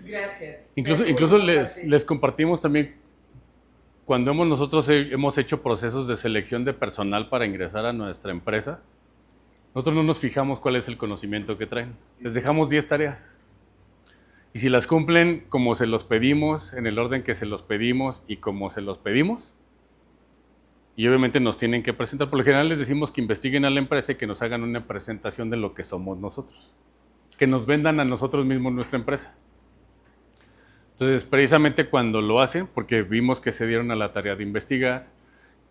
Gracias. Incluso les compartimos también, cuando nosotros hemos hecho procesos de selección de personal para ingresar a nuestra empresa, nosotros no nos fijamos cuál es el conocimiento que traen. Les dejamos 10 tareas. Y si las cumplen como se los pedimos, en el orden que se los pedimos y como se los pedimos, y obviamente nos tienen que presentar, por lo general les decimos que investiguen a la empresa y que nos hagan una presentación de lo que somos nosotros. Que nos vendan a nosotros mismos nuestra empresa. Entonces, precisamente cuando lo hacen, porque vimos que se dieron a la tarea de investigar,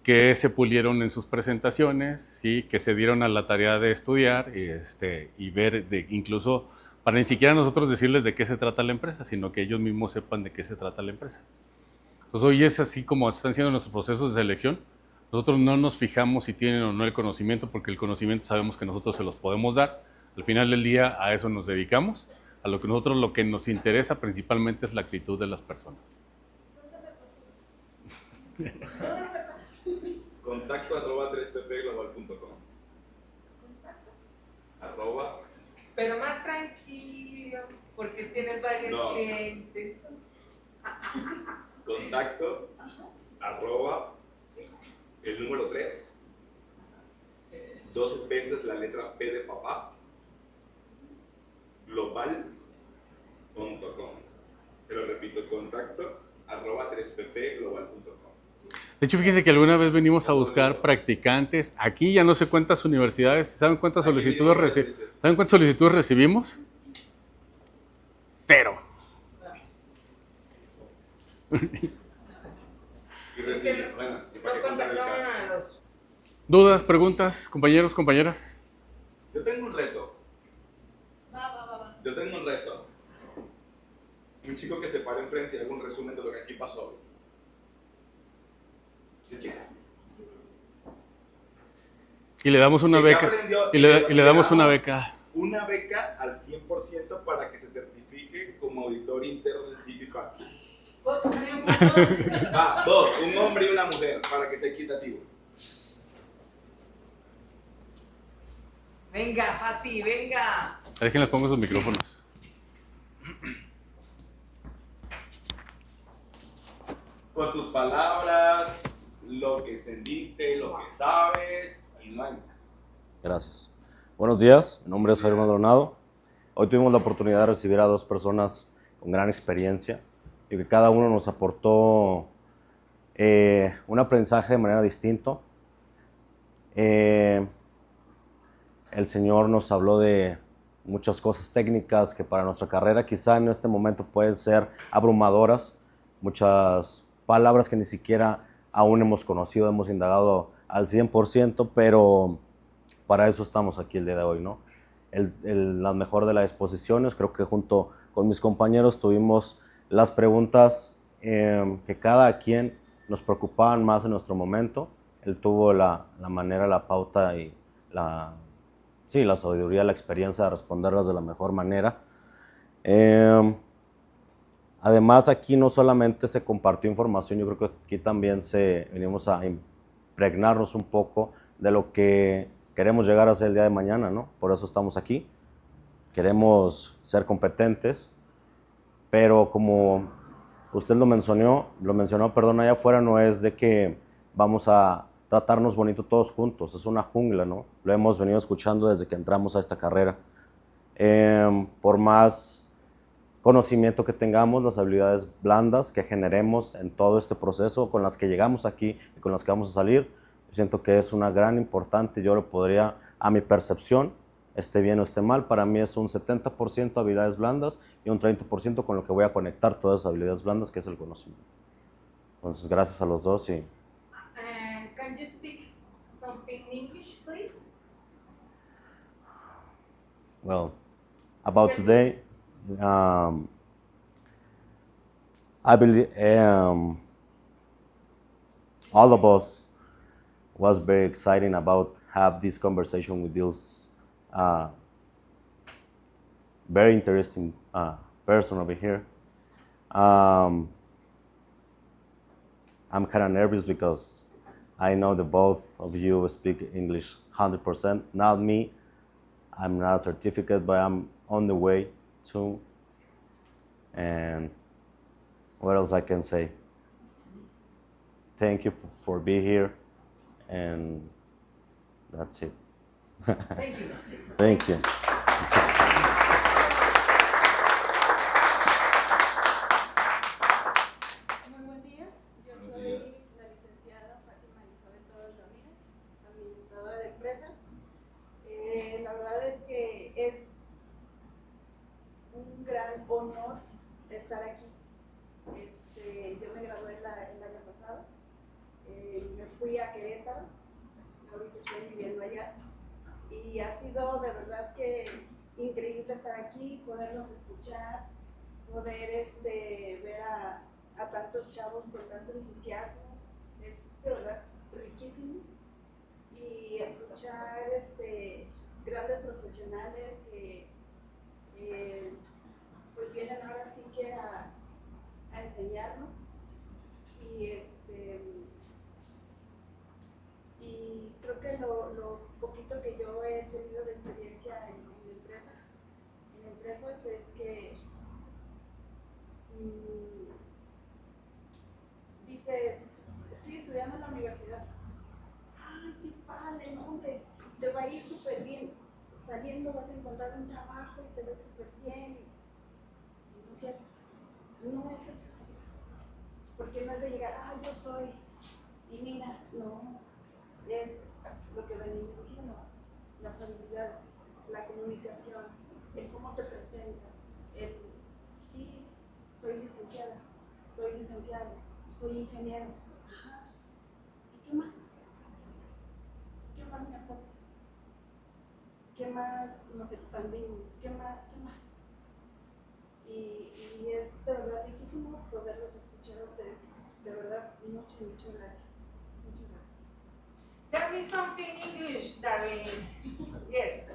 que se pulieron en sus presentaciones, ¿sí? Que se dieron a la tarea de estudiar y ver, incluso para ni siquiera nosotros decirles de qué se trata la empresa, sino que ellos mismos sepan de qué se trata la empresa. Entonces, hoy es así como están siendo nuestros procesos de selección. Nosotros no nos fijamos si tienen o no el conocimiento, porque el conocimiento sabemos que nosotros se los podemos dar. Al final del día a eso nos dedicamos. A lo que nos interesa principalmente es la actitud de las personas. Contacto @3ppglobal.com. Arroba. Pero más tranquilo, porque tienes varios clientes. Contacto arroba el número 3, 2 veces la letra P de papá, global.com. Te lo repito, contacto arroba 3ppglobal.com. De hecho, fíjense que alguna vez venimos a buscar practicantes. Aquí ya no sé cuántas universidades. ¿Saben cuántas solicitudes recibimos? 0. ¿Dudas, preguntas, compañeros, compañeras? Yo tengo un reto. Yo tengo un reto. Un chico que se para enfrente y haga un resumen de lo que aquí pasó hoy. ¿Qué quieres? Y le damos una beca. Y le damos una beca. Una beca al 100% para que se certifique como auditor interno del cívico aquí. Va, 2, un hombre y una mujer, para que sea equitativo. Venga, Fati, venga. Déjenles pongo sus micrófonos. Con tus palabras, lo que entendiste, lo que sabes, y no hay más. Gracias. Buenos días, mi nombre es Javier Maldonado. Hoy tuvimos la oportunidad de recibir a 2 personas con gran experiencia y que cada uno nos aportó un aprendizaje de manera distinta. El Señor nos habló de muchas cosas técnicas que para nuestra carrera quizá en este momento pueden ser abrumadoras, muchas palabras que ni siquiera aún hemos conocido, hemos indagado al 100%, pero para eso estamos aquí el día de hoy, ¿no? La mejor de las exposiciones, creo que junto con mis compañeros tuvimos las preguntas que cada quien nos preocupaban más en nuestro momento. Él tuvo la manera, la pauta y la sabiduría, la experiencia de responderlas de la mejor manera. Además, aquí no solamente se compartió información, yo creo que aquí también venimos a impregnarnos un poco de lo que queremos llegar a ser el día de mañana, ¿no? Por eso estamos aquí. Queremos ser competentes, pero como usted lo mencionó, allá afuera no es de que vamos a tratarnos bonito todos juntos, es una jungla, ¿no? Lo hemos venido escuchando desde que entramos a esta carrera. Por más conocimiento que tengamos, las habilidades blandas que generemos en todo este proceso, con las que llegamos aquí y con las que vamos a salir, yo siento que es una gran importante. Yo lo podría, a mi percepción, esté bien o esté mal, para mí es un 70% habilidades blandas y un 30% con lo que voy a conectar todas esas habilidades blandas, que es el conocimiento. Entonces, gracias a los dos y... Can you speak something in English, please? Well, about today, I believe all of us was very exciting about have this conversation with these very interesting person over here. I'm kind of nervous because I know that both of you speak English 100%. Not me. I'm not a certificate, but I'm on the way to. And what else I can say? Thank you for being here, and that's it. Thank you. Thank you. Muy buen día, yo soy la licenciada Fátima Elizabeth Torres Ramírez, administradora de empresas. La verdad es que es un gran honor estar aquí. Yo me gradué el año pasado, me fui a Querétaro, ahorita estoy viviendo allá, y ha sido de verdad que increíble estar aquí, poderlos escuchar, poder ver a tantos chavos con tanto entusiasmo, es de verdad riquísimo, y escuchar grandes profesionales que pues vienen ahora sí que a enseñarnos, y creo que lo poquito que yo he tenido de experiencia en empresas es que dices, estoy estudiando en la universidad, ay, qué padre, no, hombre, te va a ir súper bien, saliendo vas a encontrar un trabajo y te va a ir súper bien, y no es cierto, no es eso, porque no es de llegar, ah, yo soy, y mira, no, es lo que venimos diciendo, las habilidades, la comunicación, el cómo te presentas, sí, soy licenciada, soy licenciado, soy ingeniero, ajá, ¿y qué más? ¿Qué más me aportas? ¿Qué más nos expandimos? ¿Qué más? Y es de verdad riquísimo poderlos escuchar a ustedes. De verdad, muchas gracias. Muchas gracias. Tell me something in English, darling. Yes.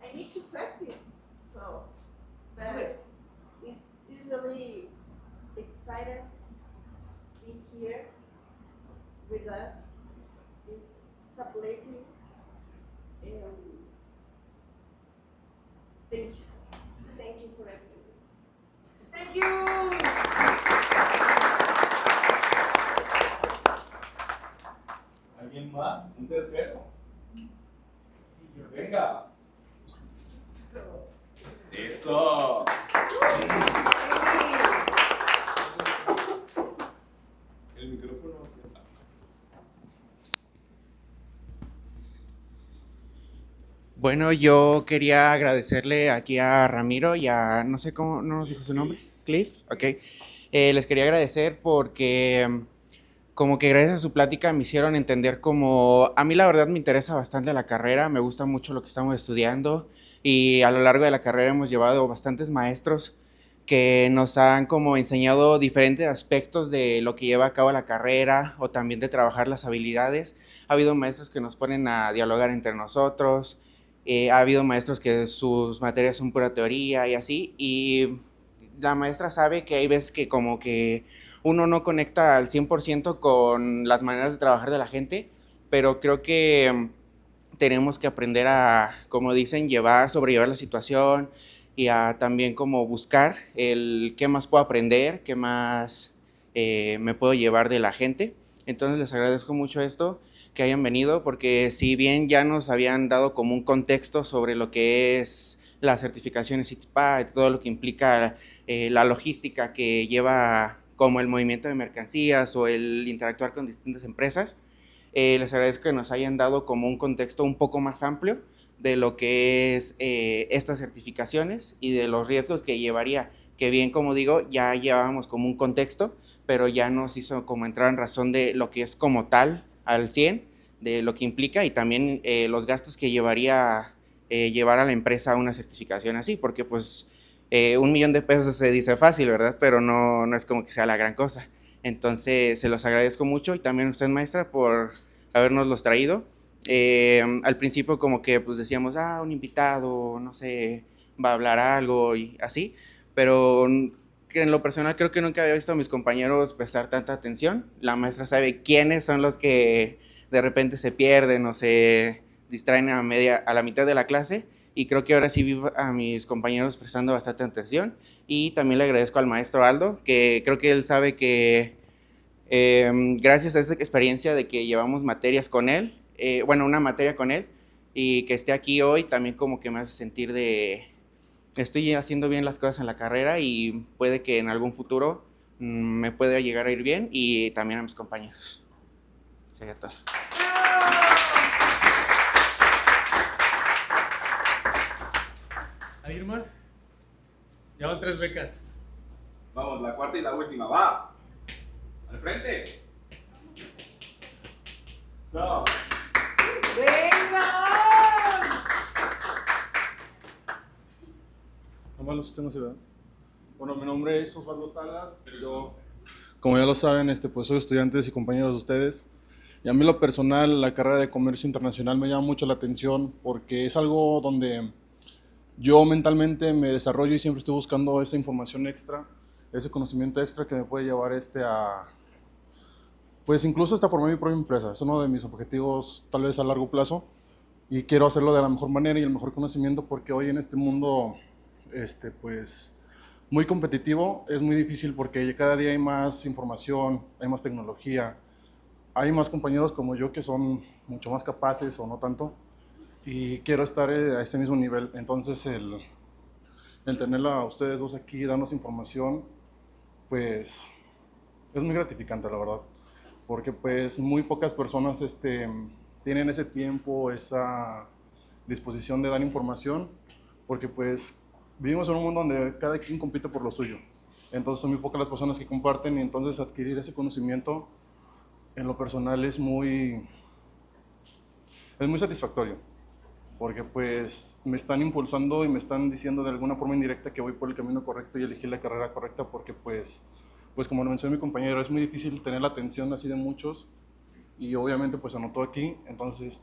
I need to practice, but it's really excited being here with us. It's a blessing. Thank you for everything. Thank you. ¿Alguien más? ¿Un tercero? Venga. Eso. El micrófono. Bueno, yo quería agradecerle aquí a Ramiro y a, no sé cómo, no nos dijo su nombre, Cliff, ok. Les quería agradecer porque como que gracias a su plática me hicieron entender como, a mí la verdad me interesa bastante la carrera, me gusta mucho lo que estamos estudiando y a lo largo de la carrera hemos llevado bastantes maestros que nos han como enseñado diferentes aspectos de lo que lleva a cabo la carrera o también de trabajar las habilidades. Ha habido maestros que nos ponen a dialogar entre nosotros, ha habido maestros que sus materias son pura teoría y así, y la maestra sabe que hay veces que como que uno no conecta al 100% con las maneras de trabajar de la gente, pero creo que tenemos que aprender a, como dicen, sobrellevar la situación y a también como buscar el qué más puedo aprender, qué más me puedo llevar de la gente. Entonces les agradezco mucho esto, que hayan venido, porque si bien ya nos habían dado como un contexto sobre lo que es la certificación CITIPA, todo lo que implica la logística que lleva como el movimiento de mercancías o el interactuar con distintas empresas, les agradezco que nos hayan dado como un contexto un poco más amplio de lo que es estas certificaciones y de los riesgos que llevaría, que bien como digo, ya llevábamos como un contexto, pero ya nos hizo como entrar en razón de lo que es como tal al 100, de lo que implica y también los gastos que llevaría llevar a la empresa una certificación así, porque pues $1 millón se dice fácil, ¿verdad? Pero no es como que sea la gran cosa. Entonces se los agradezco mucho y también a usted, maestra, por habernoslos traído. Al principio como que pues decíamos, un invitado, no sé, va a hablar algo y así, pero que en lo personal creo que nunca había visto a mis compañeros prestar tanta atención. La maestra sabe quiénes son los que de repente se pierden o se distraen a la mitad de la clase, y creo que ahora sí vi a mis compañeros prestando bastante atención. Y también le agradezco al maestro Aldo, que creo que él sabe que gracias a esta experiencia de que llevamos materias con él, una materia con él, y que esté aquí hoy también como que me hace sentir de estoy haciendo bien las cosas en la carrera y puede que en algún futuro me pueda llegar a ir bien, y también a mis compañeros. Sería todo. ¿Alguien más? Ya van 3 becas. Vamos, la cuarta y la última, va. Al frente. So. ¡Venga! Nomás los sistemas de verdad. Bueno, mi nombre es Osvaldo Salas. Yo, como ya lo saben, pues soy estudiantes y compañeros de ustedes. Y a mí lo personal, la carrera de comercio internacional me llama mucho la atención porque es algo donde yo mentalmente me desarrollo y siempre estoy buscando esa información extra, ese conocimiento extra que me puede llevar pues incluso hasta formar mi propia empresa. Es uno de mis objetivos tal vez a largo plazo y quiero hacerlo de la mejor manera y el mejor conocimiento, porque hoy en este mundo pues muy competitivo es muy difícil, porque cada día hay más información, hay más tecnología, hay más compañeros como yo que son mucho más capaces o no tanto, y quiero estar a ese mismo nivel. Entonces el tenerla a ustedes dos aquí, darnos información, pues es muy gratificante, la verdad, porque pues muy pocas personas tienen ese tiempo, esa disposición de dar información, porque pues vivimos en un mundo donde cada quien compite por lo suyo. Entonces son muy pocas las personas que comparten, y entonces adquirir ese conocimiento en lo personal es muy satisfactorio, porque pues me están impulsando y me están diciendo de alguna forma indirecta que voy por el camino correcto y elegí la carrera correcta, porque pues como lo mencionó mi compañero, es muy difícil tener la atención así de muchos, y obviamente pues anotó aquí. Entonces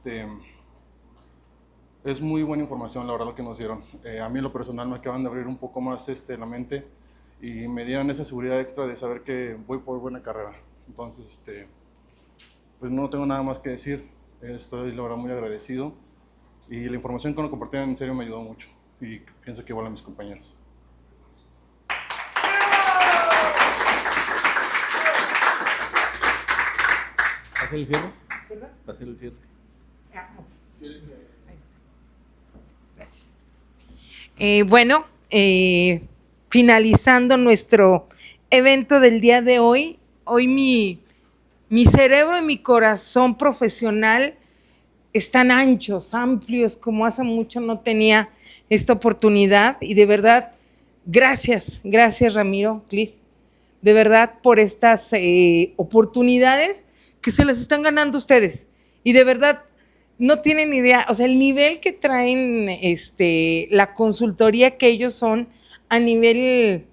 es muy buena información, la verdad, lo que nos dieron. A mí en lo personal me acaban de abrir un poco más la mente y me dieron esa seguridad extra de saber que voy por buena carrera. Entonces pues no tengo nada más que decir. Estoy, la verdad, muy agradecido, y la información que nos compartieron en serio me ayudó mucho, y pienso que igual a mis compañeros. ¿Hacer el cierre? ¿Perdón? ¿Hacer el cierre? Gracias. Finalizando nuestro evento del día de hoy, mi cerebro y mi corazón profesional están anchos, amplios, como hace mucho no tenía esta oportunidad, y de verdad, gracias Ramiro, Cliff, de verdad por estas oportunidades que se las están ganando ustedes, y de verdad no tienen idea, o sea, el nivel que traen la consultoría que ellos son a nivel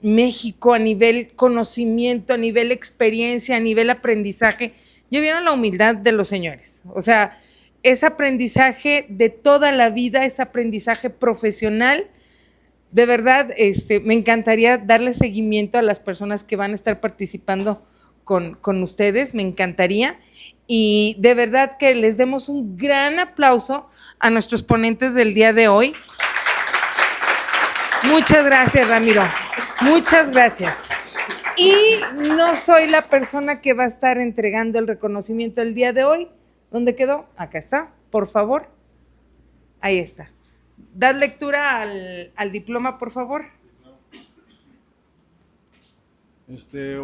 México, a nivel conocimiento, a nivel experiencia, a nivel aprendizaje. Ya vieron la humildad de los señores, o sea, es aprendizaje de toda la vida, es aprendizaje profesional. De verdad, me encantaría darle seguimiento a las personas que van a estar participando con ustedes, me encantaría, y de verdad que les demos un gran aplauso a nuestros ponentes del día de hoy. Muchas gracias, Ramiro, muchas gracias. Y no soy la persona que va a estar entregando el reconocimiento el día de hoy. ¿Dónde quedó? Acá está, por favor. Ahí está. Dad lectura al diploma, por favor.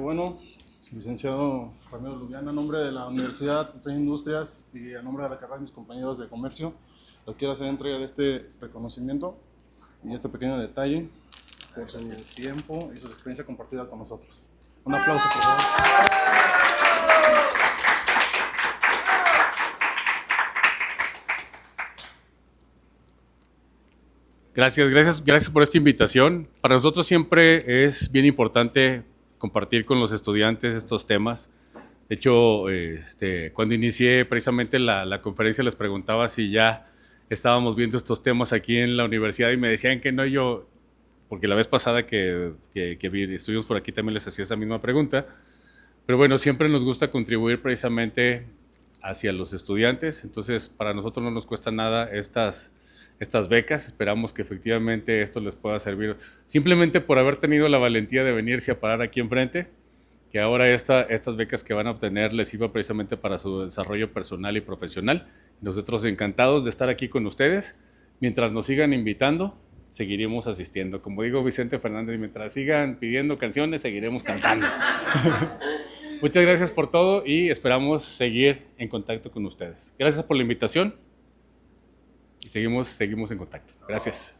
Bueno, licenciado Ramiro Lubiano, en nombre de la Universidad de Industrias y en nombre de la carrera de mis compañeros de comercio, lo quiero hacer entrega de este reconocimiento y este pequeño detalle por su tiempo y su experiencia compartida con nosotros. Un aplauso, por favor. Gracias por esta invitación. Para nosotros siempre es bien importante compartir con los estudiantes estos temas. De hecho, cuando inicié precisamente la conferencia les preguntaba si ya estábamos viendo estos temas aquí en la universidad y me decían que no, yo, porque la vez pasada que estuvimos por aquí también les hacía esa misma pregunta, pero bueno, siempre nos gusta contribuir precisamente hacia los estudiantes, entonces para nosotros no nos cuesta nada estas becas, esperamos que efectivamente esto les pueda servir simplemente por haber tenido la valentía de venirse a parar aquí enfrente, que ahora estas becas que van a obtener les sirvan precisamente para su desarrollo personal y profesional. Nosotros encantados de estar aquí con ustedes, mientras nos sigan invitando, seguiremos asistiendo. Como digo Vicente Fernández, mientras sigan pidiendo canciones, seguiremos cantando. Muchas gracias por todo y esperamos seguir en contacto con ustedes. Gracias por la invitación y seguimos en contacto. Gracias.